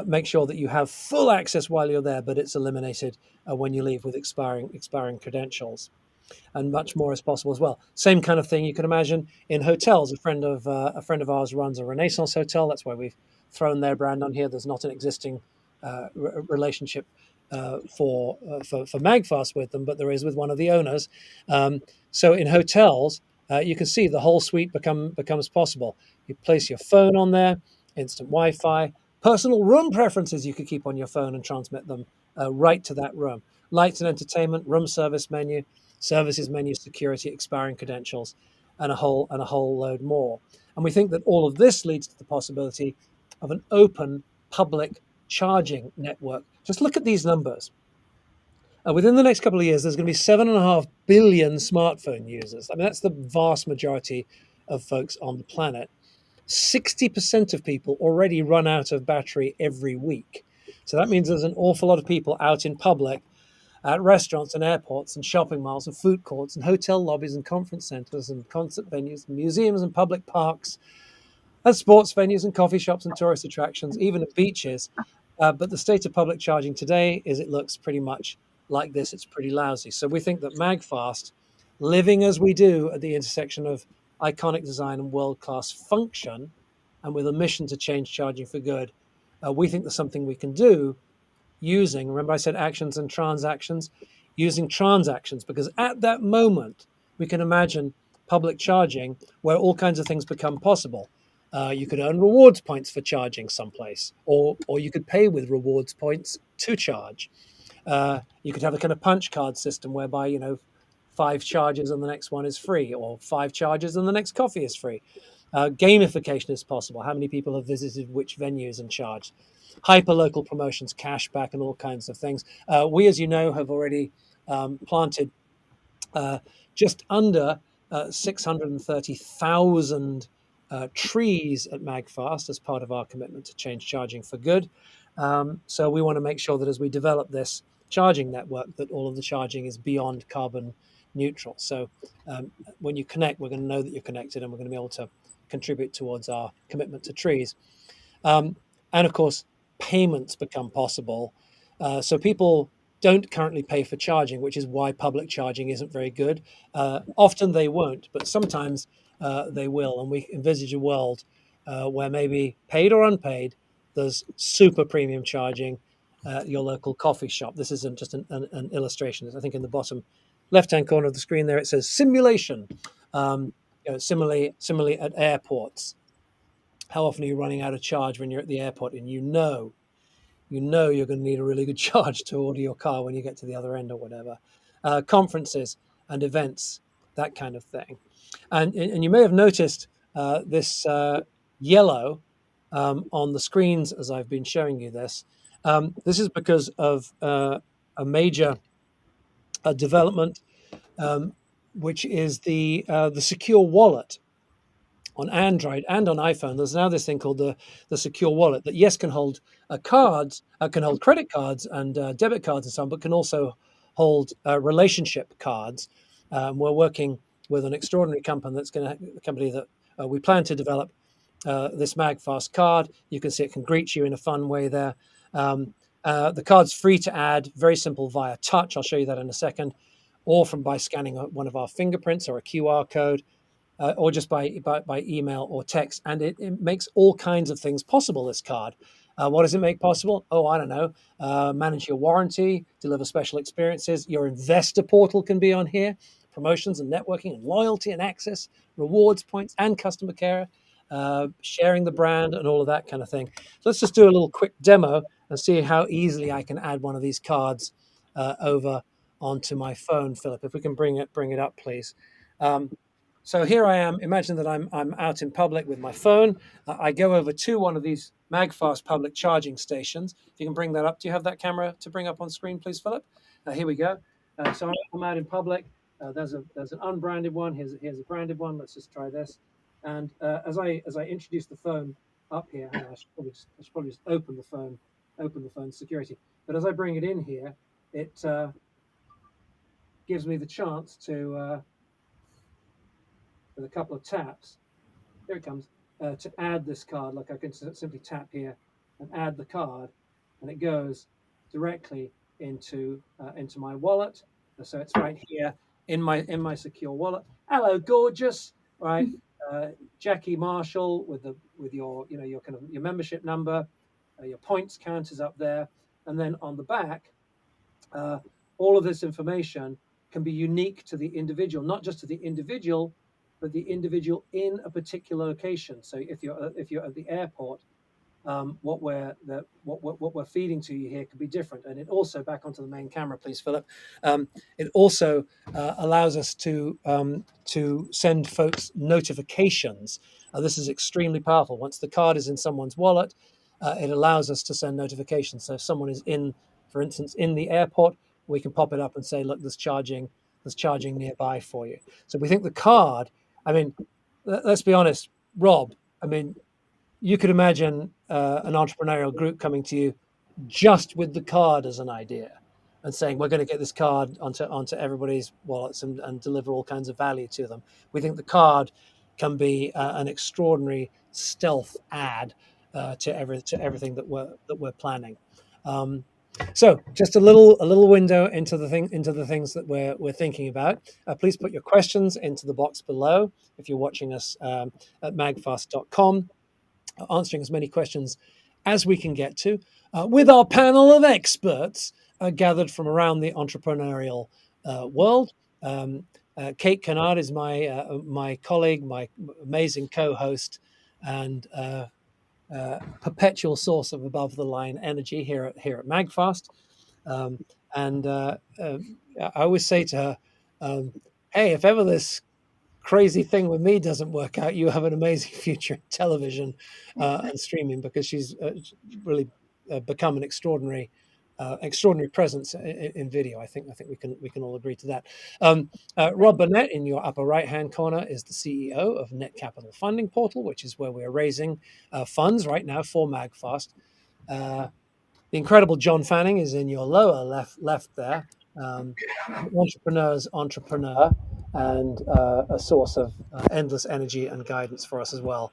Speaker 9: make sure that you have full access while you're there, but it's eliminated when you leave with expiring credentials, and much more is possible as well. Same kind of thing you can imagine in hotels. A friend of ours runs a Renaissance hotel. That's why we've thrown their brand on here. There's not an existing relationship for Magfast with them, but there is with one of the owners. So in hotels, you can see the whole suite becomes possible. You place your phone on there, instant Wi-Fi. Personal room preferences you could keep on your phone and transmit them right to that room. Lights and entertainment, room service menu, services menu, security, expiring credentials, and a whole load more. And we think that all of this leads to the possibility of an open public charging network. Just look at these numbers. Within the next couple of years, there's going to be 7.5 billion smartphone users. I mean, that's the vast majority of folks on the planet. 60% of people already run out of battery every week. So that means there's an awful lot of people out in public at restaurants and airports and shopping malls and food courts and hotel lobbies and conference centers and concert venues and museums and public parks and sports venues and coffee shops and tourist attractions, even at beaches. But the state of public charging today is it looks pretty much like this. It's pretty lousy. So we think that Magfast, living as we do at the intersection of iconic design and world-class function, and with a mission to change charging for good, we think there's something we can do using, remember I said actions and transactions, using transactions, because at that moment we can imagine public charging where all kinds of things become possible. You could earn rewards points for charging someplace, or you could pay with rewards points to charge. You could have a kind of punch card system whereby, 5 charges and the next one is free, or 5 charges and the next coffee is free. Gamification is possible. How many people have visited which venues and charged? Hyper-local promotions, cashback, and all kinds of things. We, as you know, have already planted just under 630,000 trees at Magfast as part of our commitment to change charging for good. So we want to make sure that as we develop this charging network, that all of the charging is beyond carbon neutral. So when you connect, we're going to know that you're connected, and we're going to be able to contribute towards our commitment to trees. And of course, payments become possible. So people don't currently pay for charging, which is why public charging isn't very good. Often they won't, but sometimes they will. And we envisage a world where maybe paid or unpaid, there's super premium charging at your local coffee shop. This isn't just an illustration. I think in the bottom left-hand corner of the screen there, it says simulation. Similarly at airports. How often are you running out of charge when you're at the airport and you know you're going to need a really good charge to order your car when you get to the other end or whatever. Conferences and events, that kind of thing. And you may have noticed this yellow on the screens as I've been showing you this. This is because of a major development, which is the secure wallet. On Android and on iPhone, there's now this thing called the secure wallet that, yes, can hold cards, can hold credit cards and debit cards and so on, but can also hold relationship cards. We're working with an extraordinary company that we plan to develop this Magfast card. You can see it can greet you in a fun way there. The card's free to add, very simple via touch. I'll show you that in a second, or by scanning one of our fingerprints or a QR code. Or just by email or text. And it makes all kinds of things possible, this card. What does it make possible? Oh, I don't know. Manage your warranty, deliver special experiences. Your investor portal can be on here. Promotions and networking and loyalty and access, rewards points and customer care, sharing the brand and all of that kind of thing. So let's just do a little quick demo and see how easily I can add one of these cards over onto my phone, Philip. If we can bring it up, please. So here I am. Imagine that I'm out in public with my phone. I go over to one of these Magfast public charging stations. If you can bring that up. Do you have that camera to bring up on screen, please, Philip? Here we go. So I'm out in public. There's an unbranded one. Here's a branded one. Let's just try this. And as I introduce the phone up here, I should probably just open the phone security. But as I bring it in here, it gives me the chance to. With a couple of taps, here it comes, to add this card. Like I can simply tap here and add the card, and it goes directly into my wallet. So it's right here in my secure wallet. Hello, gorgeous. All right, Jackie Marshall with your your kind of your membership number, your points count is up there, and then on the back, all of this information can be unique to the individual, not just to the individual, but the individual in a particular location. So if you're at the airport, what we're feeding to you here could be different. And it also, back onto the main camera, please, Philip. It also allows us to send folks notifications. This is extremely powerful. Once the card is in someone's wallet, it allows us to send notifications. So if someone is for instance, in the airport, we can pop it up and say, look, there's charging nearby for you. So we think the card, I mean, let's be honest, Rob, I mean, you could imagine an entrepreneurial group coming to you just with the card as an idea and saying, we're going to get this card onto everybody's wallets and deliver all kinds of value to them. We think the card can be an extraordinary stealth add to everything that we're planning. So just a little window into the things that we're thinking about. Please put your questions into the box below if you're watching us at magfast.com, answering as many questions as we can get to with our panel of experts gathered from around the entrepreneurial world. Kate Kennard is my colleague, my amazing co-host, and perpetual source of above the line energy here at Magfast. I always say to her, hey, if ever this crazy thing with me doesn't work out, you have an amazing future in television and streaming, because she's really become an extraordinary presence in video. I think we can all agree to that. Rob Burnett, in your upper right hand corner, is the CEO of Net Capital Funding Portal, which is where we're raising funds right now for Magfast. The incredible John Fanning is in your lower left there. Entrepreneur's entrepreneur, and a source of endless energy and guidance for us as well.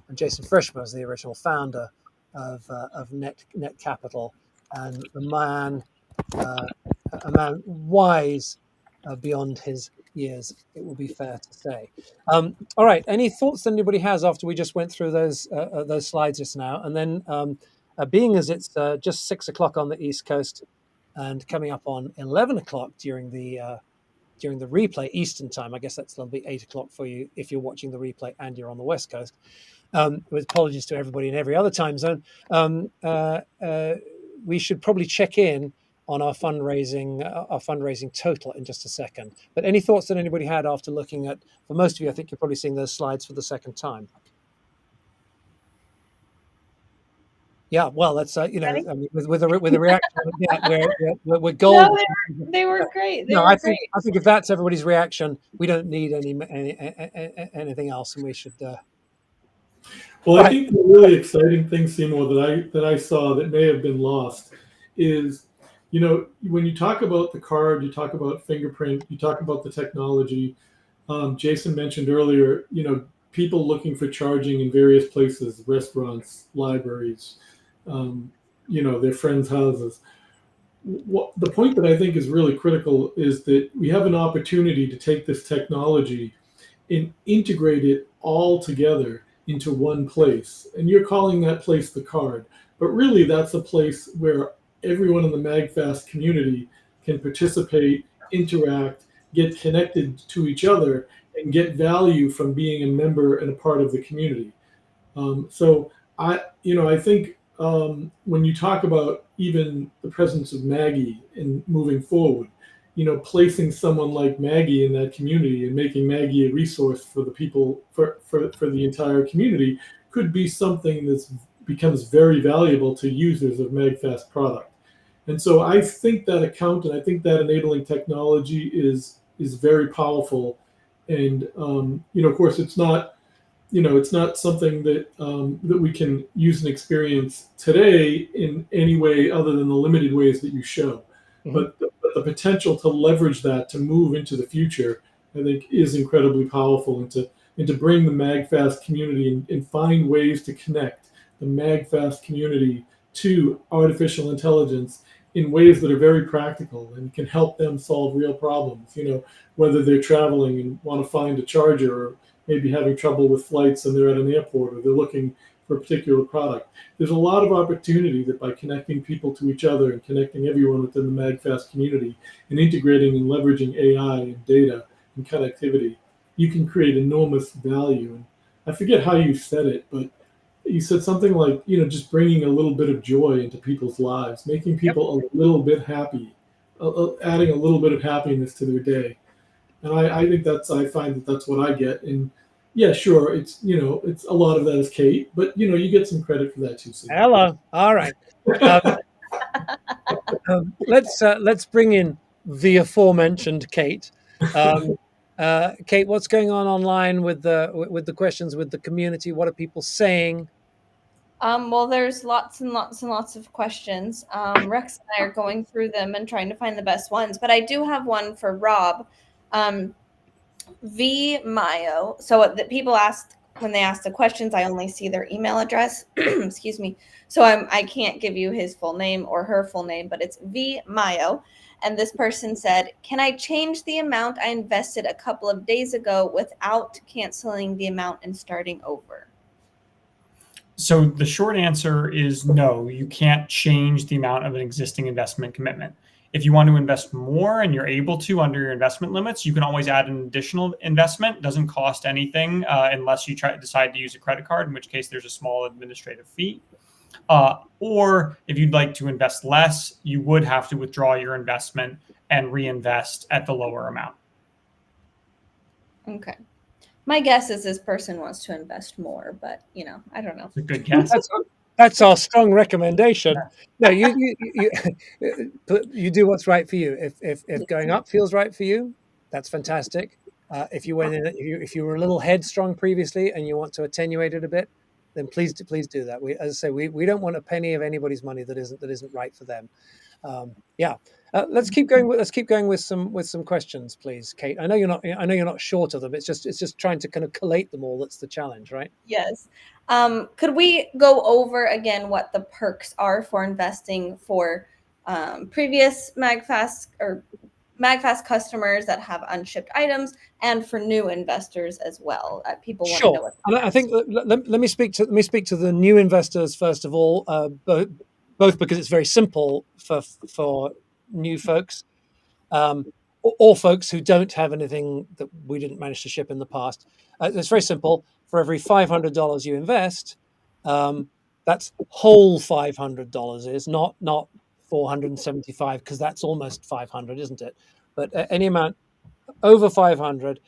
Speaker 9: And Jason Frischmer is the original founder of Net Capital, and a man wise beyond his years, it will be fair to say. All right, any thoughts that anybody has after we just went through those slides just now? And then, being as it's just 6 o'clock on the East Coast and coming up on 11 o'clock during the replay Eastern time, I guess that'll be 8 o'clock for you if you're watching the replay and you're on the West Coast. With apologies to everybody in every other time zone. We should probably check in on our fundraising total in just a second. But any thoughts that anybody had after looking at, for most of you, I think you're probably seeing those slides for the second time. Yeah, well, that's I mean, with a reaction, yeah, we're gold.
Speaker 4: No, they were great.
Speaker 9: I think if that's everybody's reaction, we don't need anything else, and we should.
Speaker 12: Well, I think the really exciting thing, Seymour, that I saw that may have been lost is, when you talk about the card, you talk about fingerprint, you talk about the technology. Jason mentioned earlier, people looking for charging in various places, restaurants, libraries, their friends' houses. The point that I think is really critical is that we have an opportunity to take this technology and integrate it all together into one place. And you're calling that place the card, but really that's a place where everyone in the Magfast community can participate, interact, get connected to each other, and get value from being a member and a part of the community. So I think when you talk about even the presence of Maggie in moving forward, placing someone like Maggie in that community and making Maggie a resource for the people, for the entire community, could be something that becomes very valuable to users of Magfast product. And so I think that account, and I think that enabling technology is very powerful. And of course, it's not something that that we can use and experience today in any way other than the limited ways that you show. Mm-hmm. But the potential to leverage that to move into the future, I think, is incredibly powerful, and to bring the Magfast community and find ways to connect the Magfast community to artificial intelligence in ways that are very practical and can help them solve real problems. Whether they're traveling and want to find a charger, or maybe having trouble with flights and they're at an airport, or they're looking for a particular product. There's a lot of opportunity that by connecting people to each other and connecting everyone within the Magfast community and integrating and leveraging AI and data and connectivity, you can create enormous value. And I forget how you said it, but you said something like, just bringing a little bit of joy into people's lives, making people a little bit happy, adding a little bit of happiness to their day. And I think I find that's what I get. And yeah, sure, it's a lot of that is Kate, but you get some credit for that too.
Speaker 9: Hello. All right. Let's bring in the aforementioned Kate. Kate, what's going on online with the questions with the community? What are people saying?
Speaker 4: Well, there's lots and lots and lots of questions. Rex and I are going through them and trying to find the best ones. But I do have one for Rob. V Mayo. So the people asked when they ask the questions, I only see their email address. Excuse me. So I can't give you his full name or her full name, but it's V Mayo. And this person said, "Can I change the amount I invested a couple of days ago without canceling the amount and starting over?"
Speaker 14: So the short answer is no, you can't change the amount of an existing investment commitment. If you want to invest more and you're able to under your investment limits, you can always add an additional investment. It doesn't cost anything unless you decide to use a credit card, in which case there's a small administrative fee. Or if you'd like to invest less, you would have to withdraw your investment and reinvest at the lower amount.
Speaker 4: Okay. My guess is this person wants to invest more, but I don't know.
Speaker 14: It's a good guess.
Speaker 9: That's our strong recommendation. No, you do what's right for you. If going up feels right for you, that's fantastic. If you went in, if you were a little headstrong previously and you want to attenuate it a bit, then please do that. As I say, we don't want a penny of anybody's money that isn't right for them. Let's keep going. Let's keep going with some questions, please, Kate. I know you're not short of them. It's just trying to kind of collate them all. That's the challenge, right?
Speaker 4: Yes. Could we go over again what the perks are for investing for previous Magfast or Magfast customers that have unshipped items, and for new investors as well? People want to know what.
Speaker 9: I think let me speak to the new investors first of all, both because it's very simple for new folks, or folks who don't have anything that we didn't manage to ship in the past. It's very simple. For every $500 you invest, that's whole $500 is not 475, because that's almost 500, isn't it? But any amount over 500,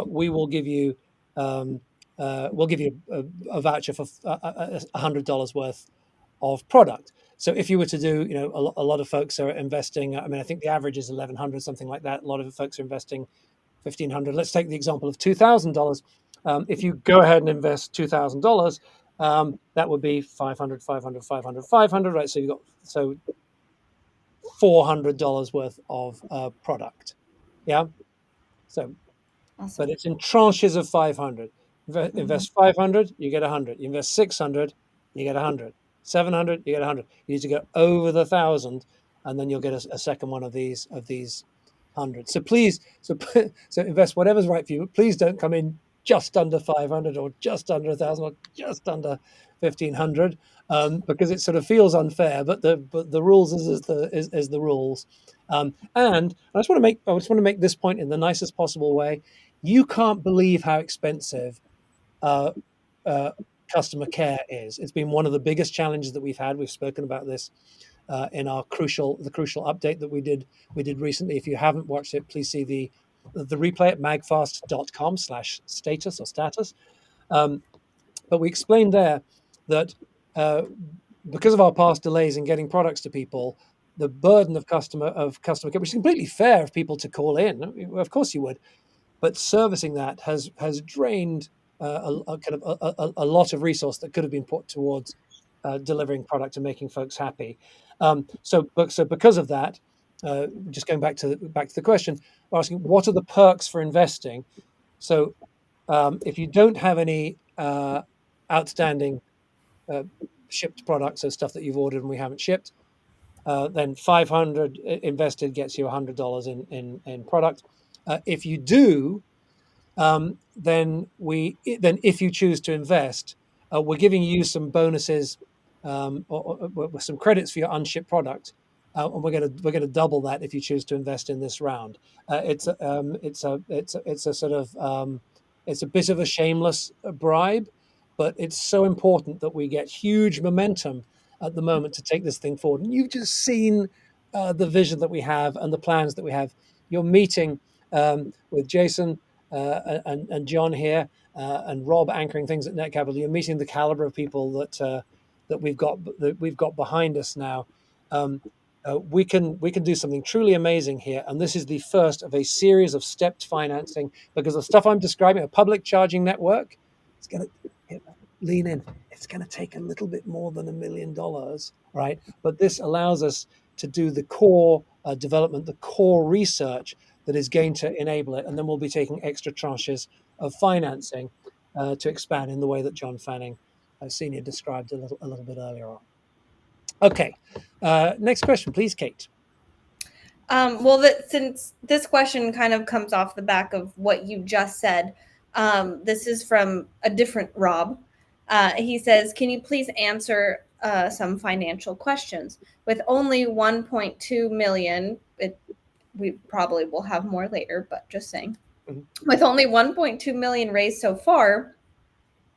Speaker 9: we will give you we'll give you a voucher for $100 worth of product. So if you were to do, a lot of folks are investing. I mean, I think the average is 1,100, something like that. A lot of folks are investing 1,500. Let's take the example of $2,000. If you go ahead and invest $2,000, that would be 500, 500, 500, 500, right? So you've got $400 worth of product. Yeah. So,
Speaker 4: awesome.
Speaker 9: But it's in tranches of 500. Invest 500, you get 100. You invest 600, you get 100. 700, you get 100. You need to go over the 1,000, and then you'll get a second one of these 100. So please, so invest whatever's right for you. But please don't come in just under 500 or just under 1,000 or just under 1,500, because it sort of feels unfair. But the rules is the rules. And I just want to make this point in the nicest possible way. You can't believe how expensive customer care is. It's been one of the biggest challenges that we've had. We've spoken about this in our crucial update that we did recently. If you haven't watched it, please see the replay at magfast.com/status or status. But we explained there that because of our past delays in getting products to people, the burden of customer care, which is completely fair of people to call in. Of course you would, but servicing that has drained a lot of resource that could have been put towards delivering product and making folks happy. So because of that, just going back to the question, we're asking what are the perks for investing. So if you don't have any outstanding shipped products, so stuff that you've ordered and we haven't shipped, then 500 invested gets you $100 in product. If you do, then if you choose to invest, we're giving you some bonuses or some credits for your unshipped product, and we're going to double that if you choose to invest in this round. It's a sort of it's a bit of a shameless bribe, but it's so important that we get huge momentum at the moment to take this thing forward. And you've just seen the vision that we have and the plans that we have. You're meeting with Jason and John here, and Rob anchoring things at Net Capital. You're meeting the caliber of people that we've got behind us now. we can do something truly amazing here. And this is the first of a series of stepped financing, because the stuff I'm describing, a public charging network, it's going to lean in. It's going to take a little bit more than $1 million, right? But this allows us to do the core development, the core research that is going to enable it. And then we'll be taking extra tranches of financing to expand in the way that John Fanning, Senior, described a little bit earlier on. Okay, next question, please, Kate.
Speaker 4: Well, since this question kind of comes off the back of what you just said, this is from a different Rob. He says, can you please answer some financial questions? With only 1.2 million, we probably will have more later, but just saying. Mm-hmm. With only 1.2 million raised so far,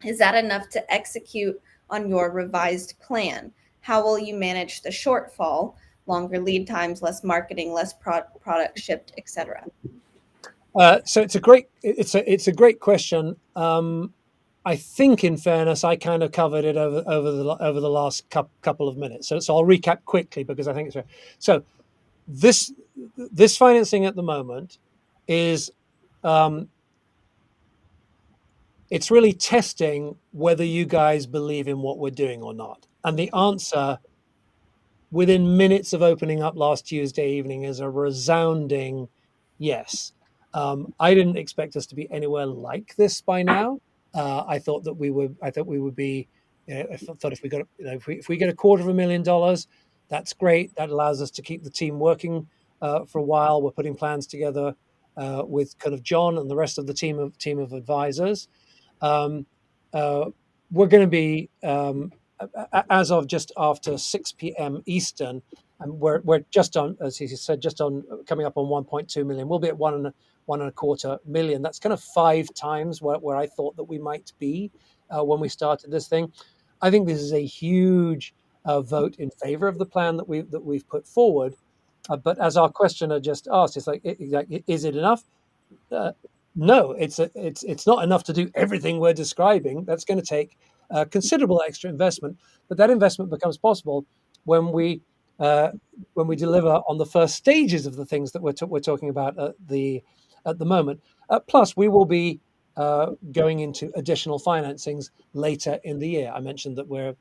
Speaker 4: is that enough to execute on your revised plan? How will you manage the shortfall? Longer lead times, less marketing, less product shipped, etc.
Speaker 9: So it's a great question. I think, in fairness, I kind of covered it over the last couple of minutes. So I'll recap quickly because I think it's right. So this financing at the moment is it's really testing whether you guys believe in what we're doing or not. And the answer, within minutes of opening up last Tuesday evening, is a resounding yes. I didn't expect us to be anywhere like this by now. I thought we would be. I thought if we got, if we get $250,000, that's great. That allows us to keep the team working for a while. We're putting plans together with kind of John and the rest of the team of advisors. We're going to be as of just after 6 p.m. Eastern, and we're just on, as he said, just on coming up on 1.2 million. We'll be at 1.25 million. That's kind of 5 times where I thought that we might be when we started this thing. I think this is a huge vote in favor of the plan that we've put forward. But as our questioner just asked, it's like, is it enough? No, it's not enough to do everything we're describing. That's going to take considerable extra investment, but that investment becomes possible when we deliver on the first stages of the things that we're talking about at the moment. Plus, we will be going into additional financings later in the year. I mentioned that we're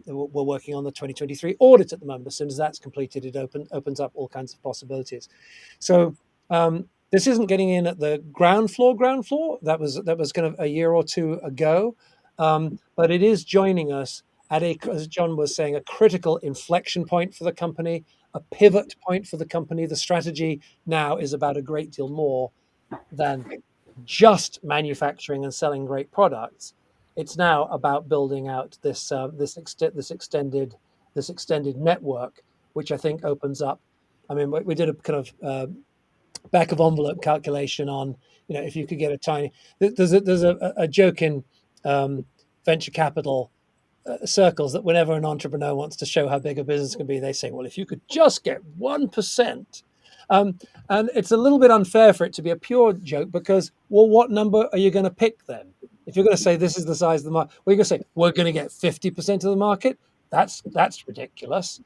Speaker 9: working on the 2023 audit at the moment. As soon as that's completed, it opens up all kinds of possibilities. So this isn't getting in at the ground floor. That was kind of a year or two ago. But it is joining us at as John was saying, a critical inflection point for the company, a pivot point for the company. The strategy now is about a great deal more than just manufacturing and selling great products. It's now about building out this extended network, which I think opens up. I mean, we did a kind of back of envelope calculation on, if you could get a tiny. There's a joke in venture capital circles that whenever an entrepreneur wants to show how big a business can be, they say, well, if you could just get 1%. And it's a little bit unfair for it to be a pure joke because, well, what number are you going to pick then? If you're going to say this is the size of the market, well, you're going to say we're going to get 50% of the market. That's ridiculous,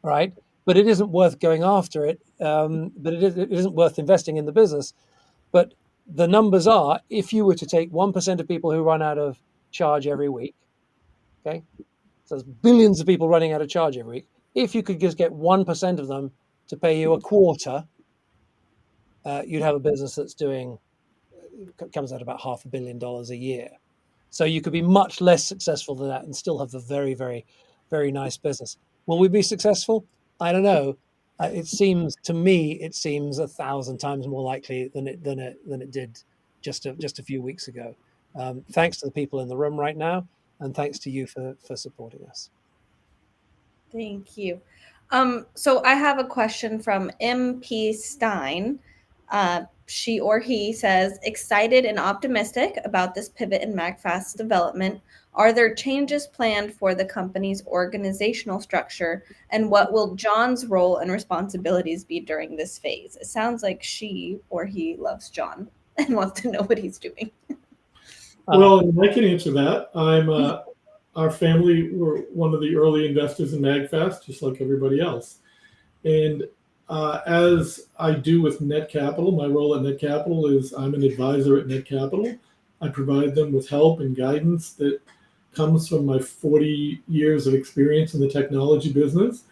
Speaker 9: right? But it isn't worth going after it. But it isn't worth investing in the business. But the numbers are, if you were to take 1% of people who run out of charge every week, okay, so there's billions of people running out of charge every week. If you could just get 1% of them to pay you a quarter, you'd have a business that's comes out about $500 million a year. So you could be much less successful than that and still have a very, very, very nice business. Will we be successful? I don't know. To me, it seems 1,000 times more likely than it did just a few weeks ago. Thanks to the people in the room right now, and thanks to you for supporting us.
Speaker 4: Thank you. So I have a question from MP Stein. She or he says, excited and optimistic about this pivot in Magfast's development. Are there changes planned for the company's organizational structure? And what will John's role and responsibilities be during this phase? It sounds like she or he loves John and wants to know what he's doing.
Speaker 12: Well, I can answer that. Our family were one of the early investors in Magfast, just like everybody else. And as I do with Net Capital, my role at Net Capital is I'm an advisor at Net Capital. I provide them with help and guidance that comes from my 40 years of experience in the technology business.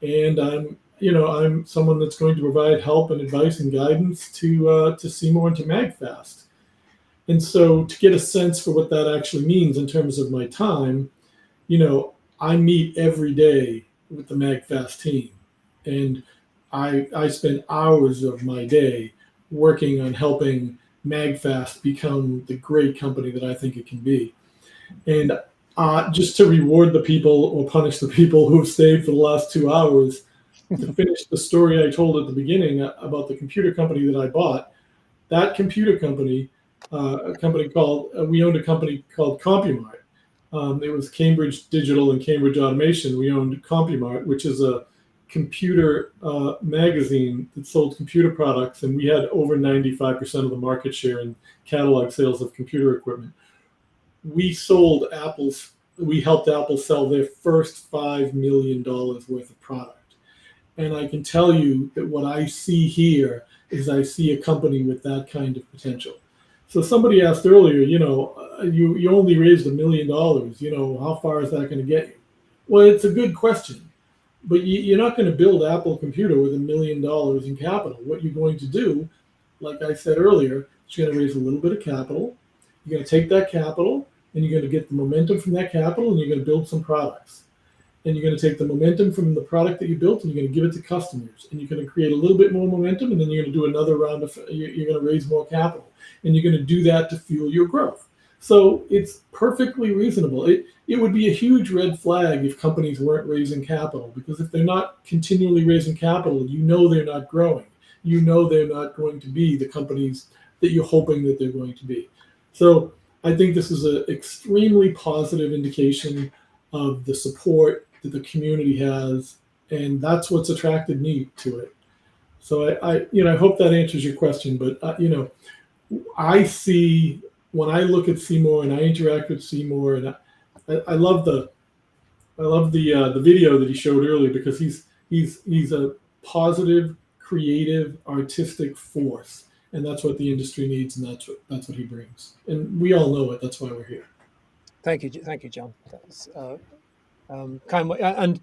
Speaker 12: And I'm someone that's going to provide help and advice and guidance to Seymour and to Magfast. And so to get a sense for what that actually means in terms of my time, I meet every day with the Magfast team. And I spend hours of my day working on helping Magfast become the great company that I think it can be. And just to reward the people or punish the people who have stayed for the last 2 hours, to finish the story I told at the beginning about the computer company that I bought, that computer company, we owned a company called CompuMart. It was Cambridge Digital and Cambridge Automation. We owned CompuMart, which is a computer magazine that sold computer products, and we had over 95% of the market share in catalog sales of computer equipment. We helped Apple sell their first $5 million worth of product. And I can tell you that what I see here is I see a company with that kind of potential. So somebody asked earlier, you only raised $1 million, how far is that going to get you? Well, it's a good question, but you're not going to build Apple Computer with $1 million in capital. What you're going to do, like I said earlier, is you're going to raise a little bit of capital. You're going to take that capital and you're going to get the momentum from that capital and you're going to build some products. And you're going to take the momentum from the product that you built and you're going to give it to customers. And you're going to create a little bit more momentum, and then you're going to do another round you're going to raise more capital. And you're going to do that to fuel your growth. So it's perfectly reasonable. It would be a huge red flag if companies weren't raising capital, because if they're not continually raising capital, they're not growing. They're not going to be the companies that you're hoping that they're going to be. So I think this is an extremely positive indication of the support that the community has, and that's what's attracted me to it. So I hope that answers your question. But I see, when I look at Seymour and I interact with Seymour, and I love the video that he showed earlier, because he's a positive, creative, artistic force, and that's what the industry needs, and that's what he brings. And we all know it. That's why we're here.
Speaker 9: Thank you, John. That's kind. And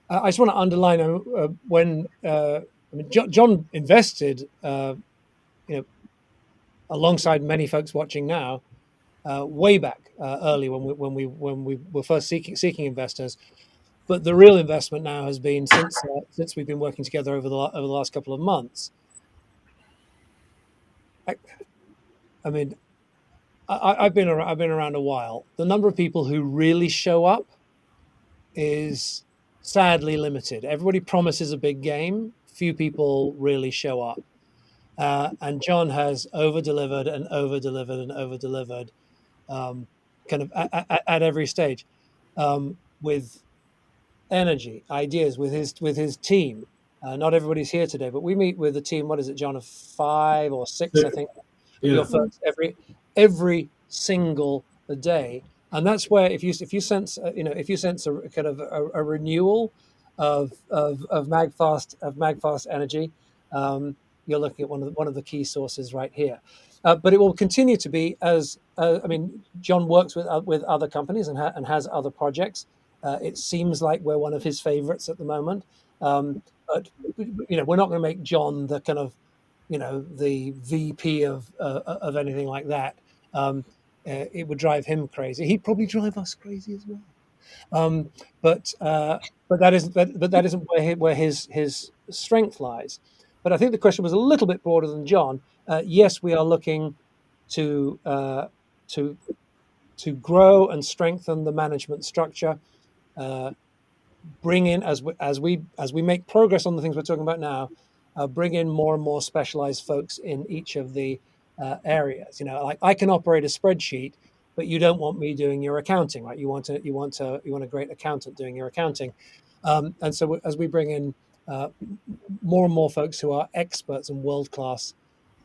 Speaker 9: I just want to underline when John invested, alongside many folks watching now, way back early when we were first seeking investors. But the real investment now has been since we've been working together over the last couple of months. I've been around a while. The number of people who really show up is sadly limited. Everybody promises a big game. Few people really show up. And John has over-delivered and over-delivered and over-delivered, kind of at every stage, with energy, ideas, with his team. Not everybody's here today, but we meet with a team. What is it, John? Of 5 or 6, I think.
Speaker 12: Yeah.
Speaker 9: Your folks every single day, and that's where if you sense a kind of a renewal of Magfast energy, you're looking at one of the key sources right here. But it will continue to be John works with other companies and has other projects. It seems like we're one of his favorites at the moment. But we're not going to make John the kind of the VP of anything like that. It would drive him crazy. He'd probably drive us crazy as well. But that isn't where his strength lies. But I think the question was a little bit broader than John. Yes, we are looking to grow and strengthen the management structure. Bring in as we make progress on the things we're talking about now. Bring in more and more specialized folks in each of the areas. Like I can operate a spreadsheet, but you don't want me doing your accounting, right? You want a great accountant doing your accounting. And so as we bring in more and more folks who are experts and world class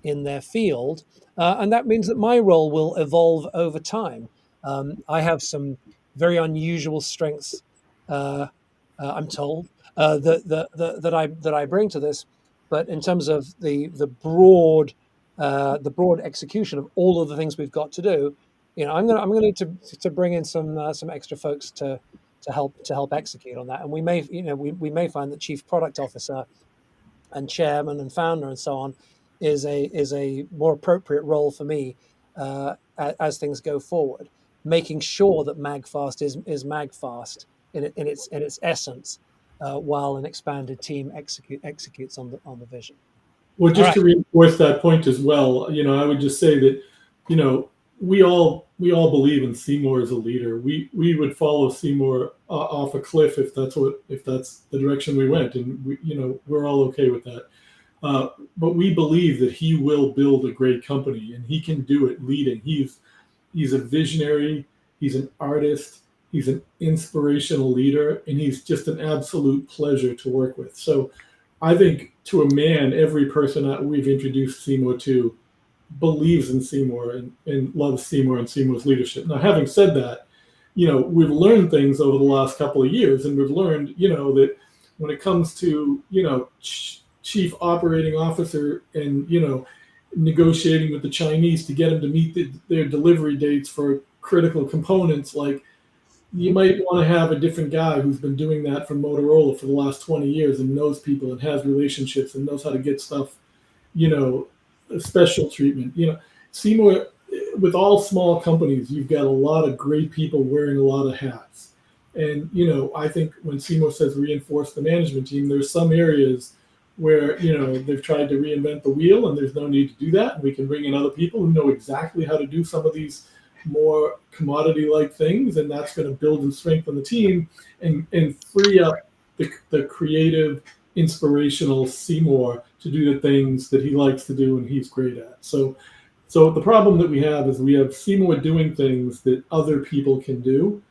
Speaker 9: in their field, and that means that my role will evolve over time. I have some very unusual strengths I'm told, that I bring to this. But in terms of the broad execution of all of the things we've got to do, I'm gonna need to bring in some extra folks to help execute on that. And we may find that chief product officer and chairman and founder and so on is a more appropriate role for me as things go forward, making sure that Magfast is Magfast in its essence, while an expanded team executes on the vision.
Speaker 12: Well,
Speaker 9: All
Speaker 12: just
Speaker 9: right.
Speaker 12: to reinforce that point as well, I would just say that, we all believe in Seymour as a leader. We would follow Seymour off a cliff if that's the direction we went, and we're all okay with that. But we believe that he will build a great company, and he can do it leading. He's a visionary. He's an artist. He's an inspirational leader, and he's just an absolute pleasure to work with. So I think to a man, every person that we've introduced Seymour to believes in Seymour and loves Seymour and Seymour's leadership. Now, having said that, we've learned things over the last couple of years, and we've learned, that when it comes to, chief operating officer and, negotiating with the Chinese to get them to meet their delivery dates for critical components, like, you might want to have a different guy who's been doing that for Motorola for the last 20 years and knows people and has relationships and knows how to get stuff, special treatment. Seymour, with all small companies, you've got a lot of great people wearing a lot of hats. And, I think when Seymour says reinforce the management team, there's some areas where, they've tried to reinvent the wheel, and there's no need to do that. And we can bring in other people who know exactly how to do some of these more commodity-like things, and that's going to build and strengthen the team and free up the creative, inspirational Seymour to do the things that he likes to do and he's great at. So the problem that we have is we have Seymour doing things that other people can do,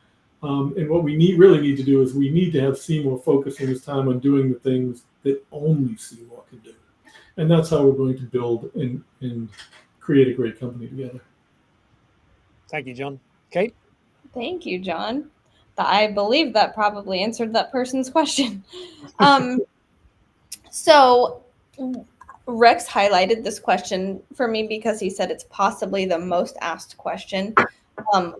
Speaker 12: and what we really need to do is we need to have Seymour focusing his time on doing the things that only Seymour can do, and that's how we're going to build and create a great company together.
Speaker 9: Thank you, John. Kate?
Speaker 4: Thank you, John. I believe that probably answered that person's question. So Rex highlighted this question for me because he said it's possibly the most asked question.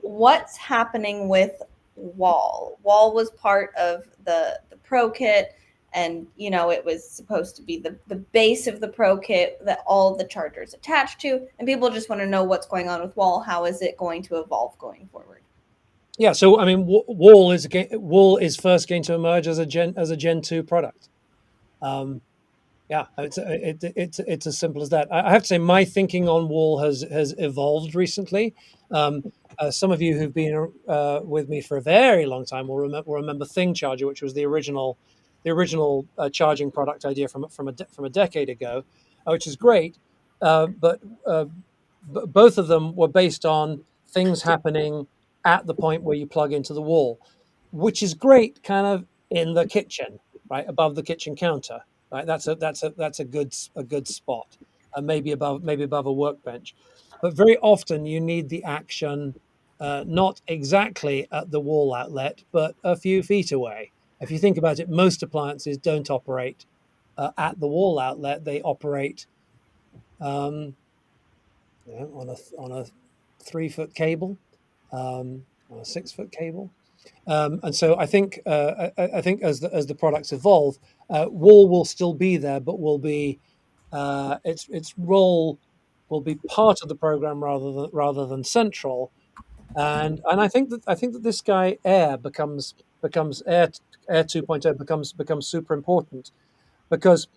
Speaker 4: What's happening with Wall? Wall was part of the Pro Kit, and it was supposed to be the base of the Pro Kit that all the chargers attached to, and people just want to know what's going on with Wall. How is it going to evolve going forward?
Speaker 9: Yeah, so I mean, Wall is first going to emerge as a Gen 2 product. Yeah, it's as simple as that. I have to say, my thinking on Wall has evolved recently. Some of you who've been with me for a very long time will remember Thing Charger, which was the original charging product idea from a decade ago, which is great. But both of them were based on things happening at the point where you plug into the wall, which is great, kind of in the kitchen, right above the kitchen counter. Right, that's a good spot, maybe above a workbench, but very often you need the action, not exactly at the wall outlet, but a few feet away. If you think about it, most appliances don't operate at the wall outlet; they operate on a 3-foot cable, on a 6-foot cable. And so I think as the products evolve, Wall will still be there, but will be its role will be part of the program rather than central. And I think that this guy Air becomes Air 2.0 becomes super important, because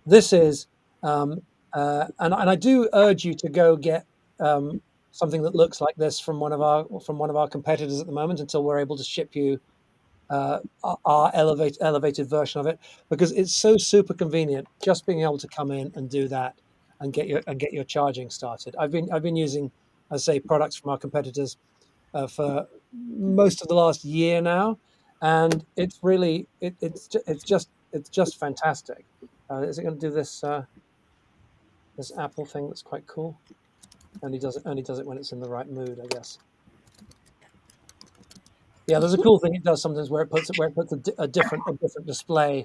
Speaker 9: this is and I do urge you to go get something that looks like this from one of our competitors at the moment, until we're able to ship you our elevated version of it, because it's so super convenient just being able to come in and do that and get your charging started. I've been using, as I say, products from our competitors for most of the last year now, and it's really it's just fantastic. Is it going to do this Apple thing that's quite cool? Only does it when it's in the right mood, I guess. Yeah, there's a cool thing it does sometimes where it puts a different display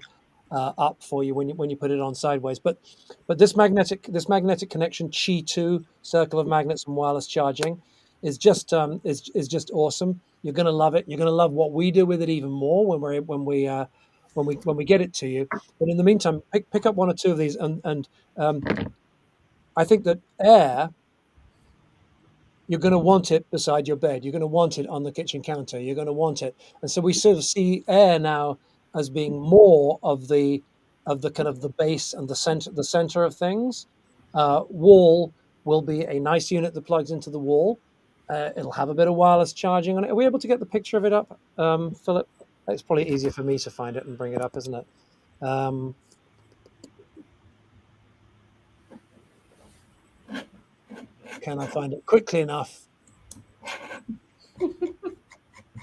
Speaker 9: up for you when you put it on sideways. But this magnetic connection Qi 2 circle of magnets and wireless charging is just awesome. You're going to love it. You're going to love what we do with it even more when we get it to you. But in the meantime, pick up one or two of these, and I think that air, you're going to want it beside your bed. You're going to want it on the kitchen counter. You're going to want it, and so we sort of see air now as being more of the kind of the base and the center of things. Wall will be a nice unit that plugs into the wall. It'll have a bit of wireless charging on it. Are we able to get the picture of it up, Philip? It's probably easier for me to find it and bring it up, isn't it? Can I find it quickly enough?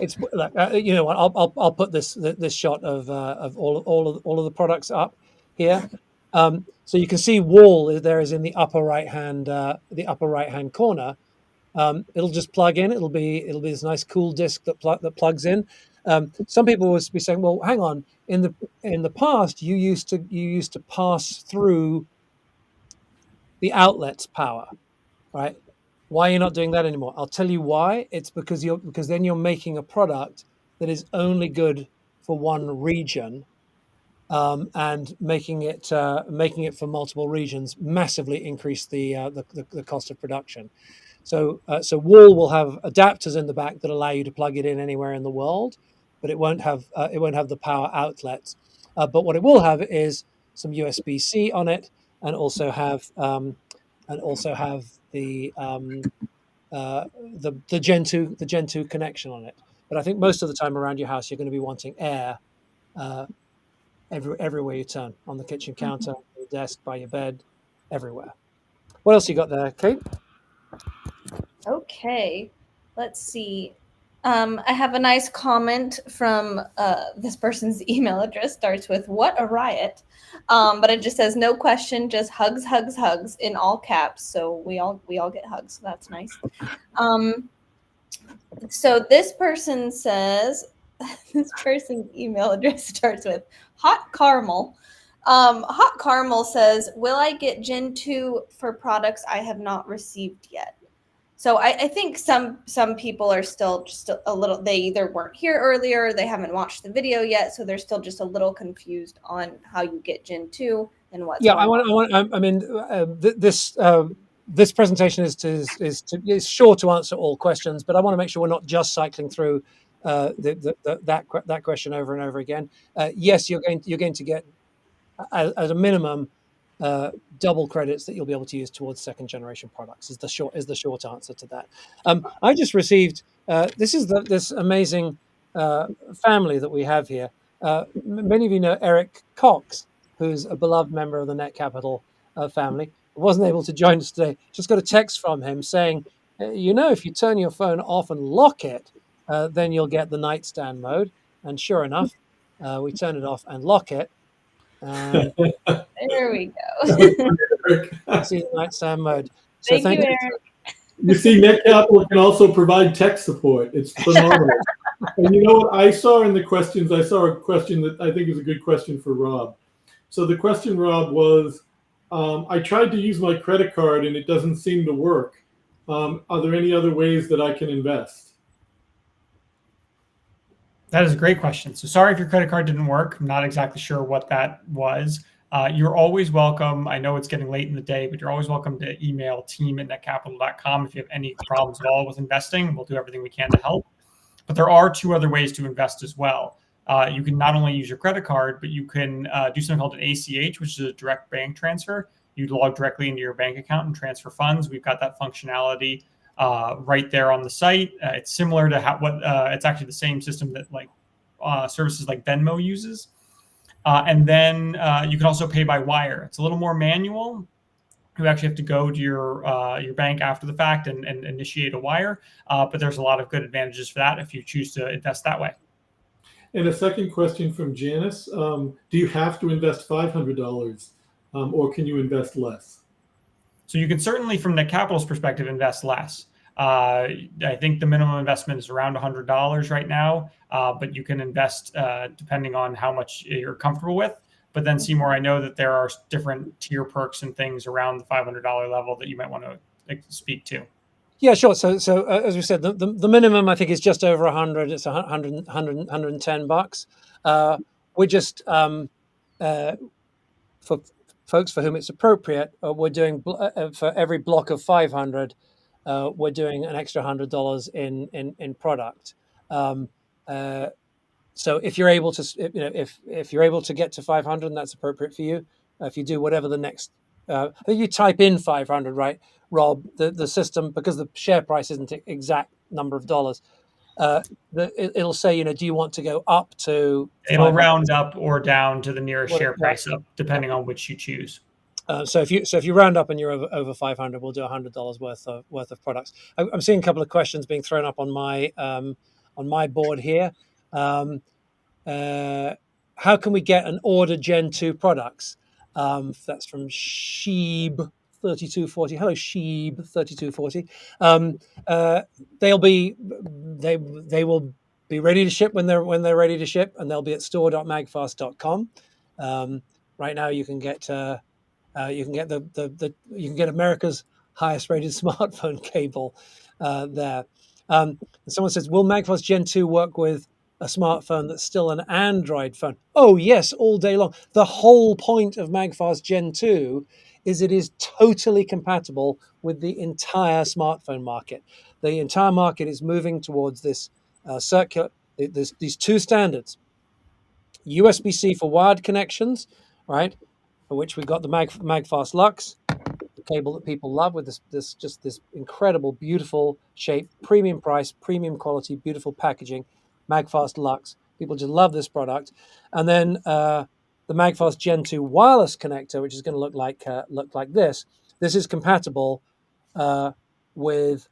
Speaker 9: It's like you know what? I'll put this shot of all of the products up here, so you can see wall there is in the upper right hand corner. It'll just plug in. It'll be this nice cool disc that plugs in. Some people will be saying, well, hang on. In the past, you used to pass through the outlet's power, right? Why are you not doing that anymore? I'll tell you why. It's because then you're making a product that is only good for one region, and making it for multiple regions massively increase the cost of production. So Wall will have adapters in the back that allow you to plug it in anywhere in the world, but it won't have the power outlets. But what it will have is some USB-C on it, and also have the Gen 2 connection on it. But I think most of the time around your house you're going to be wanting air everywhere you turn, on the kitchen counter, on your desk, by your bed, everywhere. What else you got there, Kate?
Speaker 4: Okay, let's see. I have a nice comment from this person's email address. Starts with "What a riot," but it just says no question, just hugs, hugs, hugs in all caps. So we all get hugs. So that's nice. So this person says, this person's email address starts with Hot Caramel. Hot Caramel says, "Will I get Gen 2 for products I have not received yet?" So I think some people are still just a little, they either weren't here earlier, or they haven't watched the video yet, so they're still just a little confused on how you get Gen 2 and what's
Speaker 9: Yeah,
Speaker 4: going on.
Speaker 9: I mean, this presentation is sure to answer all questions, but I want to make sure we're not just cycling through that question over and over again. Yes, you're going to get at a minimum double credits that you'll be able to use towards second generation products. Is the short answer to that. I just received this amazing family that we have here. Many of you know Eric Cox, who's a beloved member of the Net Capital family. Wasn't able to join us today. Just got a text from him saying, if you turn your phone off and lock it, then you'll get the nightstand mode. And sure enough, we turn it off and lock it. And
Speaker 4: there we go.
Speaker 9: See the nightstand mode.
Speaker 4: So thank you, Eric.
Speaker 12: You see, Net Capital can also provide tech support. It's phenomenal. And you know what I saw in the questions? I saw a question that I think is a good question for Rob. So the question, Rob, was, I tried to use my credit card and it doesn't seem to work. Are there any other ways that I can invest?
Speaker 14: That is a great question. So sorry if your credit card didn't work. I'm not exactly sure what that was. You're always welcome. I know it's getting late in the day, but you're always welcome to email team@netcapital.com if you have any problems at all with investing. We'll do everything we can to help. But there are two other ways to invest as well. You can not only use your credit card, but you can do something called an ACH, which is a direct bank transfer. You log directly into your bank account and transfer funds. We've got that functionality right there on the site. It's similar to it's actually the same system that services like Venmo uses. And then you can also pay by wire. It's a little more manual. You actually have to go to your bank after the fact and initiate a wire. But there's a lot of good advantages for that if you choose to invest that way.
Speaker 12: And a second question from Janice. Do you have to invest $500 or can you invest less?
Speaker 14: So you can certainly, from Net Capital's perspective, invest less. I think the minimum investment is around $100 right now, but you can invest depending on how much you're comfortable with. But then, Seymour, I know that there are different tier perks and things around the $500 level that you might want to speak to.
Speaker 9: Yeah, sure. So as we said, the minimum I think is just over 100. It's 110 bucks. We're just for folks for whom it's appropriate, we're doing for every block of 500, we're doing an extra $100 in product. So if you're able to, if you're able to get to 500, and that's appropriate for you, if you do whatever the next, I think you type in 500, right, Rob? The system, because the share price isn't exact number of dollars, it'll say, do you want to go up to?
Speaker 14: It'll round up or down to the nearest share price up, depending on which you choose.
Speaker 9: So if you round up and you're over 500, we'll do $100 worth of products. I'm seeing a couple of questions being thrown up on my board here. How can we get an order Gen 2 products? That's from Sheeb3240. Hello, Sheeb3240. They will be ready to ship when they're ready to ship, and they'll be at store.magfast.com. Right now, you can get America's highest rated smartphone cable there. Someone says, will Magfast Gen 2 work with a smartphone that's still an Android phone? Oh, yes, all day long. The whole point of Magfast Gen 2 is it is totally compatible with the entire smartphone market. The entire market is moving towards this these two standards. USB-C for wired connections, right? For which we've got the Magfast Lux, the cable that people love with this incredible, beautiful shape, premium price, premium quality, beautiful packaging, Magfast Lux. People just love this product. And then the Magfast Gen 2 wireless connector, which is going to look like this. This is compatible with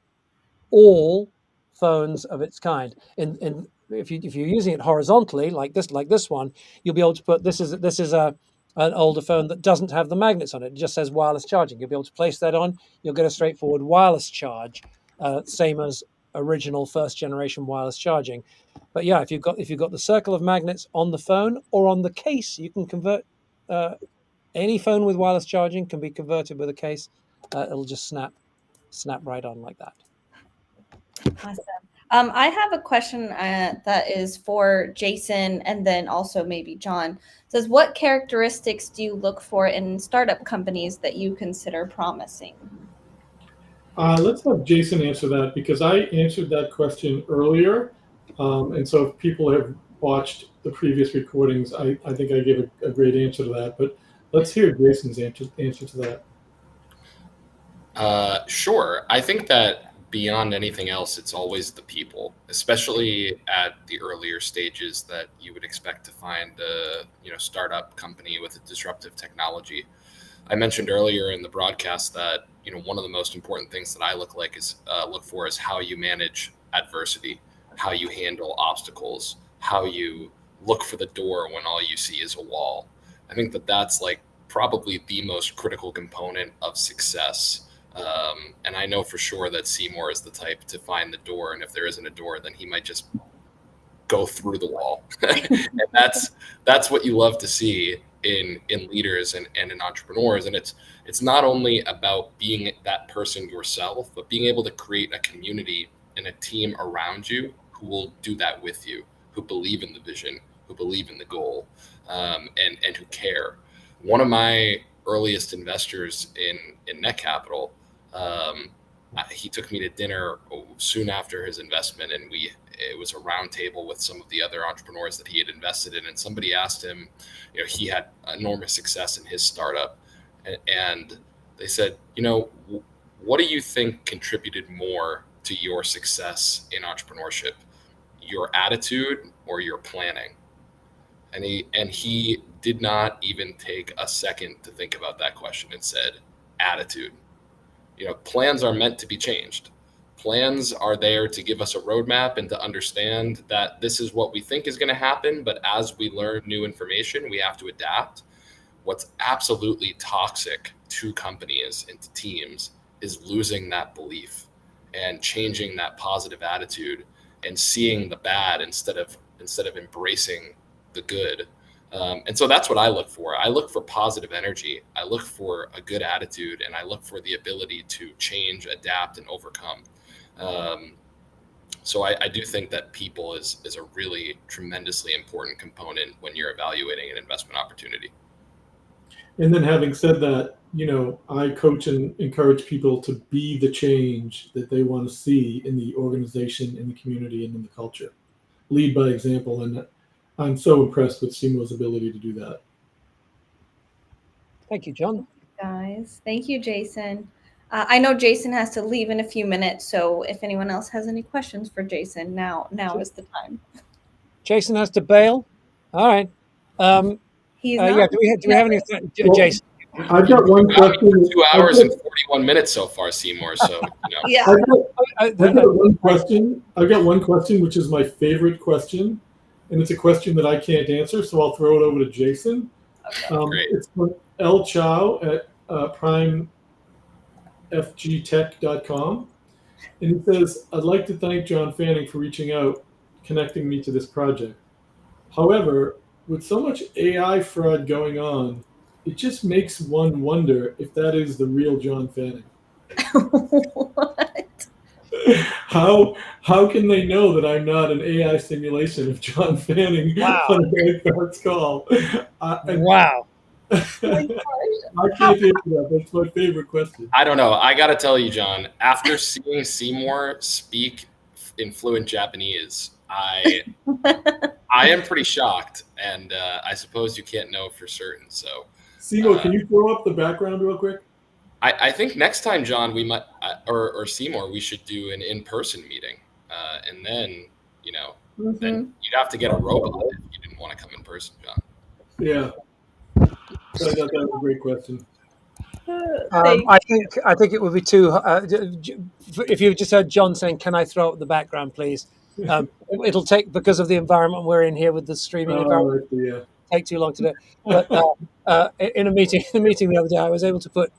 Speaker 9: all phones of its kind. And if you're using it horizontally, like this one, you'll be able to put this is an older phone that doesn't have the magnets on it. It just says wireless charging. You'll be able to place that on. You'll get a straightforward wireless charge, same as original first generation wireless charging. But yeah, if you've got the circle of magnets on the phone or on the case, you can convert any phone with wireless charging can be converted with a case. It'll just snap right on like that.
Speaker 4: Awesome. I have a question that is for Jason and then also maybe John. It says, what characteristics do you look for in startup companies that you consider promising?
Speaker 12: Let's have Jason answer that, because I answered that question earlier. And so if people have watched the previous recordings, I think I gave a great answer to that. But let's hear Jason's answer to
Speaker 13: that. Sure. I think that beyond anything else, it's always the people, especially at the earlier stages that you would expect to find a startup company with a disruptive technology. I mentioned earlier in the broadcast that one of the most important things that I look for is how you manage adversity, how you handle obstacles, how you look for the door when all you see is a wall. I think that that's probably the most critical component of success. And I know for sure that Seymour is the type to find the door, and if there isn't a door, then he might just go through the wall. And that's what you love to see in leaders and in entrepreneurs. And it's not only about being that person yourself, but being able to create a community and a team around you who will do that with you, who believe in the vision, who believe in the goal, and who care. One of my earliest investors in Net Capital, he took me to dinner soon after his investment, and it was a round table with some of the other entrepreneurs that he had invested in. And somebody asked him, he had enormous success in his startup. And they said, what do you think contributed more to your success in entrepreneurship, your attitude or your planning? And he did not even take a second to think about that question and said, attitude. Plans are meant to be changed. Plans are there to give us a roadmap and to understand that this is what we think is going to happen. But as we learn new information, we have to adapt. What's absolutely toxic to companies and to teams is losing that belief and changing that positive attitude and seeing the bad instead of embracing the good. And so that's what I look for. I look for positive energy. I look for a good attitude, and I look for the ability to change, adapt, and overcome. So I do think that people is a really tremendously important component when you're evaluating an investment opportunity.
Speaker 12: And then having said that, you know, I coach and encourage people to be the change that they want to see in the organization, in the community, and in the culture. Lead by example. And I'm so impressed with Seymour's ability to do that.
Speaker 9: Thank you, John.
Speaker 4: Guys, thank you, Jason. I know Jason has to leave in a few minutes, so if anyone else has any questions for Jason, now is the time.
Speaker 9: Jason has to bail. All right.
Speaker 4: He's
Speaker 9: yeah. Do we have any? Jason.
Speaker 12: I've got one question.
Speaker 13: 2 hours and 41 minutes so far, Seymour. So, you know.
Speaker 4: Yeah.
Speaker 12: I've got one question. I've got one question, which is my favorite question, and it's a question that I can't answer, so I'll throw it over to Jason. It's from L Chow at primefgtech.com, and he says, "I'd like to thank John Fanning for reaching out, connecting me to this project. However, with so much AI fraud going on, it just makes one wonder if that is the real John Fanning."
Speaker 4: What?
Speaker 12: How can they know that I'm not an AI simulation of John Fanning on a Magfast call?
Speaker 9: Wow.
Speaker 12: I can't answer that. That's my favorite question.
Speaker 13: I don't know. I got to tell you, John, after seeing Seymour speak in fluent Japanese, I am pretty shocked, and I suppose you can't know for certain. So,
Speaker 12: Seymour, can you throw up the background real quick?
Speaker 13: I think next time, John, we might, or Seymour, we should do an in-person meeting, and then, you know, then you'd have to get a robot if you didn't want to come in person, John.
Speaker 12: Yeah, I thought that was a great question.
Speaker 9: I think it would be too. If you just heard John saying, "Can I throw up the background, please?" It'll take, because of the environment we're in here with the streaming environment.
Speaker 12: Yeah.
Speaker 9: Take too long to do. But in a meeting the other day, I was able to put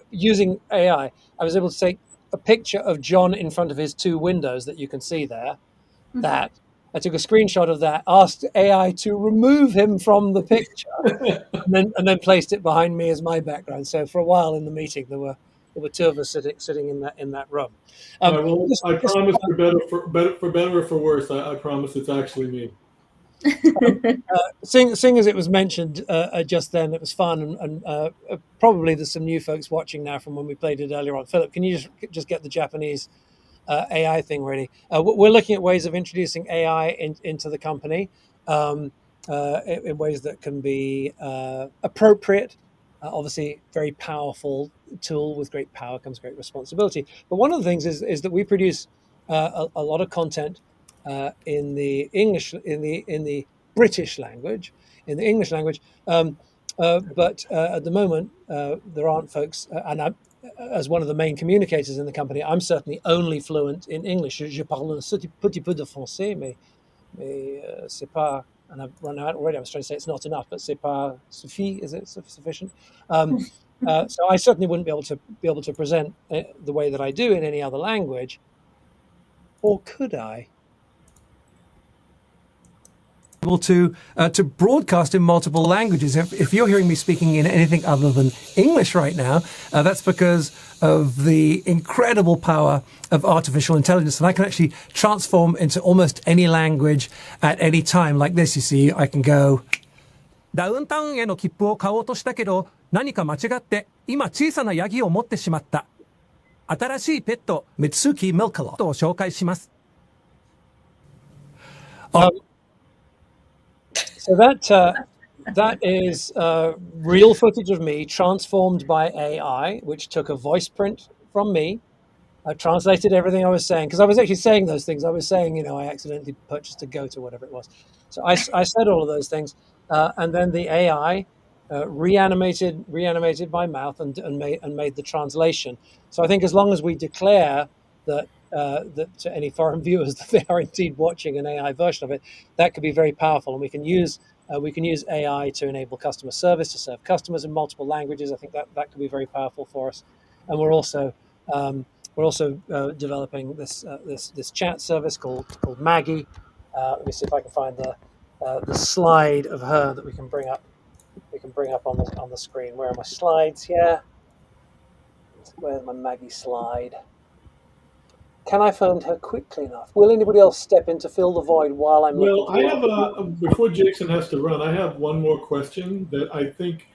Speaker 9: using AI. I was able to take a picture of John in front of his two windows that you can see there. That I took a screenshot of that, asked AI to remove him from the picture, and then placed it behind me as my background. So for a while in the meeting, there were two of us sitting in that room.
Speaker 12: I promise, for better or for worse, I promise it's actually me.
Speaker 9: Seeing as it was mentioned just then, it was fun, and probably there's some new folks watching now from when we played it earlier on. Philip, can you just get the Japanese AI thing ready? We're looking at ways of introducing AI into the company in ways that can be appropriate. Obviously, very powerful tool. With great power comes great responsibility. But one of the things is that we produce a lot of content in the English, in the British language, in the English language. But at the moment, there aren't folks, and as one of the main communicators in the company, I'm certainly only fluent in English. Je parle un petit peu de français, mais c'est pas, and I've run out already. I was trying to say it's not enough, but c'est pas suffit. Is it sufficient? So I certainly wouldn't be able to present the way that I do in any other language, or could I?
Speaker 11: Able to broadcast in multiple languages. If you're hearing me speaking in anything other than English right now, that's because of the incredible power of artificial intelligence. And I can actually transform into almost any language at any time. Like this, you see, I can go. ダウンタウンへの切符を買おうとしたけど、何か間違って今小さなヤギを持ってしまった。新しいペット、ミツキミルカロットを紹介します。
Speaker 9: So that is real footage of me transformed by AI, which took a voice print from me. I translated everything I was saying, because I was actually saying those things. I was saying, I accidentally purchased a goat or whatever it was. So I said all of those things, and then the AI reanimated my mouth and made the translation. So I think as long as we declare that to any foreign viewers that they are indeed watching an AI version of it, that could be very powerful, and we can use AI to enable customer service, to serve customers in multiple languages. I think that could be very powerful for us, and we're also We're also developing this chat service called Maggie. Let me see if I can find the slide of her that we can bring up. We can bring up on the screen. Where are my slides here? Where's my Maggie slide? Can I find her quickly enough? Will anybody else step in to fill the void while I'm looking?
Speaker 12: Well, I have before Jason has to run, I have one more question that I think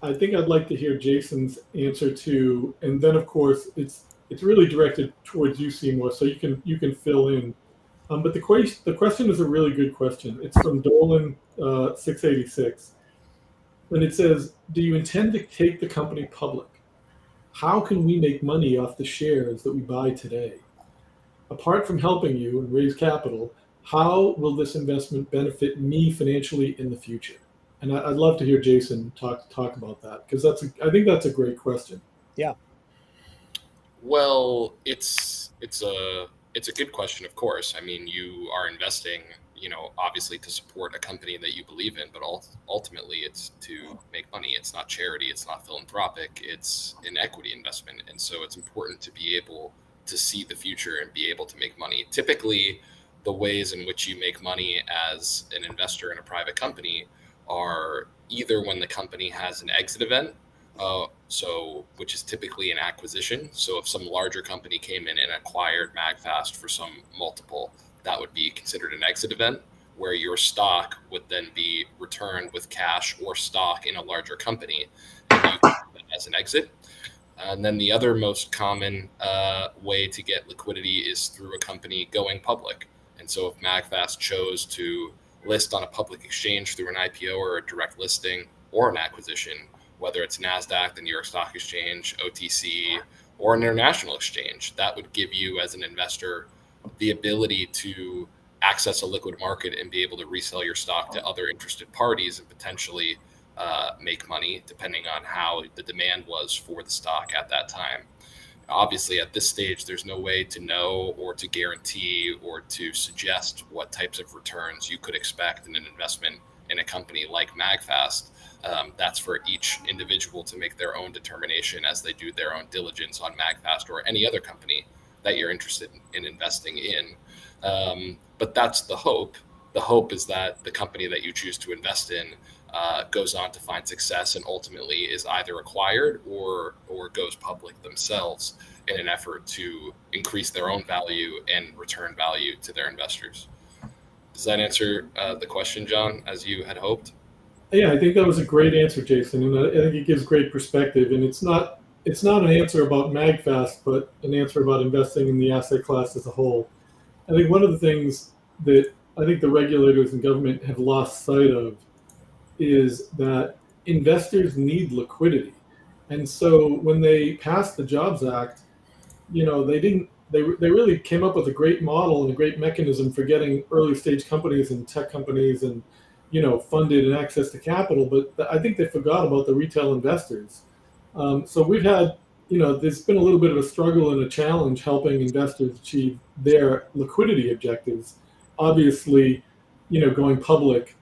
Speaker 12: I'd like to hear Jason's answer to, and then of course it's really directed towards you, Seymour, so you can fill in. But the question is a really good question. It's from Dolan 686, and it says, "Do you intend to take the company public? How can we make money off the shares that we buy today? Apart from helping you and raise capital, how will this investment benefit me financially in the future?" And I'd love to hear Jason talk about that, because I think that's a great question.
Speaker 9: Yeah.
Speaker 13: Well, it's a good question, of course. I mean, you are investing, obviously to support a company that you believe in, but ultimately it's to make money. It's not charity. It's not philanthropic. It's an equity investment. And so it's important to be able to see the future and be able to make money. Typically, the ways in which you make money as an investor in a private company are either when the company has an exit event, which is typically an acquisition. So if some larger company came in and acquired Magfast for some multiple, that would be considered an exit event, where your stock would then be returned with cash or stock in a larger company, and you can use it as an exit. And then the other most common way to get liquidity is through a company going public. And so if Magfast chose to list on a public exchange through an IPO or a direct listing or an acquisition, whether it's NASDAQ, the New York Stock Exchange, OTC, or an international exchange, that would give you as an investor the ability to access a liquid market and be able to resell your stock to other interested parties and potentially make money depending on how the demand was for the stock at that time. Obviously, at this stage, there's no way to know or to guarantee or to suggest what types of returns you could expect in an investment in a company like Magfast. That's for each individual to make their own determination as they do their own diligence on Magfast or any other company that you're interested in investing in. But that's the hope. The hope is that the company that you choose to invest in goes on to find success and ultimately is either acquired or goes public themselves in an effort to increase their own value and return value to their investors. Does that answer the question, John, as you had hoped?
Speaker 12: Yeah, I think that was a great answer, Jason, and I think it gives great perspective. And it's not an answer about Magfast, but an answer about investing in the asset class as a whole. I think one of the things that I think the regulators and government have lost sight of is that investors need liquidity. And so when they passed the Jobs Act, they really came up with a great model and a great mechanism for getting early stage companies and tech companies and funded and access to capital, but I think they forgot about the retail investors. So we've had, there's been a little bit of a struggle and a challenge helping investors achieve their liquidity objectives. Obviously, going public,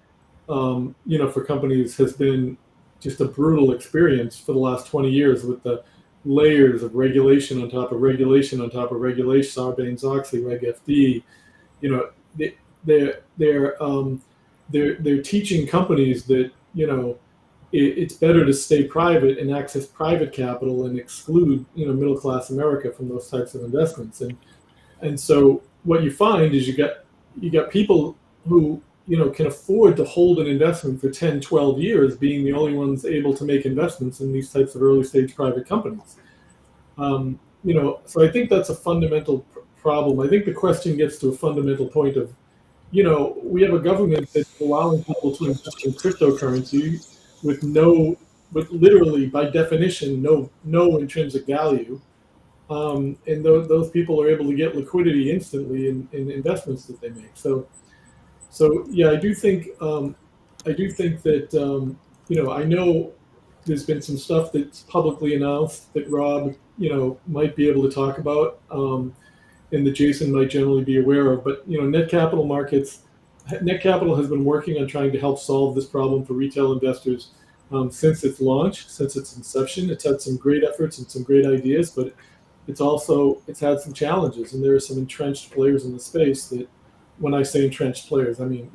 Speaker 12: for companies has been just a brutal experience for the last 20 years with the layers of regulation on top of regulation on top of regulation, Sarbanes-Oxley, Reg FD. They're teaching companies that it's better to stay private and access private capital and exclude middle class America from those types of investments. And so what you find is you got people who can afford to hold an investment for 10, 12 years, being the only ones able to make investments in these types of early stage private companies. So I think that's a fundamental problem. I think the question gets to a fundamental point of, we have a government that's allowing people to invest in cryptocurrency with literally by definition, no intrinsic value. And those people are able to get liquidity instantly in investments that they make. So yeah, I do think that, I know there's been some stuff that's publicly announced that Rob, might be able to talk about, and that Jason might generally be aware of. But, Net Capital has been working on trying to help solve this problem for retail investors since its launch, since its inception. It's had some great efforts and some great ideas, but it's had some challenges, and there are some entrenched players in the space that, when I say entrenched players, I mean,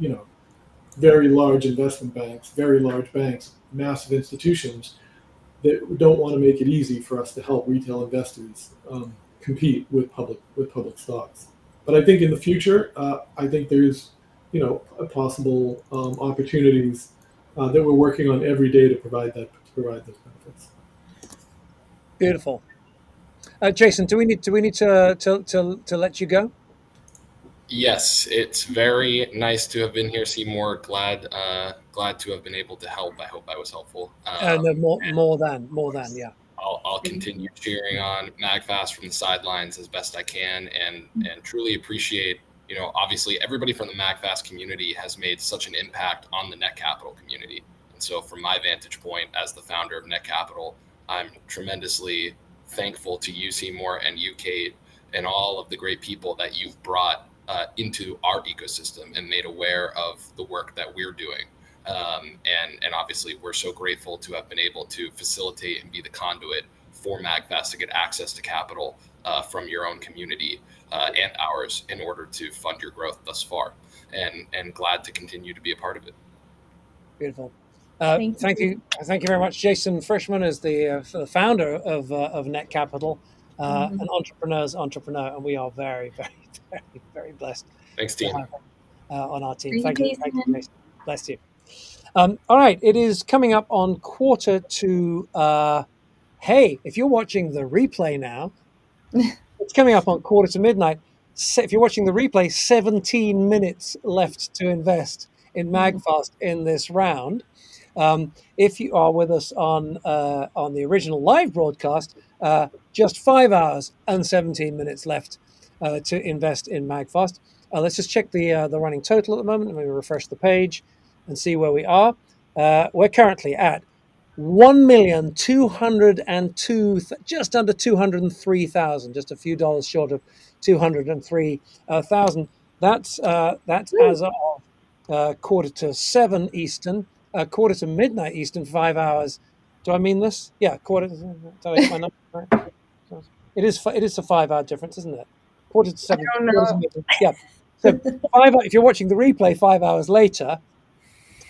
Speaker 12: very large investment banks, very large banks, massive institutions that don't want to make it easy for us to help retail investors compete with public stocks. But I think in the future, I think there's possible opportunities that we're working on every day to provide those benefits.
Speaker 9: Beautiful. Jason, do we need to let you go?
Speaker 13: Yes, it's very nice to have been here, Seymour. Glad to have been able to help. I hope I was helpful.
Speaker 9: No, more than, yeah.
Speaker 13: I'll continue cheering on Magfast from the sidelines as best I can, and truly appreciate, obviously everybody from the Magfast community has made such an impact on the Net Capital community. And so from my vantage point as the founder of Net Capital, I'm tremendously thankful to you, Seymour, and you, Kate, and all of the great people that you've brought into our ecosystem and made aware of the work that we're doing. And obviously we're so grateful to have been able to facilitate and be the conduit for Magfast to get access to capital from your own community and ours in order to fund your growth thus far, and glad to continue to be a part of it.
Speaker 9: Beautiful. Thank you very much. Jason Frischman is the founder of Net Capital, an entrepreneur's entrepreneur, and we are very, very, very, very blessed.
Speaker 13: Thanks, team.
Speaker 9: To have him on our team. Thank you, Jason. Bless you. All right, it is coming up on 1:45. Hey, if you're watching the replay now, it's coming up on 1:45 midnight. If you're watching the replay, 17 minutes left to invest in Magfast in this round. If you are with us on the original live broadcast, just 5 hours and 17 minutes left to invest in Magfast. Let's just check the running total at the moment. Let me refresh the page and see where we are. We're currently at 1,202,000, just under 203,000, just a few dollars short of 203,000. That's as of 6:45 Eastern, 6:45 midnight Eastern, 5 hours. Do I mean this? Yeah, did I get my number right? It is a 5 hour difference, isn't it? 6:45.
Speaker 4: I don't know.
Speaker 9: Yeah. So if you're watching the replay 5 hours later,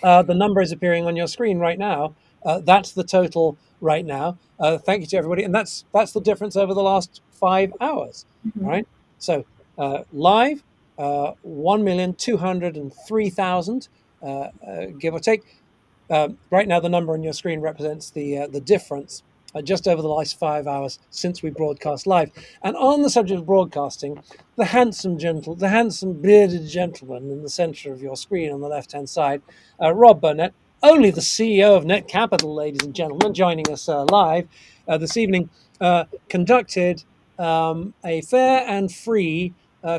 Speaker 9: the number is appearing on your screen right now. That's the total right now. Thank you to everybody, and that's the difference over the last 5 hours.
Speaker 4: Mm-hmm.
Speaker 9: Right. So live, 1,203,000, give or take. Right now, the number on your screen represents the difference just over the last 5 hours since we broadcast live. And on the subject of broadcasting, the handsome bearded gentleman in the center of your screen on the left-hand side, Rob Burnett, only the CEO of Net Capital, ladies and gentlemen, joining us live this evening, conducted a fair and free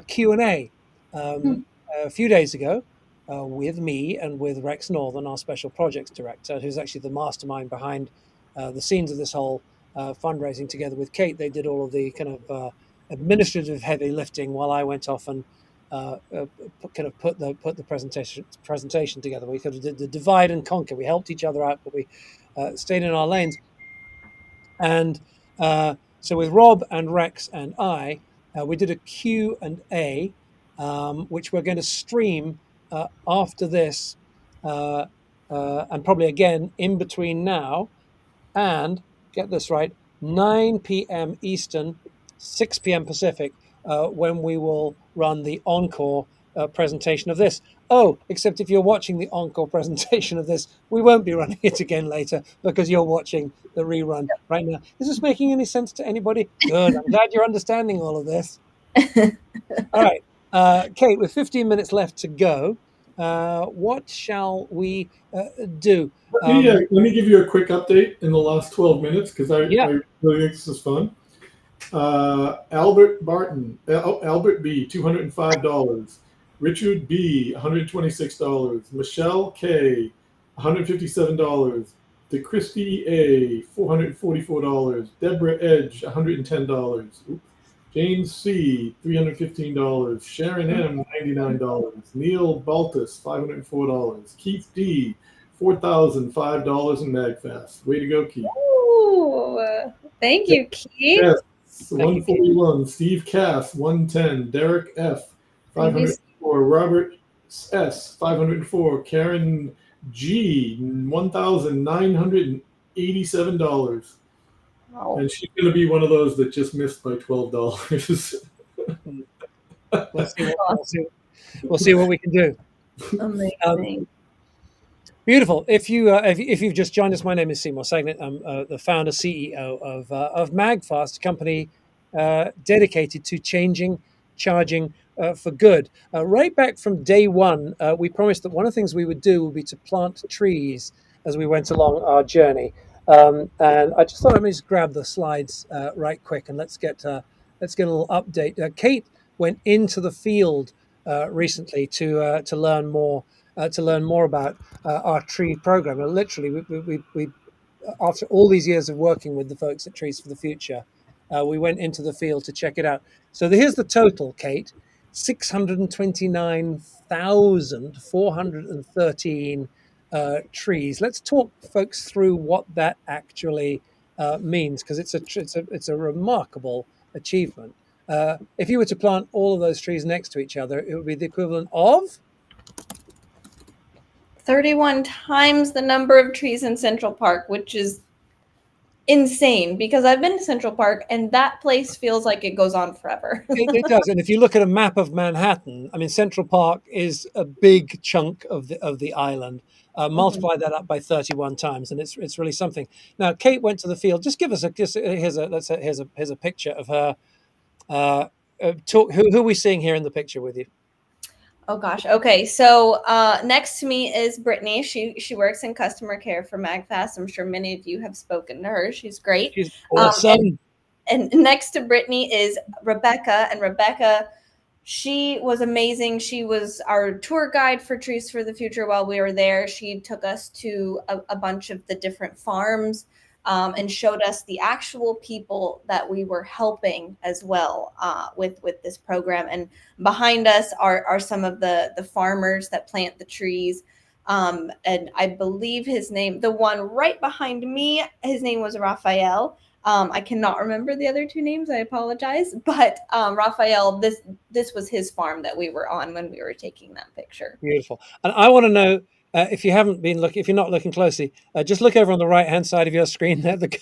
Speaker 9: Q&A a few days ago with me and with Rex Northern, our special projects director, who's actually the mastermind behind the scenes of this whole fundraising. Together with Kate, they did all of the kind of administrative heavy lifting while I went off and kind of put the presentation together. We kind of did the divide and conquer. We helped each other out, but we stayed in our lanes. And so with Rob and Rex and I, we did a Q&A, which we're going to stream after this, and probably again in between now and, get this right, 9 p.m. Eastern, 6 p.m. Pacific, when we will run the encore presentation of this. Oh, except if you're watching the encore presentation of this, we won't be running it again later because you're watching the rerun right now. Is this making any sense to anybody? Good. I'm glad you're understanding all of this. All right. Kate, with 15 minutes left to go, what shall we do?
Speaker 12: Let me give you a quick update in the last 12 minutes because I really think this is fun. Albert B, $205. Richard B, $126. Michelle K, $157. DeChristy A, $444. Deborah Edge, $110. James C, $315. Sharon M, $99. Neil Baltus, $504. Keith D, $4,005 in Magfast. Way to go, Keith.
Speaker 4: Ooh, thank you, Keith.
Speaker 12: Yes. So 141, Steve Cass, 110, Derek F, 504, Robert S, 504, Karen G, $1,987.
Speaker 4: Wow.
Speaker 12: And she's going to be one of those that just missed by $12.
Speaker 9: We'll see what we can do.
Speaker 4: Amazing.
Speaker 9: Beautiful. If you've just joined us, my name is Seymour Sagnet. I'm the founder, CEO of Magfast, a company dedicated to charging for good. Right back from day one, we promised that one of the things we would do would be to plant trees as we went along our journey. And I just thought let me just grab the slides right quick and let's get a little update. Kate went into the field recently to learn more about our tree program. And literally, we after all these years of working with the folks at Trees for the Future, we went into the field to check it out. So here's the total, Kate: 629,413 trees. Let's talk folks through what that actually means, because it's a remarkable achievement. If you were to plant all of those trees next to each other, it would be the equivalent of
Speaker 4: 31 times the number of trees in Central Park, which is insane because I've been to Central Park and that place feels like it goes on forever.
Speaker 9: It does. And if you look at a map of Manhattan, I mean, Central Park is a big chunk of the island. Multiply that up by 31 times, and it's really something. Now, Kate went to the field. Just give us here's a picture of her. Who are we seeing here in the picture with you?
Speaker 4: Oh gosh. Okay. So next to me is Brittany. She works in customer care for Magfast. I'm sure many of you have spoken to her. She's great.
Speaker 9: She's awesome.
Speaker 4: And next to Brittany is Rebecca. And Rebecca, she was amazing. She was our tour guide for Trees for the Future while we were there. She took us to a bunch of the different farms and showed us the actual people that we were helping as well with this program. And behind us are some of the farmers that plant the trees. And I believe his name, the one right behind me, his name was Raphael. I cannot remember the other two names. I apologize. But Raphael, this was his farm that we were on when we were taking that picture.
Speaker 9: Beautiful. And I want to know, if you're not looking closely, just look over on the right-hand side of your screen there, the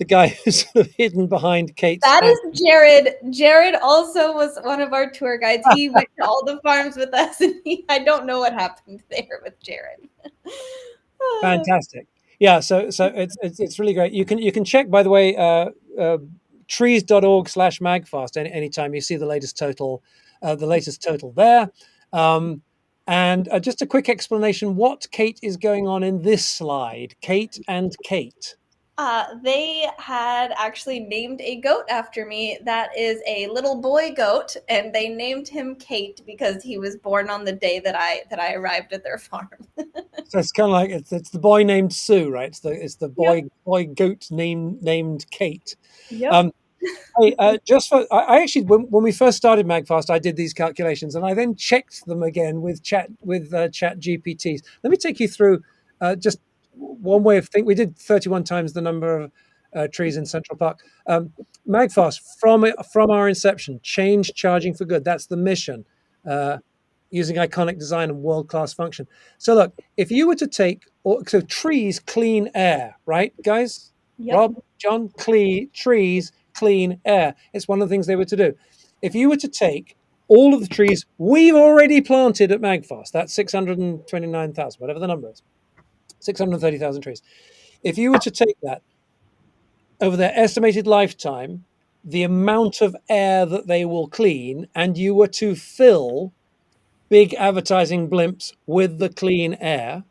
Speaker 9: guy who's sort of hidden behind Kate's.
Speaker 4: That is Jared. Jared also was one of our tour guides. He went to all the farms with us, and I don't know what happened there with Jared.
Speaker 9: Fantastic. Yeah, so it's really great. You can check, by the way, trees.org/magfast anytime you see the latest total there. And just a quick explanation, what Kate is going on in this slide. Kate and Kate.
Speaker 4: They had actually named a goat after me. That is a little boy goat, and they named him Kate because he was born on the day that I arrived at their farm.
Speaker 9: So it's kind of like it's the boy named Sue, right? It's the boy goat named Kate.
Speaker 4: Yep.
Speaker 9: Hey, I actually when we first started Magfast, I did these calculations and I then checked them again with Chat GPTs. Let me take you through just one way of thinking. We did 31 times the number of trees in Central Park. Magfast from our inception, change charging for good. That's the mission. Using iconic design and world-class function. So look, if you were to take trees, clean air, right, guys?
Speaker 4: Yep.
Speaker 9: Rob, John, trees, clean air. It's one of the things they were to do. If you were to take all of the trees we've already planted at Magfast, that's 629,000, whatever the number is, 630,000 trees. If you were to take that over their estimated lifetime, the amount of air that they will clean, and you were to fill big advertising blimps with the clean air,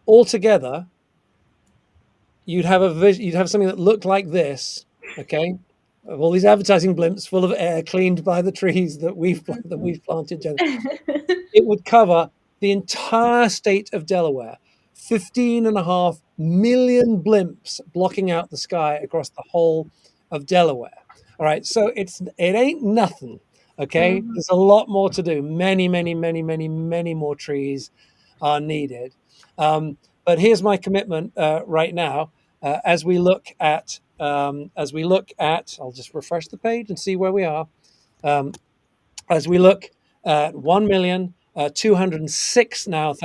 Speaker 9: altogether, you'd have something that looked like this, okay? Of all these advertising blimps full of air cleaned by the trees that we've planted. It would cover the entire state of Delaware. 15.5 million blimps blocking out the sky across the whole of Delaware. All right, so it ain't nothing. Okay, there's a lot more to do. Many more trees are needed. But here's my commitment right now. As we look at as we look at, I'll just refresh the page and see where we are. As we look at $1,206,000 now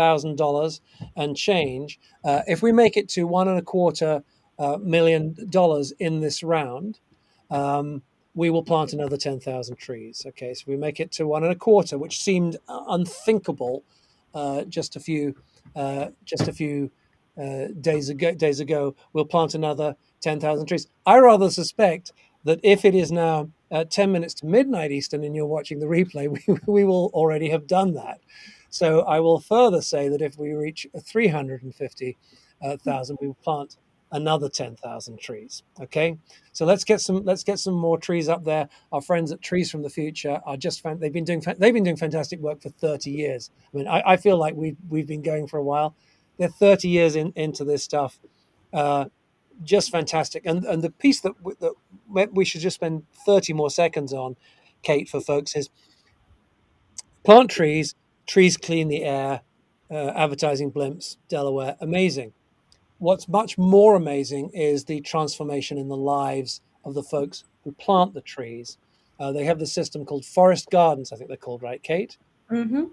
Speaker 9: and change, if we make it to $1.25 million in this round, we will plant another 10,000 trees. Okay, so we make it to 1.25, which seemed unthinkable just a few days ago. We'll plant another 10,000 trees. I rather suspect that if it is now 10 minutes to midnight Eastern and you're watching the replay, we will already have done that. So I will further say that if we reach 350,000, we will plant another 10,000 trees. Okay, so let's get some more trees up there. Our friends at Trees from the Future are they've been doing fantastic work for 30 years. I mean, I feel like we've been going for a while. They're 30 years into this stuff. Just fantastic. And the piece that we should just spend 30 more seconds on, Kate, for folks, is plant trees. Trees clean the air. Advertising blimps, Delaware, amazing. What's much more amazing is the transformation in the lives of the folks who plant the trees. They have the system called forest gardens, I think they're called, right, Kate?
Speaker 4: Mm-hmm.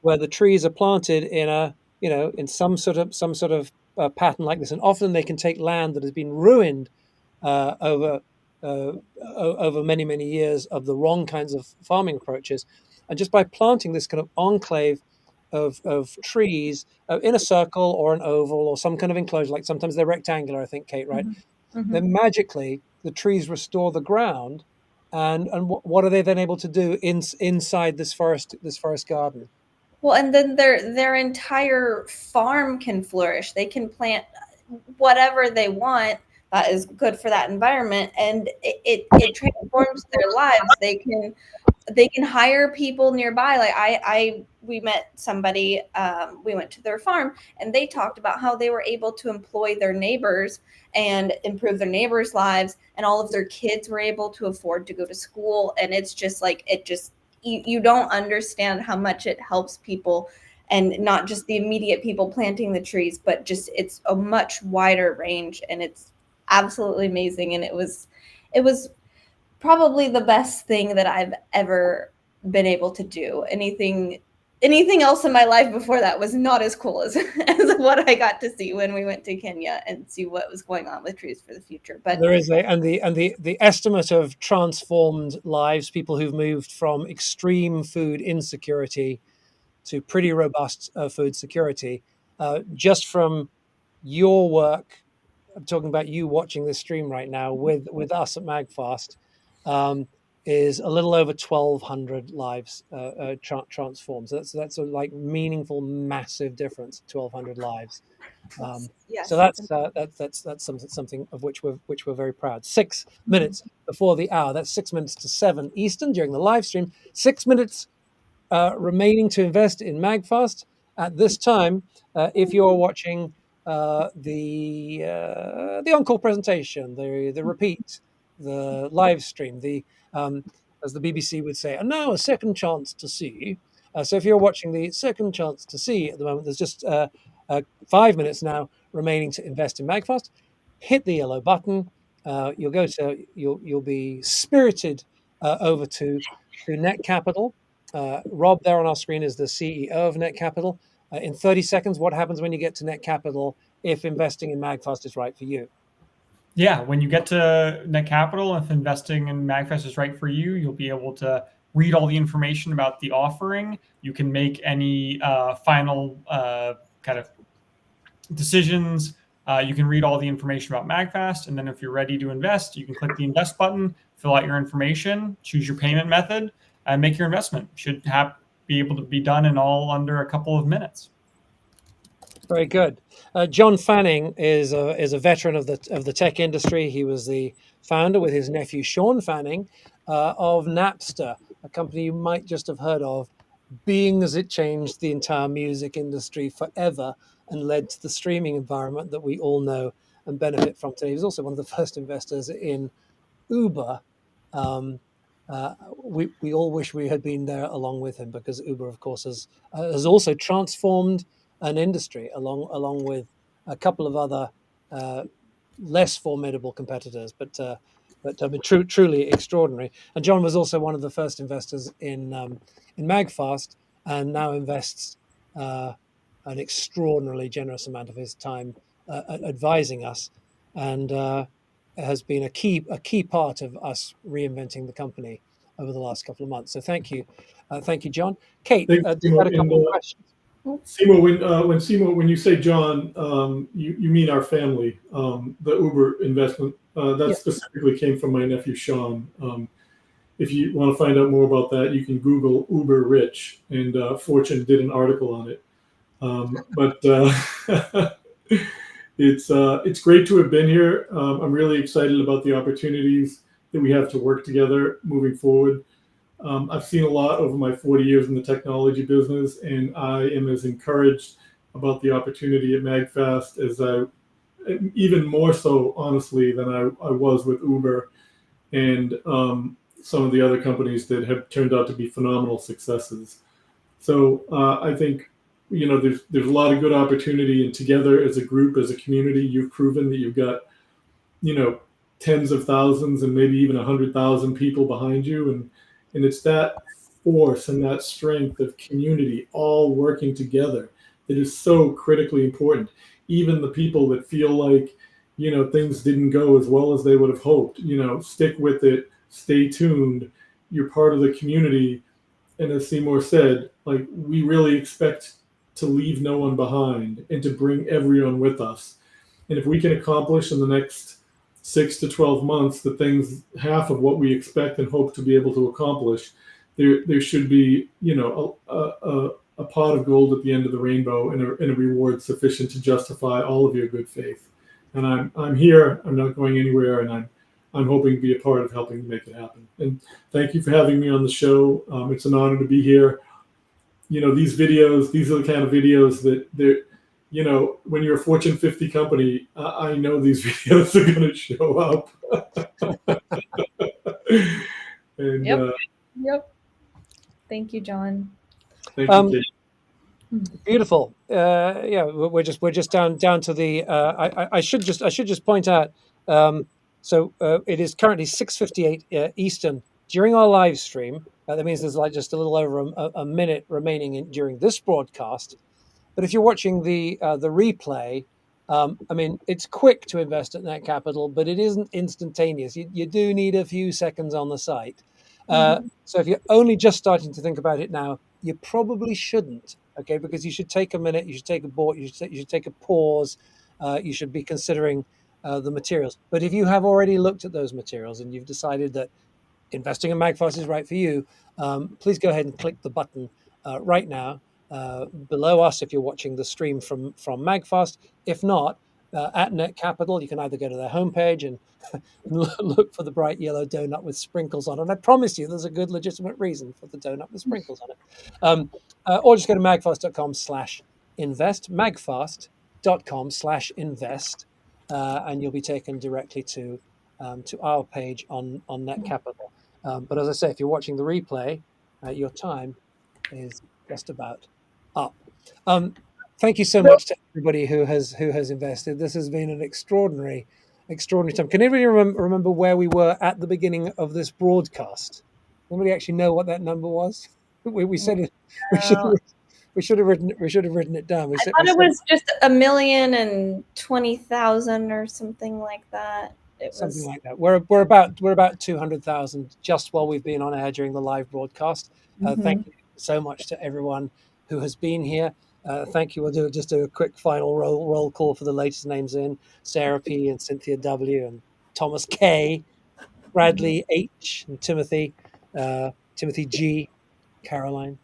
Speaker 9: Where the trees are planted in some sort of pattern like this, and often they can take land that has been ruined over many years of the wrong kinds of farming approaches, and just by planting this kind of enclave of trees in a circle or an oval or some kind of enclosure, like sometimes they're rectangular, I think, Kate, right?
Speaker 4: Mm-hmm.
Speaker 9: Then magically the trees restore the ground, and what are they then able to do inside this forest garden?
Speaker 4: Well, and then their entire farm can flourish. They can plant whatever they want that is good for that environment, and it transforms their lives. They can hire people nearby. Like we met somebody, we went to their farm, and they talked about how they were able to employ their neighbors and improve their neighbors' lives, and all of their kids were able to afford to go to school. And it's just like, you don't understand how much it helps people, and not just the immediate people planting the trees, but just it's a much wider range, and it's absolutely amazing. And it was probably the best thing that I've ever been able to do. Anything else in my life before that was not as cool as what I got to see when we went to Kenya and see what was going on with Trees for the Future. But
Speaker 9: there is the estimate of transformed lives, people who've moved from extreme food insecurity to pretty robust food security, just from your work. I'm talking about you watching this stream right now with us at Magfast, is a little over 1,200 lives transformed. So that's a like meaningful, massive difference. 1,200 lives.
Speaker 4: Yes,
Speaker 9: so that's something of which we're very proud. 6 minutes before the hour. That's 6 minutes to 7 Eastern during the live stream. 6 minutes remaining to invest in Magfast at this time. If you're watching the encore presentation, the repeat, the live stream, as the BBC would say, and now a second chance to see. So if you're watching the second chance to see at the moment, there's just 5 minutes now remaining to invest in Magfast. Hit the yellow button. You'll be spirited over to Net Capital. Rob there on our screen is the CEO of Net Capital. In 30 seconds, what happens when you get to Net Capital if investing in Magfast is right for you?
Speaker 14: Yeah, when you get to Net Capital, if investing in Magfast is right for you, you'll be able to read all the information about the offering. You can make any final kind of decisions. You can read all the information about Magfast, and then if you're ready to invest, you can click the invest button, fill out your information, choose your payment method, and make your investment. Should be able to be done in all under a couple of minutes.
Speaker 9: Very good. John Fanning is a veteran of the tech industry. He was the founder with his nephew Sean Fanning of Napster, a company you might just have heard of, being as it changed the entire music industry forever and led to the streaming environment that we all know and benefit from today. He was also one of the first investors in Uber. We all wish we had been there along with him, because Uber, of course, has also transformed an industry along with a couple of other less formidable competitors, but I mean, truly extraordinary. And John was also one of the first investors in Magfast, and now invests an extraordinarily generous amount of his time advising us, and has been a key part of us reinventing the company over the last couple of months. So thank you, John. Kate,
Speaker 12: Thanks,
Speaker 9: you
Speaker 12: Seymour.
Speaker 9: had a couple of questions.
Speaker 12: Seymour, when you say John, you mean our family. The Uber investment that specifically came from my nephew Sean. If you want to find out more about that, you can Google Uber Rich, and Fortune did an article on it. But it's great to have been here. I'm really excited about the opportunities that we have to work together moving forward. I've seen a lot over my 40 years in the technology business, and I am as encouraged about the opportunity at Magfast as even more so, honestly, than I was with Uber and some of the other companies that have turned out to be phenomenal successes. So I think, there's a lot of good opportunity, and together as a group, as a community, you've proven that you've got, tens of thousands and maybe even 100,000 people behind you. And it's that force and that strength of community all working together that is so critically important. Even the people that feel like, things didn't go as well as they would have hoped, stick with it, stay tuned. You're part of the community. And as Seymour said, like, we really expect to leave no one behind and to bring everyone with us. And if we can accomplish in the next 6 to 12 months the things, half of what we expect and hope to be able to accomplish, there should be, a pot of gold at the end of the rainbow, and a reward sufficient to justify all of your good faith. And I'm here. I'm not going anywhere, and I'm hoping to be a part of helping make it happen. And thank you for having me on the show. It's an honor to be here. These videos, these are the kind of videos that when you're a Fortune 50 company, I know these videos are going to show up. And,
Speaker 4: Yep. Thank you, John.
Speaker 12: Thank you,
Speaker 9: Kate. Beautiful. We're just down to the. I should just point out. So it is currently 6:58 Eastern during our live stream. That means there's like just a little over a minute remaining during this broadcast. But if you're watching the replay, I mean, it's quick to invest at Net Capital, but it isn't instantaneous. You do need a few seconds on the site. So if you're only just starting to think about it now, you probably shouldn't, okay? Because you should take a minute, you should take you should take a pause, you should be considering the materials. But if you have already looked at those materials and you've decided that investing in Magfast is right for you, please go ahead and click the button right now below us if you're watching the stream from Magfast. If not, at Net Capital, you can either go to their homepage and look for the bright yellow donut with sprinkles on it. And I promise you there's a good legitimate reason for the donut with sprinkles on it. Or just go to magfast.com/invest, magfast.com/invest, and you'll be taken directly to our page on Net Capital. But as I say, if you're watching the replay, your time is just about up. Thank you so much to everybody who has invested. This has been an extraordinary time. Can anybody remember where we were at the beginning of this broadcast? Anybody actually know what that number was? We said it. We should have written it down.
Speaker 4: I thought it was just 1,020,000 or something like that.
Speaker 9: Something like that. We're about 200,000 just while we've been on air during the live broadcast. Thank you so much to everyone who has been here. Thank you. We'll do a quick final roll call for the latest names in: Sarah P. and Cynthia W. and Thomas K. Bradley H. and Timothy G. Caroline.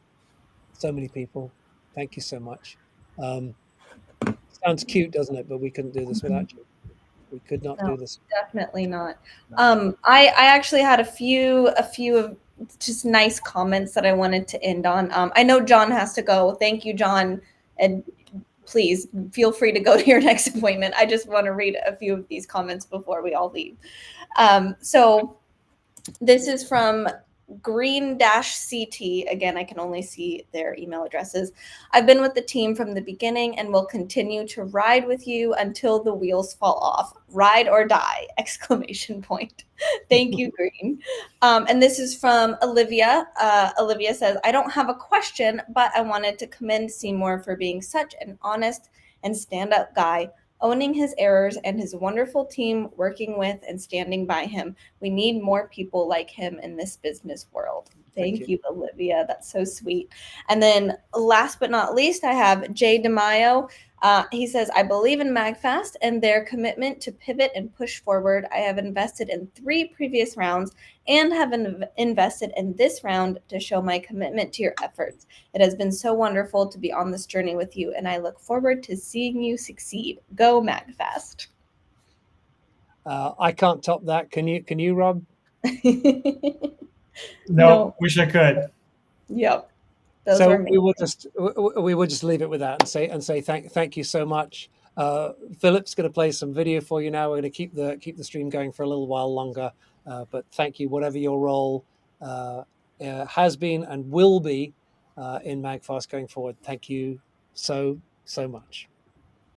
Speaker 9: So many people. Thank you so much. Sounds cute, doesn't it? But we couldn't do this without you. We could not do this.
Speaker 4: Definitely not. I actually had a few of just nice comments that I wanted to end on. I know John has to go. Thank you, John. And please feel free to go to your next appointment. I just want to read a few of these comments before we all leave. So this is from green-ct. Again, I can only see their email addresses. I've been with the team from the beginning and will continue to ride with you until the wheels fall off. Ride or die! Exclamation point. Thank you, Green. And this is from Olivia. Olivia says, I don't have a question, but I wanted to commend Seymour for being such an honest and stand-up guy, owning his errors, and his wonderful team working with and standing by him. We need more people like him in this business world. Thank you, Olivia. That's so sweet. And then last but not least, I have Jay DeMaio. He says, I believe in Magfast and their commitment to pivot and push forward. I have invested in 3 previous rounds and have invested in this round to show my commitment to your efforts. It has been so wonderful to be on this journey with you, and I look forward to seeing you succeed. Go Magfast.
Speaker 9: I can't top that. Can you, Rob?
Speaker 14: No, wish I could.
Speaker 4: Yep.
Speaker 9: So we will just leave it with that and say thank you so much. Philip's going to play some video for you now. We're going to keep the stream going for a little while longer. But thank you, whatever your role has been and will be in Magfast going forward. Thank you so much.